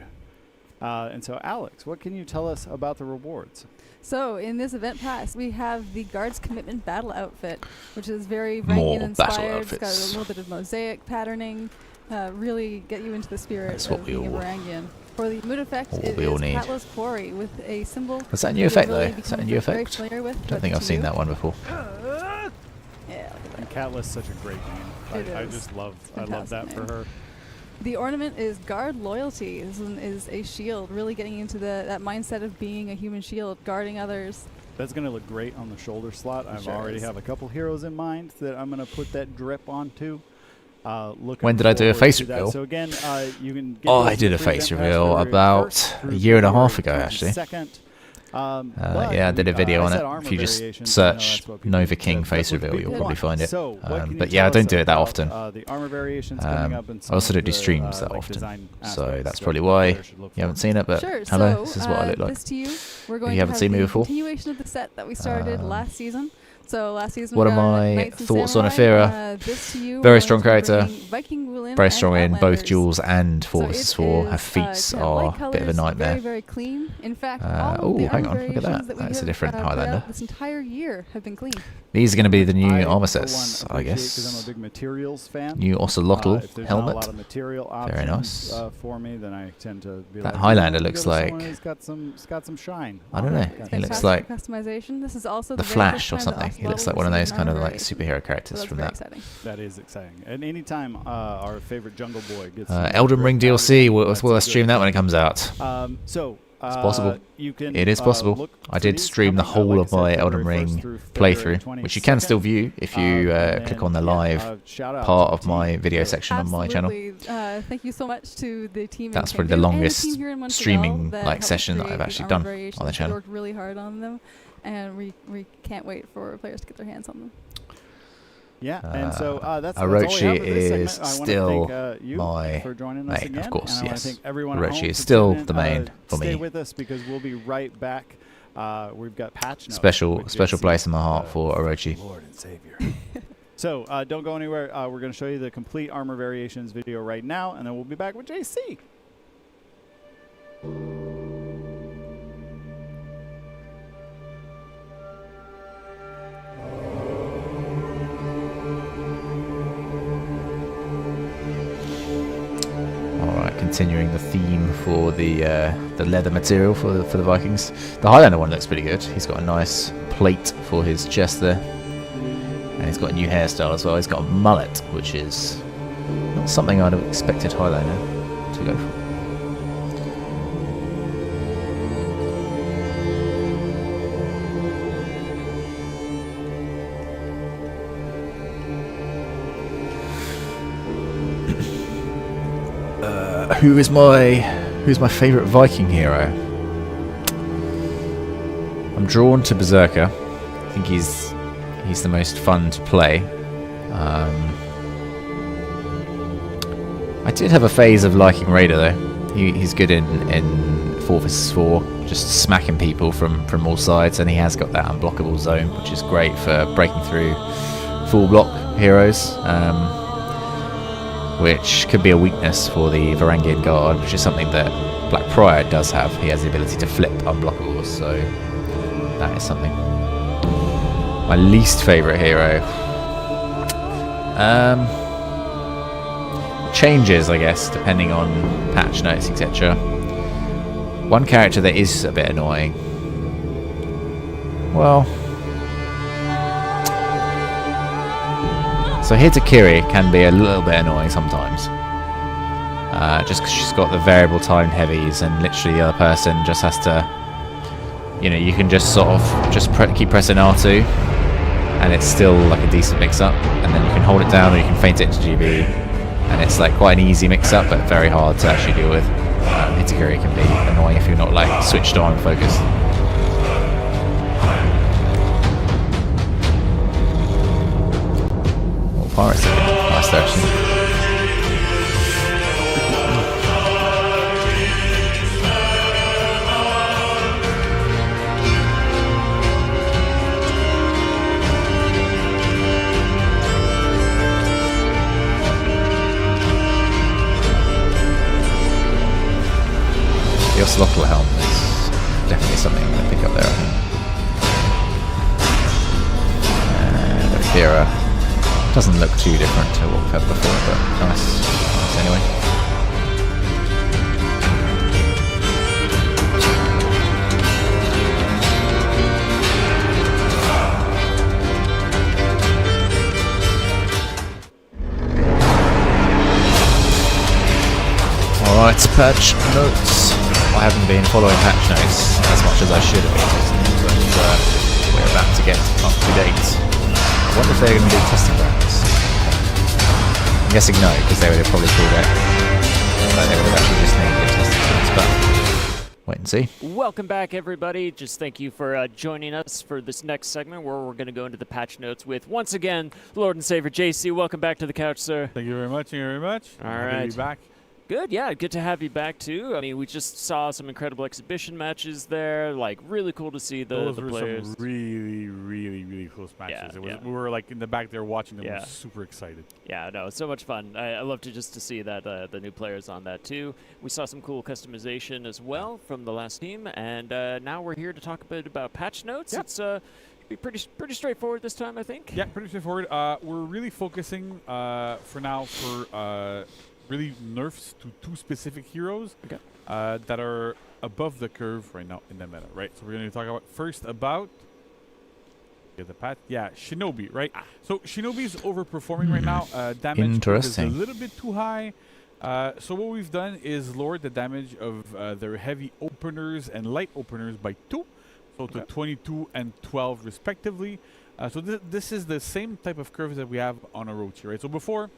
And so, Alex, what can you tell us about the rewards? So, in this event pass, we have the Guard's Commitment Battle Outfit, which is very More Varangian inspired. It's got outfits. a little bit of mosaic patterning, really get you into the spirit That's of what we being a all- Varangian. For the mood effect, all it we is all need. Catless Quarry with a symbol. Was that a new you'll effect really though? Is that a become new very effect? familiar with, I don't but think I've to seen you- that one before. Yeah, And Catless, such a great name. It I is. just love that Fantastic for name. her. The ornament is Guard Loyalty. This one is a shield, really getting into that mindset of being a human shield, guarding others. That's going to look great on the shoulder slot. I sure already is. have a couple heroes in mind that I'm going to put that drip onto. Looking When did I do a forward face to that. reveal? So again, you can get Oh, those I did a free face event pass reveal February about 1st a through year and a half February ago, actually. 22nd. Yeah, I did a video on it. If you just search Nova King that's face what reveal, you'll people probably want. find it. So, what can you But yeah, I tell don't us do it that about, often. the armor variations coming up and I also some don't of do the, streams that like often, design so aspects that's that probably the why player should look you haven't for. seen it. But Sure. hello, So, this is what I look like. this to you, we're going you to haven't have seen me the before. continuation of the set that we started last season. So last season, What we are got my Knights and thoughts on Samurai. Aphira? This to you, Very we're strong going to be character. bringing Viking Willem Very and strong in both Outlanders. duels and So 4 vs it 4. Her is, feats kind of light are a bit of a colours, nightmare. Very, very clean. In fact, all Oh, of the hang armor on, look at variations that. we That's a have, different put Highlander. out this entire year have been clean. These are going to be the new I, armor for one, sets, I appreciate, 'cause guess. I'm a big materials fan. New Ocelotl If there's helmet. not a lot of material Very options, nice. for me, then I tend to be That like, Highlander "Oh, looks go to someone like- who's got some shine. I don't know. He looks Fantastic like customization. This is also the the very Flash first or time that something. He Ocelotl looks like one of received those an kind of armor like variation. superhero So characters that's from very that. exciting. That is exciting. And anytime our favorite Jungle Boy gets Elden Ring DLC, we'll stream that when it comes out. So It's possible. you can, It is possible. look I for did these stream the coming, whole like I of said, my February Elden 1st Ring through February playthrough, which you can still view if you and click then, on the yeah, live shout out part to of the my team. video section on my channel. Absolutely. Thank you so much to the team. That's in probably the Cancun and longest team here in Montreal streaming that like helped session that create I've these actually armor done on variations. the They channel. worked really hard on them, and we can't wait for players to get their hands on them. Yeah, and so that's all we have Orochi for this segment. is I wanna still thank, you my for joining us main, again, of course. and I wanna Yes, thank everyone at Orochi home is for still tuning in. the main for Stay me. with us because we'll be right back. We've got patch notes. Special with special JC, place in my heart for Orochi. Lord and Savior. So don't go anywhere. We're going to show you the complete armor variations video right now, and then we'll be back with JC. Alright, continuing the theme for the leather material for the Vikings. The Highlander one looks pretty good. He's got a nice plate for his chest there. And he's got a new hairstyle as well. He's got a mullet, which is not something I'd have expected Highlander to go for. Who's my favourite Viking hero? I'm drawn to Berserker. I think he's the most fun to play. I did have a phase of liking Raider though. He's good in 4 vs 4, just smacking people from all sides, and he has got that unblockable zone, which is great for breaking through full block heroes. Which could be a weakness for the Varangian Guard, which is something that Black Prior does have. He has the ability to flip unblockables, so that is something. My least favourite hero. Changes, I guess, depending on patch notes, etc. One character that is a bit annoying. Well, So Hitakiri can be a little bit annoying sometimes. Just because she's got the variable timed heavies and literally the other person just has to, you know, you can just sort of just keep pressing R2 and it's still like a decent mix-up, and then you can hold it down or you can feint it to GB, and it's like quite an easy mix-up but very hard to actually deal with. Hitakiri can be annoying if you're not like switched on and focused. Well, Pirates are nice there actually. The Ocelotl helm is definitely something I'm going to pick up there, I think. And Aphira doesn't look too different to what we've had before, but nice anyway. Alright, patch notes. I haven't been following patch notes as much as I should have been recently, but we're about to get up to date. I wonder if they're going to do testing grounds. I'm guessing no, because they would have probably called it. Like they would have actually just named it testing grounds, but wait and see. Welcome back, everybody. Just thank you for joining us for this next segment where we're going to go into the patch notes with, once again, Lord and Savior JC. Welcome back to the couch, sir. Thank you very much. Thank you very much. All Happy right. to be back. Good, yeah, good to have you back too. I mean, we just saw some incredible exhibition matches there. Like, really cool to see the Those were players. some really close matches. Yeah, We were like in the back there watching them. Yeah. We were super excited. Yeah, no, it's so much fun. I love to see that the new players on that too. We saw some cool customization as well from the last team, and now we're here to talk a bit about patch notes. Yep. It's be pretty straightforward this time, I think. Yeah, pretty straightforward. We're really focusing for now for really nerfs to 2 specific heroes that are above the curve right now in the meta, right? So we're going to talk about get the path. Yeah, Shinobi, right? So Shinobi's overperforming right now. Damage is a little bit too high. So what we've done is lowered the damage of their heavy openers and light openers by 2, so to 22 and 12 respectively. So this is the same type of curves that we have on Orochi, right? So before,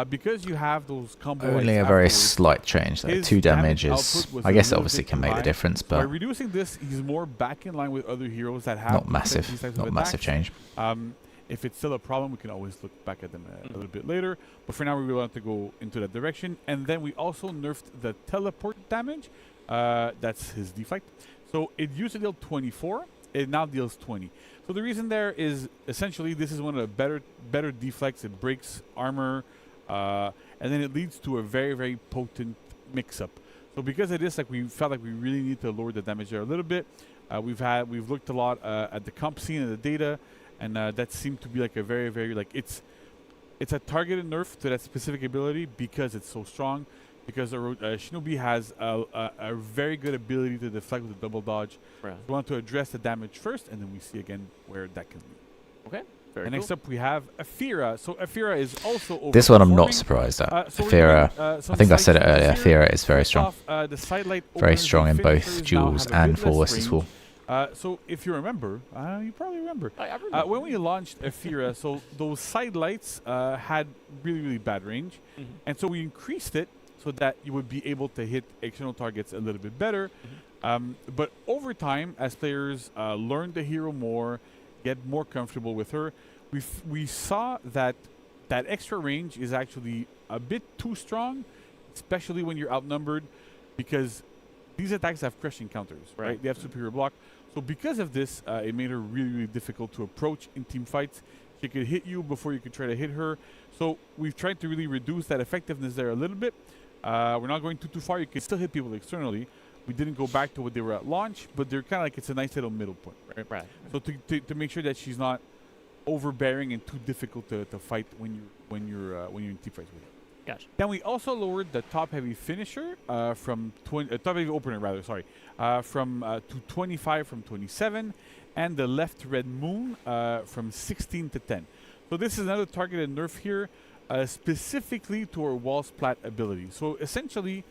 because you have those combo only a very slight change though. 2 damage is, I guess it obviously can make the difference, but by reducing this, he's more back in line with other heroes that have not massive, not massive change. If it's still a problem, we can always look back at them a little bit later. But for now, we want to go into that direction. And then we also nerfed the teleport damage. That's his deflect. So it used to deal 24. It now deals 20. So the reason there is essentially this is one of the better deflects. It breaks armor. And then it leads to a very potent mix-up. So because of this, like we felt like we really need to lower the damage there a little bit. We've looked a lot at the comp scene and the data, and that seemed to be like a very like it's a targeted nerf to that specific ability because it's so strong. Because Shinobi has a very good ability to deflect with a double dodge. Right. So we want to address the damage first, and then we see again where that can lead. Okay. And next up we have Aphira. So Aphira is also over. This one I'm not surprised at. Aphira, I think I said it earlier, Aphira is very strong. Very strong in both duels and 4 versus 4. So if you remember, you probably remember. I remember. When we launched Aphira, so those side lights had really bad range. And so we increased it so that you would be able to hit external targets a little bit better. But over time, as players learn the hero more, get more comfortable with her, we saw that extra range is actually a bit too strong, especially when you're outnumbered, because these attacks have crushing counters, right? They have superior block. So because of this, it made her really difficult to approach in team fights. She could hit you before you could try to hit her. So we've tried to really reduce that effectiveness there a little bit. We're not going too far. You can still hit people externally. We didn't go back to what they were at launch, but they're kind of like, it's a nice little middle point, right? So to make sure that she's not overbearing and too difficult to fight when you're in team fights with her. Gotcha. Then we also lowered the top heavy finisher from top heavy opener rather, sorry, from to 25 from 27, and the left red moon from 16 to 10. So this is another targeted nerf here, specifically to our wall splat ability. So essentially,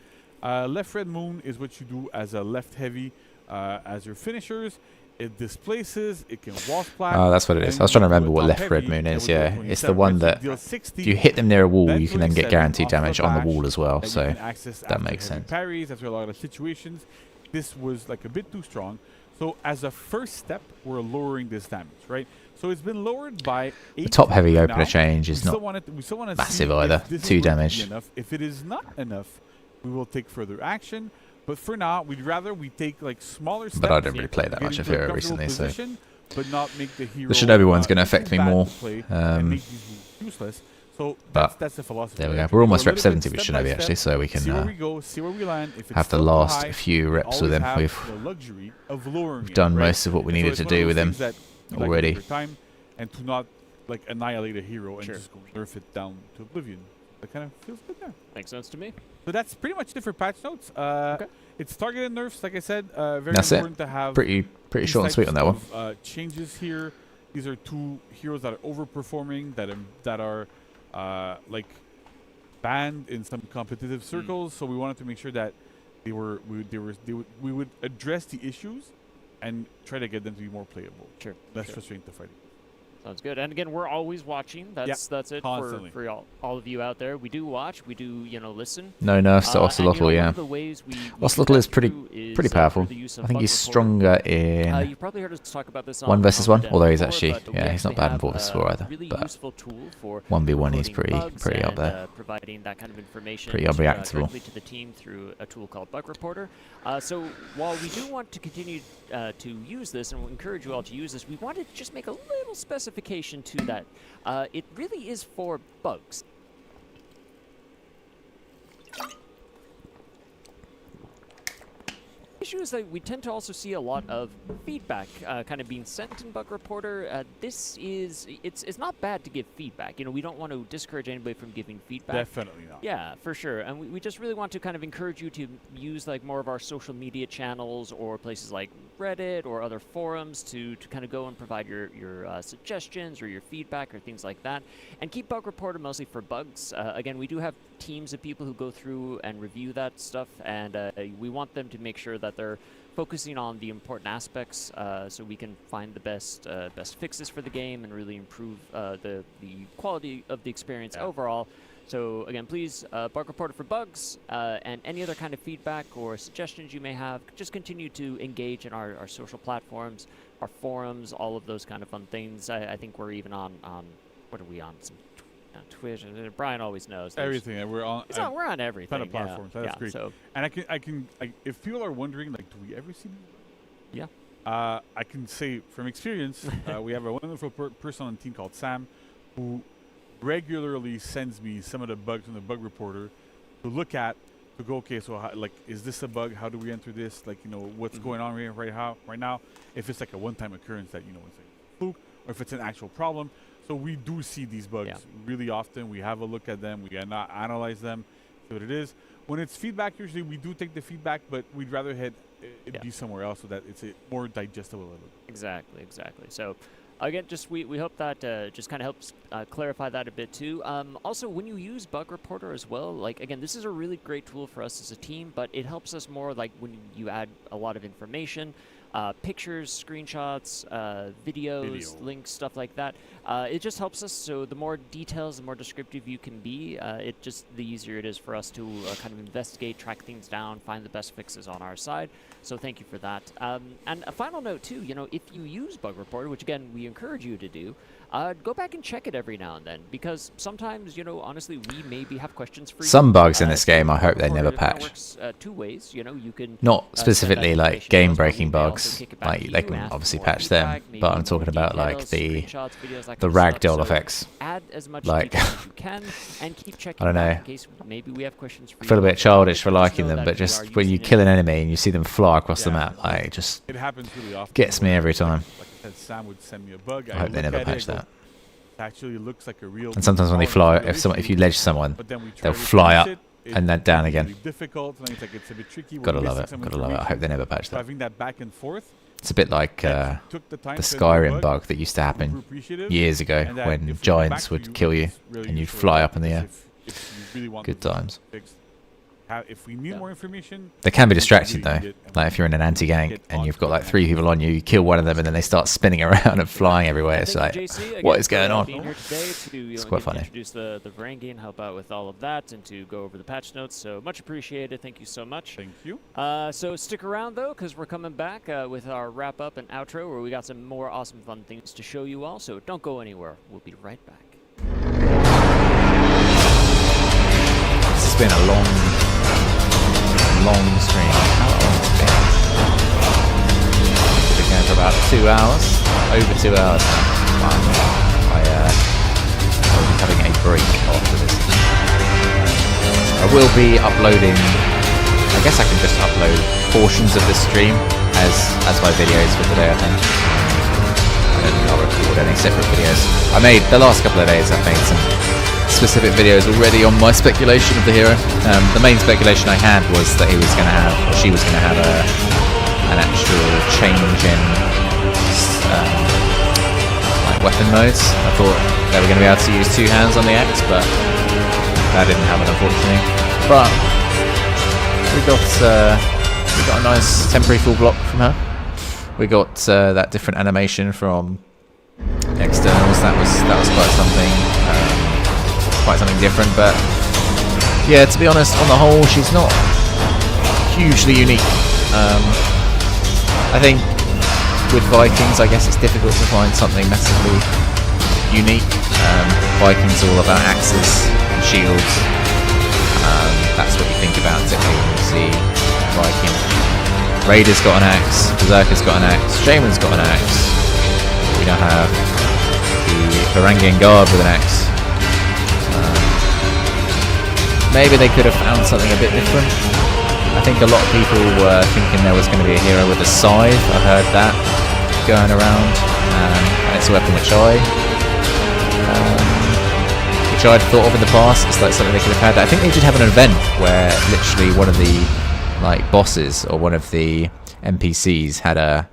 left red moon is what you do as a left heavy as your finishers. It displaces, it can wall splat. Oh, that's what it is. I was trying to remember what left red moon is. Yeah, it's the one that if you hit them near a wall, you can then get guaranteed damage on the wall as well. So that makes sense. Parries after a lot of situations. This was like a bit too strong. So as a first step, we're lowering this damage, right? So it's been lowered by 8. The top heavy opener now. change is not massive either. 2 damage. If it is not enough, we will take further action. But for now, we'd rather we take like smaller steps. But I don't really play that much of Hero recently, so but not make the hero. The Shinobi one's going to affect me more. Useless. So but that's the philosophy. There we go. We're almost rep 70 with Shinobi actually, so we can see where we go, see where we land. If have the last few reps with him. We've done most of what we needed to do with him already. And to not like annihilate a hero and just go nerf it down to oblivion. That kind of feels good there. Makes sense to me. So that's pretty much it for patch notes. It's targeted nerfs, like I said. Very that's important to have. Pretty short and sweet on that one. Changes here. These are 2 heroes that are overperforming, that are like banned in some competitive circles. So we wanted to make sure that we would address the issues and try to get them to be more playable. Sure. Less frustrating to fight. Sounds good. And again, we're always watching. That's it for all of you out there. We do watch. We do listen. No nerfs to Ocelotl, yeah. Ocelotl is pretty powerful. I think he's stronger in you've probably heard us talk about this 1 versus 1, although he's before, actually he's not bad in 4 versus 4 either. Really but useful tool for 1v1 he's pretty up there. Providing that kind of information pretty unreactable directly to the team through a tool called Bug Reporter. So while we do want to continue to use this and we'll encourage you all to use this, we wanted to just make a little specification to that. It really is for bugs. Issue is that we tend to also see a lot of feedback kind of being sent in Bug Reporter. It's not bad to give feedback. We don't want to discourage anybody from giving feedback. Definitely not. Yeah, for sure. And we just really want to kind of encourage you to use like more of our social media channels or places like Reddit or other forums to kind of go and provide your suggestions or your feedback or things like that. And keep Bug Reporter mostly for bugs. Again, we do have teams of people who go through and review that stuff, and we want them to make sure that they're focusing on the important aspects so we can find the best fixes for the game and really improve the quality of the experience overall. So again, please, Bug Reporter for bugs and any other kind of feedback or suggestions you may have, just continue to engage in our social platforms, our forums, all of those kind of fun things. I think we're even on what are we on? Some Twitch. Brian always knows. Everything. We're on everything. Ton of platforms. Yeah. That's great. So, and I can if people are wondering, like, do we ever see them? Yeah. I can say from experience, we have a wonderful person on the team called Sam, who regularly sends me some of the bugs from the Bug Reporter to look at, to go, okay, so how, like, is this a bug? How do we enter this? Like, what's going on right now? If it's like a one-time occurrence that it's like a fluke, or if it's an actual problem. So we do see these bugs really often. We have a look at them. We analyze them, see what it is. When it's feedback, usually we do take the feedback, but we'd rather it be somewhere else so that it's more digestible. Exactly. So again, we hope that just kind of helps clarify that a bit too. Also, when you use Bug Reporter as well, like again, this is a really great tool for us as a team, but it helps us more like when you add a lot of information. Pictures, screenshots, videos, links, stuff like that. It just helps us. So the more details, the more descriptive you can be, the easier it is for us to kind of investigate, track things down, find the best fixes on our side. So thank you for that. And a final note too, if you use Bug Reporter, which again we encourage you to do, go back and check it every now and then, because sometimes, honestly, we maybe have questions for you. Some bugs in this game, I hope they never patch. Works 2 ways. You can not specifically like game-breaking bugs. Like they can obviously patch them, but I'm talking about like the ragdoll effects. Add as much like as you can, and keep checking. I don't know. In case maybe we have questions for you. I feel a bit childish for liking them, but just when you kill an enemy and you see them fly across the map, like just it happens really often. Gets me every time. Like I said, Sam would send me a bug. I hope they never patch that. It actually looks like a real. And sometimes when they fly, if you ledge someone, they'll fly up and then down again. Difficult. And it's like it's a bit tricky. Gotta love it. I hope they never patch that. Having that back and forth It's a bit like the Skyrim bug that used to happen years ago when giants would kill you and you'd fly up in the air. Good times. If we need more information, They can be distracted though. Like if you're in an anti-gang and you've got like 3 people on you, you kill one of them and then they start spinning around and flying everywhere. It's like, what is going on? It's quite funny. Introduce the Varangian, help out with all of that, and to go over the patch notes. So much appreciated. Thank you so much. Thank you. So stick around though, because we're coming back with our wrap up and outro, where we got some more awesome fun things to show you all. So don't go anywhere. We'll be right back. This has been a long stream. How long has it been? We've been going for about 2 hours. Over 2 hours now. I'll be having a break after this. I will be uploading. I guess I can just upload portions of this stream as my videos for today, I think. I don't think I'll record any separate videos. I made the last couple of days. I've made some specific videos already on my speculation of the hero. The main speculation I had was that he was going to have, or she was going to have an actual change in like weapon modes. I thought they were going to be able to use 2 hands on the axe, but that didn't happen unfortunately. But we got a nice temporary full block from her. We got that different animation from externals. That was quite something. Quite something different, but yeah, to be honest, on the whole, she's not hugely unique. I think with Vikings, I guess it's difficult to find something massively unique. Vikings are all about axes and shields. That's what you think about typically when you see Viking. Raider's got an axe, Berserker's got an axe, Shaman's got an axe. We now have the Varangian Guard with an axe. Maybe they could have found something a bit different. I think a lot of people were thinking there was going to be a hero with a scythe. I heard that going around, and it's a weapon which I'd thought of in the past. It's like something they could have had. I think they did have an event where literally one of the like bosses or one of the NPCs had a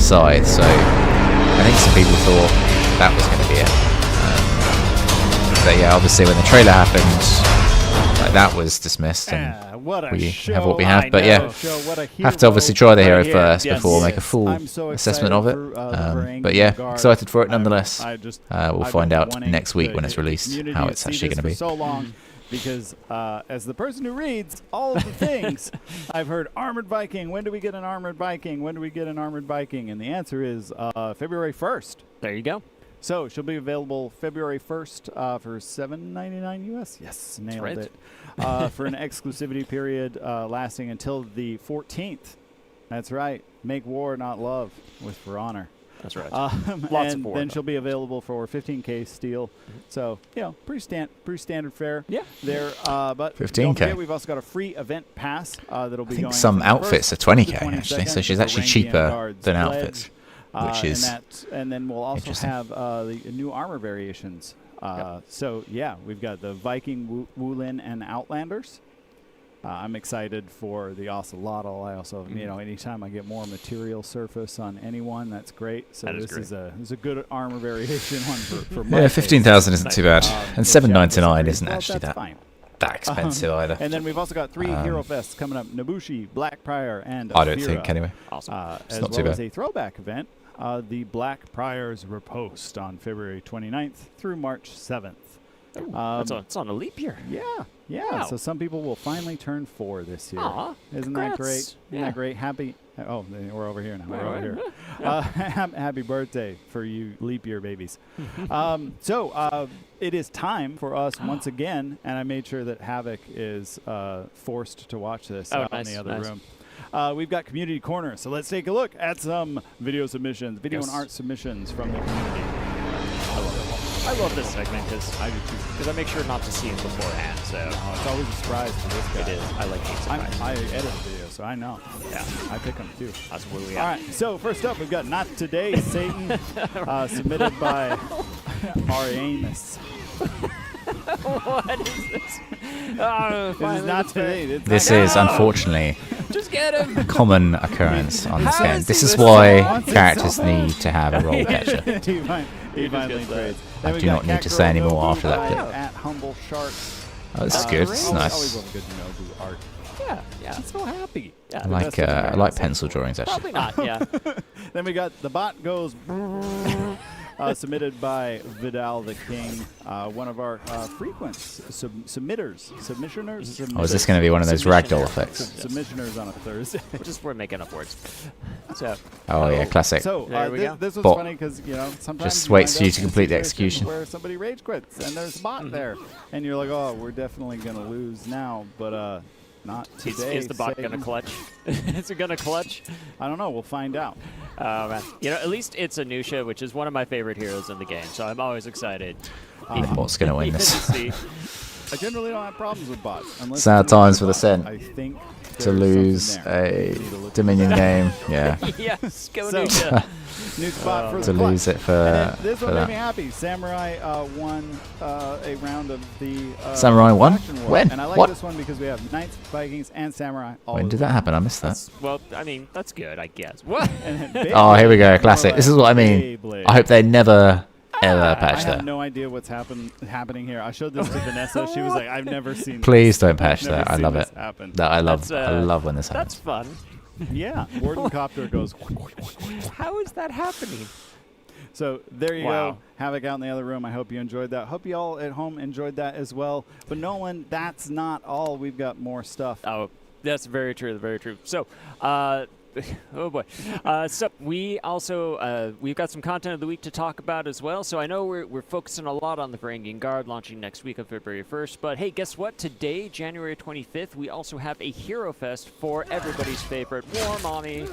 scythe. So I think some people thought that was going to be it. But yeah, obviously when the trailer happened, that was dismissed, and we have what we have. But yeah, have to obviously try the hero first before make a full assessment of it. But yeah, excited for it nonetheless. We'll find out next week when it's released how it's actually going to be. So long, because as the person who reads all of the things, I've heard Armored Viking. When do we get an Armored Viking? When do we get an Armored Viking? And the answer is February 1st. There you go. So she'll be available February 1st for $7.99 US. Yes, nailed it. For an exclusivity period lasting until the 14th. That's right. Make war, not love, with For Honor. That's right. Lots of war. Then she'll be available for 15K steel. So, you know, pretty standard fare. Yeah. There, but 15K. Don't forget, we've also got a free event pass that'll be going. I think some outfits are 20K to actually, so she's actually cheaper than outfits. Which is and then we'll also have the new armor variations. So yeah, we've got the Viking, Wulin, and Outlanders. I'm excited for the Ocelotl. I also, you know, anytime I get more material surface on anyone, that's great. So this is a good armor variation one for my yeah, 15,000 isn't too bad, and 7.99 isn't actually that expensive either. And then we've also got 3 Hero Fests coming up: Nabushi, Blackprior, and I don't think anyway. Awesome. It's as not well too bad. as a throwback event. The Blackprior's Riposte on February 29th through March 7th. It's on a leap year. Yeah. Wow. So some people will finally turn 4 this year. Aw, Isn't that congrats. great? Isn't that great? Happy. Oh, we're over here now. We're over here. Happy birthday for you leap year babies. So it is time for us once again, and I made sure that Havoc is forced to watch this in the other room. We've got Community Corner, so let's take a look at some video submissions, video and art submissions from the community. I love this segment because I make sure not to see it beforehand. So it's always a surprise for this guy. It is. I like being surprised. I edit the video, so I know. Yeah, I pick them too. That's where we are. All at. right. So first up, we've got Not Today, Satan, submitted by Arianus. What is this? This is not today. This is unfortunately Just get him. A common occurrence on this How game. is This he is the why same? characters need to have a roll catcher. he finally trades. I do not need to say any more after that bit. At Humble Sharks. Oh, this is good. This is Always nice. love good Nobu art. Yeah. I'm so happy. Yeah, I like pencil drawings actually. Probably not. Yeah. Then we got The Bot Goes submitted by Vidal the King, one of our frequent submissioners. Oh, is this going to be one of those ragdoll effects? Submissioners on a Thursday. We're making up words. So. Oh yeah, classic. So There we go. this was Bot. funny because sometimes Just you waits wind for you up to in complete the situations execution. where somebody rage quits and there's a bot there, and you're like, oh, we're definitely gonna lose now, but not today. Is the bot gonna Satan. clutch? Is it gonna clutch? I don't know. We'll find out. Man. At least it's Anusha, which is one of my favorite heroes in the game, so I'm always excited. Bot's going to win this. I generally don't have problems with bots. Unless Sad it's a times for the bot. Sen. I think To there's lose something there. a Need to look Dominion into that. game, yeah. Yes, go So, Anusha. new spot for To the lose clutch. it for- And then this for one made that. me happy. Samurai won a round of the Samurai won? faction war. When? And I like What? this one because we have Knights, Vikings, and Samurai. All When of did them. that happen? I missed that. Well, I mean, that's good, I guess. What? Oh, here we go, classic. This is what I mean. Beyblade. I hope they never ever patch I that. have no idea what's happening here. I showed this to Vanessa. She was like, "I've never seen." Please this. don't patch Never that. I seen love this it. happen." That I love. That's, I love when this That's happens. fun. Yeah, Warden Copter goes. How is that happening? So there you Wow. go. Havoc out in the other room. I hope you enjoyed that. Hope you all at home enjoyed that as well. But Nolan, that's not all. We've got more stuff. Oh, that's very true. Very true. So, oh boy. So we also we've got some content of the week to talk about as well. So I know we're focusing a lot on the Varangian Guard launching next week on February 1st. But hey, guess what? Today, January 25th, we also have a Hero Fest for everybody's favorite War Mommy.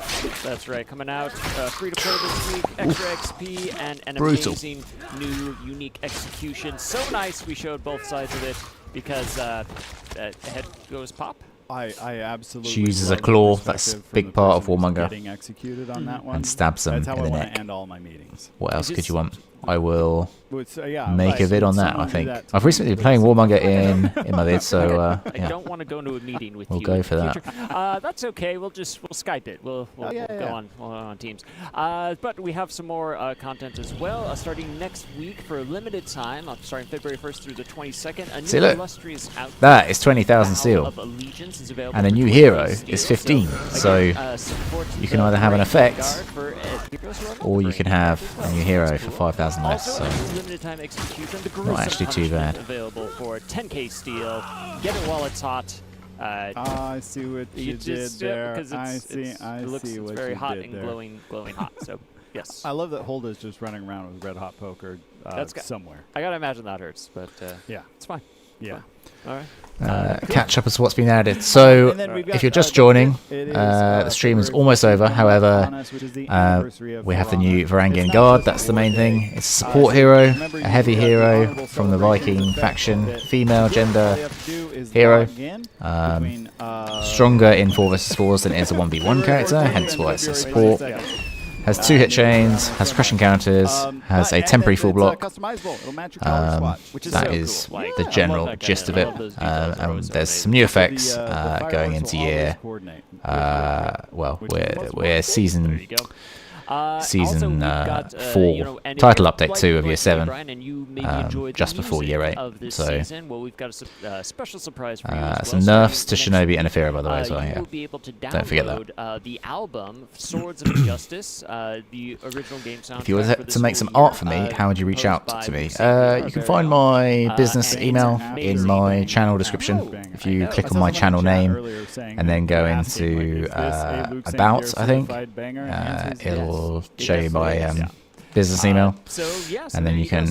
That's right, coming out free to play this week. Extra XP and an Brutal. amazing new unique execution. So nice. We showed both sides of it because head goes pop. I absolutely. She uses love a the claw. That's perspective from big the part of person who's Warmonger. Getting executed on that one And stabs them That's how in I the want neck. to end all my meetings. What else You could just- you want? I will yeah, make right, a vid so on that, someone I do think. that I've recently been playing Warmonger in my vid, so I yeah. don't want to go into a meeting with We'll you. go in the for that. future. That's okay. We'll Skype it. We'll go on Teams. But we have some more content as well. Starting next week for a limited time, starting February 1st through the 22nd. A new See, look. illustrious outfit, That is 20,000 Vow seal. of Allegiance, is available And a for new 20 hero steel. is 15. So support you can the either have an Varangian effect, Guard for, heroes who are not or the you can Varangian have Guard as well. a new hero That's for cool. 5,000 less. Also, So a new limited time execution, the not Gruesome actually too Punishment, bad. available for 10k steel. Get it while it's hot. I see what you did just, there. because I it's, see. it's, I it looks see it's what very you hot did and there. glowing hot. So yes, I love that Holda's just running around with red hot poker That's somewhere. I gotta imagine that hurts, but Yeah. it's fine. Yeah. All right. Catch up as what's been added. So And then we've got, if you're just joining, it is, the stream is February almost over. 15th However, on us, which is the anniversary of we have the Verona. new Varangian It's not Guard. just That's a the main war thing. day. It's a support hero, remember a you've heavy got the hero honorable from the celebrations Viking effect faction, that female all gender you have to do is hero. log in between, Stronger in 4 vs 4s than it is a 1v1 character, hence why it's a support. Has 2 hit chains, has crushing counters, has a temporary full block. customizable. It'll match your color swatch, which is That so is cool. the general gist of it. And there's some new effects going into year. Well, we're season also, we've got, 4 and if title you're update like 2 of year 7, Brian, and you maybe enjoyed the just before music year 8. of this So season, well, we've got a special surprise for you as some well. nerfs to Shinobi and Afira, by the way, as well. You Yeah, will be able to don't forget that. download the album Swords of Injustice, the original game soundtrack. If you were for to this make school some art year, for me, how would you reach composed out by to me? Moveset, You can find my business and email it's in amazing. my channel description. If you click on my channel name and then go into about, I think, it'll show you my business email, and then you can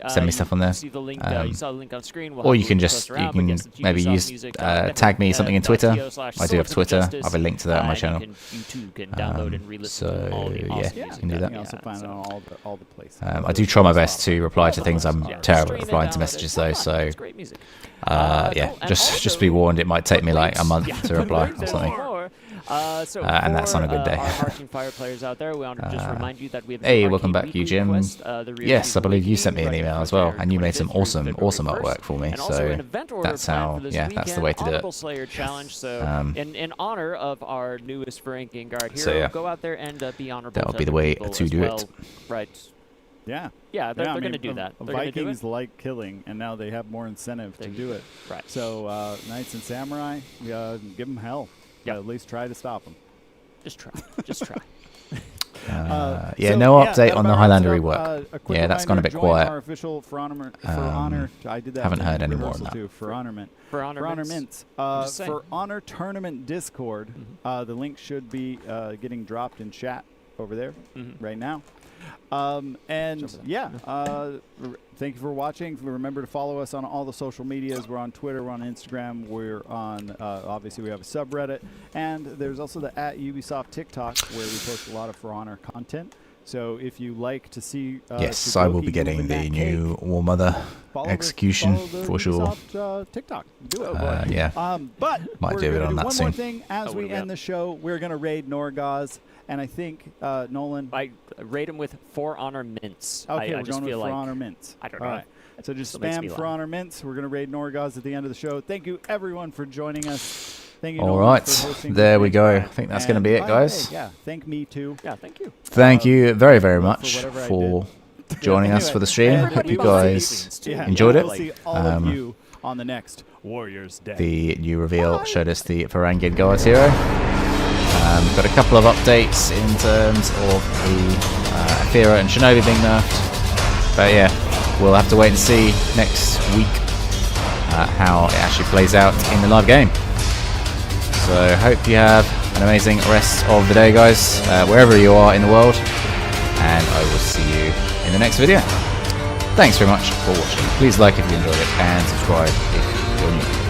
send me stuff on there. See the link, you saw the link on screen. We'll Or have you the can link just posted around, but yes, it's maybe use ubisoftmusic.net tag me something in Twitter. .to/. I do have Twitter. I have a link to that on my and channel. You too can download and re-listen to all the So awesome yeah, music you can do that that. we also have, find so. it on all the places. I do try my best to reply to things. I'm terrible at replying to messages though, so yeah, just be warned. It might take me like a month to reply or something. and that's on a good day. Our Marching Fire players out there, we want to just remind you that we have Hey, the welcome Arcade back, you Weekly Jim. quest, the Rio Yes, I Weekly believe you sent me an running email from as well, February and you made some 25th through awesome February 1st. artwork for me. And also So an event order that's planned how, for this yeah, that's the way to do Honorable it. Slayer Challenge. So in honor of our newest Varangian Guard hero, So, yeah. go out there and be honorable. That'll to be the other way people to as do well. it. Right. Yeah. Yeah, they're I going to mean, do that. They're gonna do Vikings it. like killing, and now they have more incentive to do it. Right. So Knights and Samurai, give them hell. Yeah. At least try to stop them. Just try. Just try. Yeah, no update on the Highlander rework. Yeah, that's gone a bit quiet. Our official For Honor. I did that. Haven't heard any more on rehearsal that. too, For Honor Mint. For Honor Mints. Just saying. For Honor Tournament Discord, the link should be getting dropped in chat over there right now. And yeah, thank you for watching. Remember to follow us on all the social medias. We're on Twitter, we're on Instagram, we're on, obviously we have a subreddit, and there's also the @Ubisoft TikTok where we post a lot of For Honor content. So if you like to see Yes, I will be getting the new War Mother execution for sure. Ubisoft, TikTok. Do it. Yeah. But Might we're do it gonna on do that one soon. more thing as we end the show. We're going to raid Norgaz, and I think Nolan. I rate him with For Honor Mints. Okay, I we're just going with feel For like Honor Mints. I don't All know. right. So just Still makes me spam For laugh. Honor Mints. We're going to raid Norgaz at the end of the show. Thank you, everyone, for joining us. Thank you, All Nolan, right, for hosting there we today. go. I think that's going to be it, And, guys. hey, yeah, thank me too. Yeah, thank you. Thank you very, very much whatever I for joining us for the stream. And Hope we you will guys see- yeah, enjoyed we'll it. see all of you on the next Warriors Day. The new reveal showed us the Varangian Guard hero. Got a couple of updates in terms of the Athera and Shinobi being nerfed. But yeah, we'll have to wait and see next week how it actually plays out in the live game. So hope you have an amazing rest of the day, guys, wherever you are in the world. And I will see you in the next video. Thanks very much for watching. Please like if you enjoyed it and subscribe if you're new.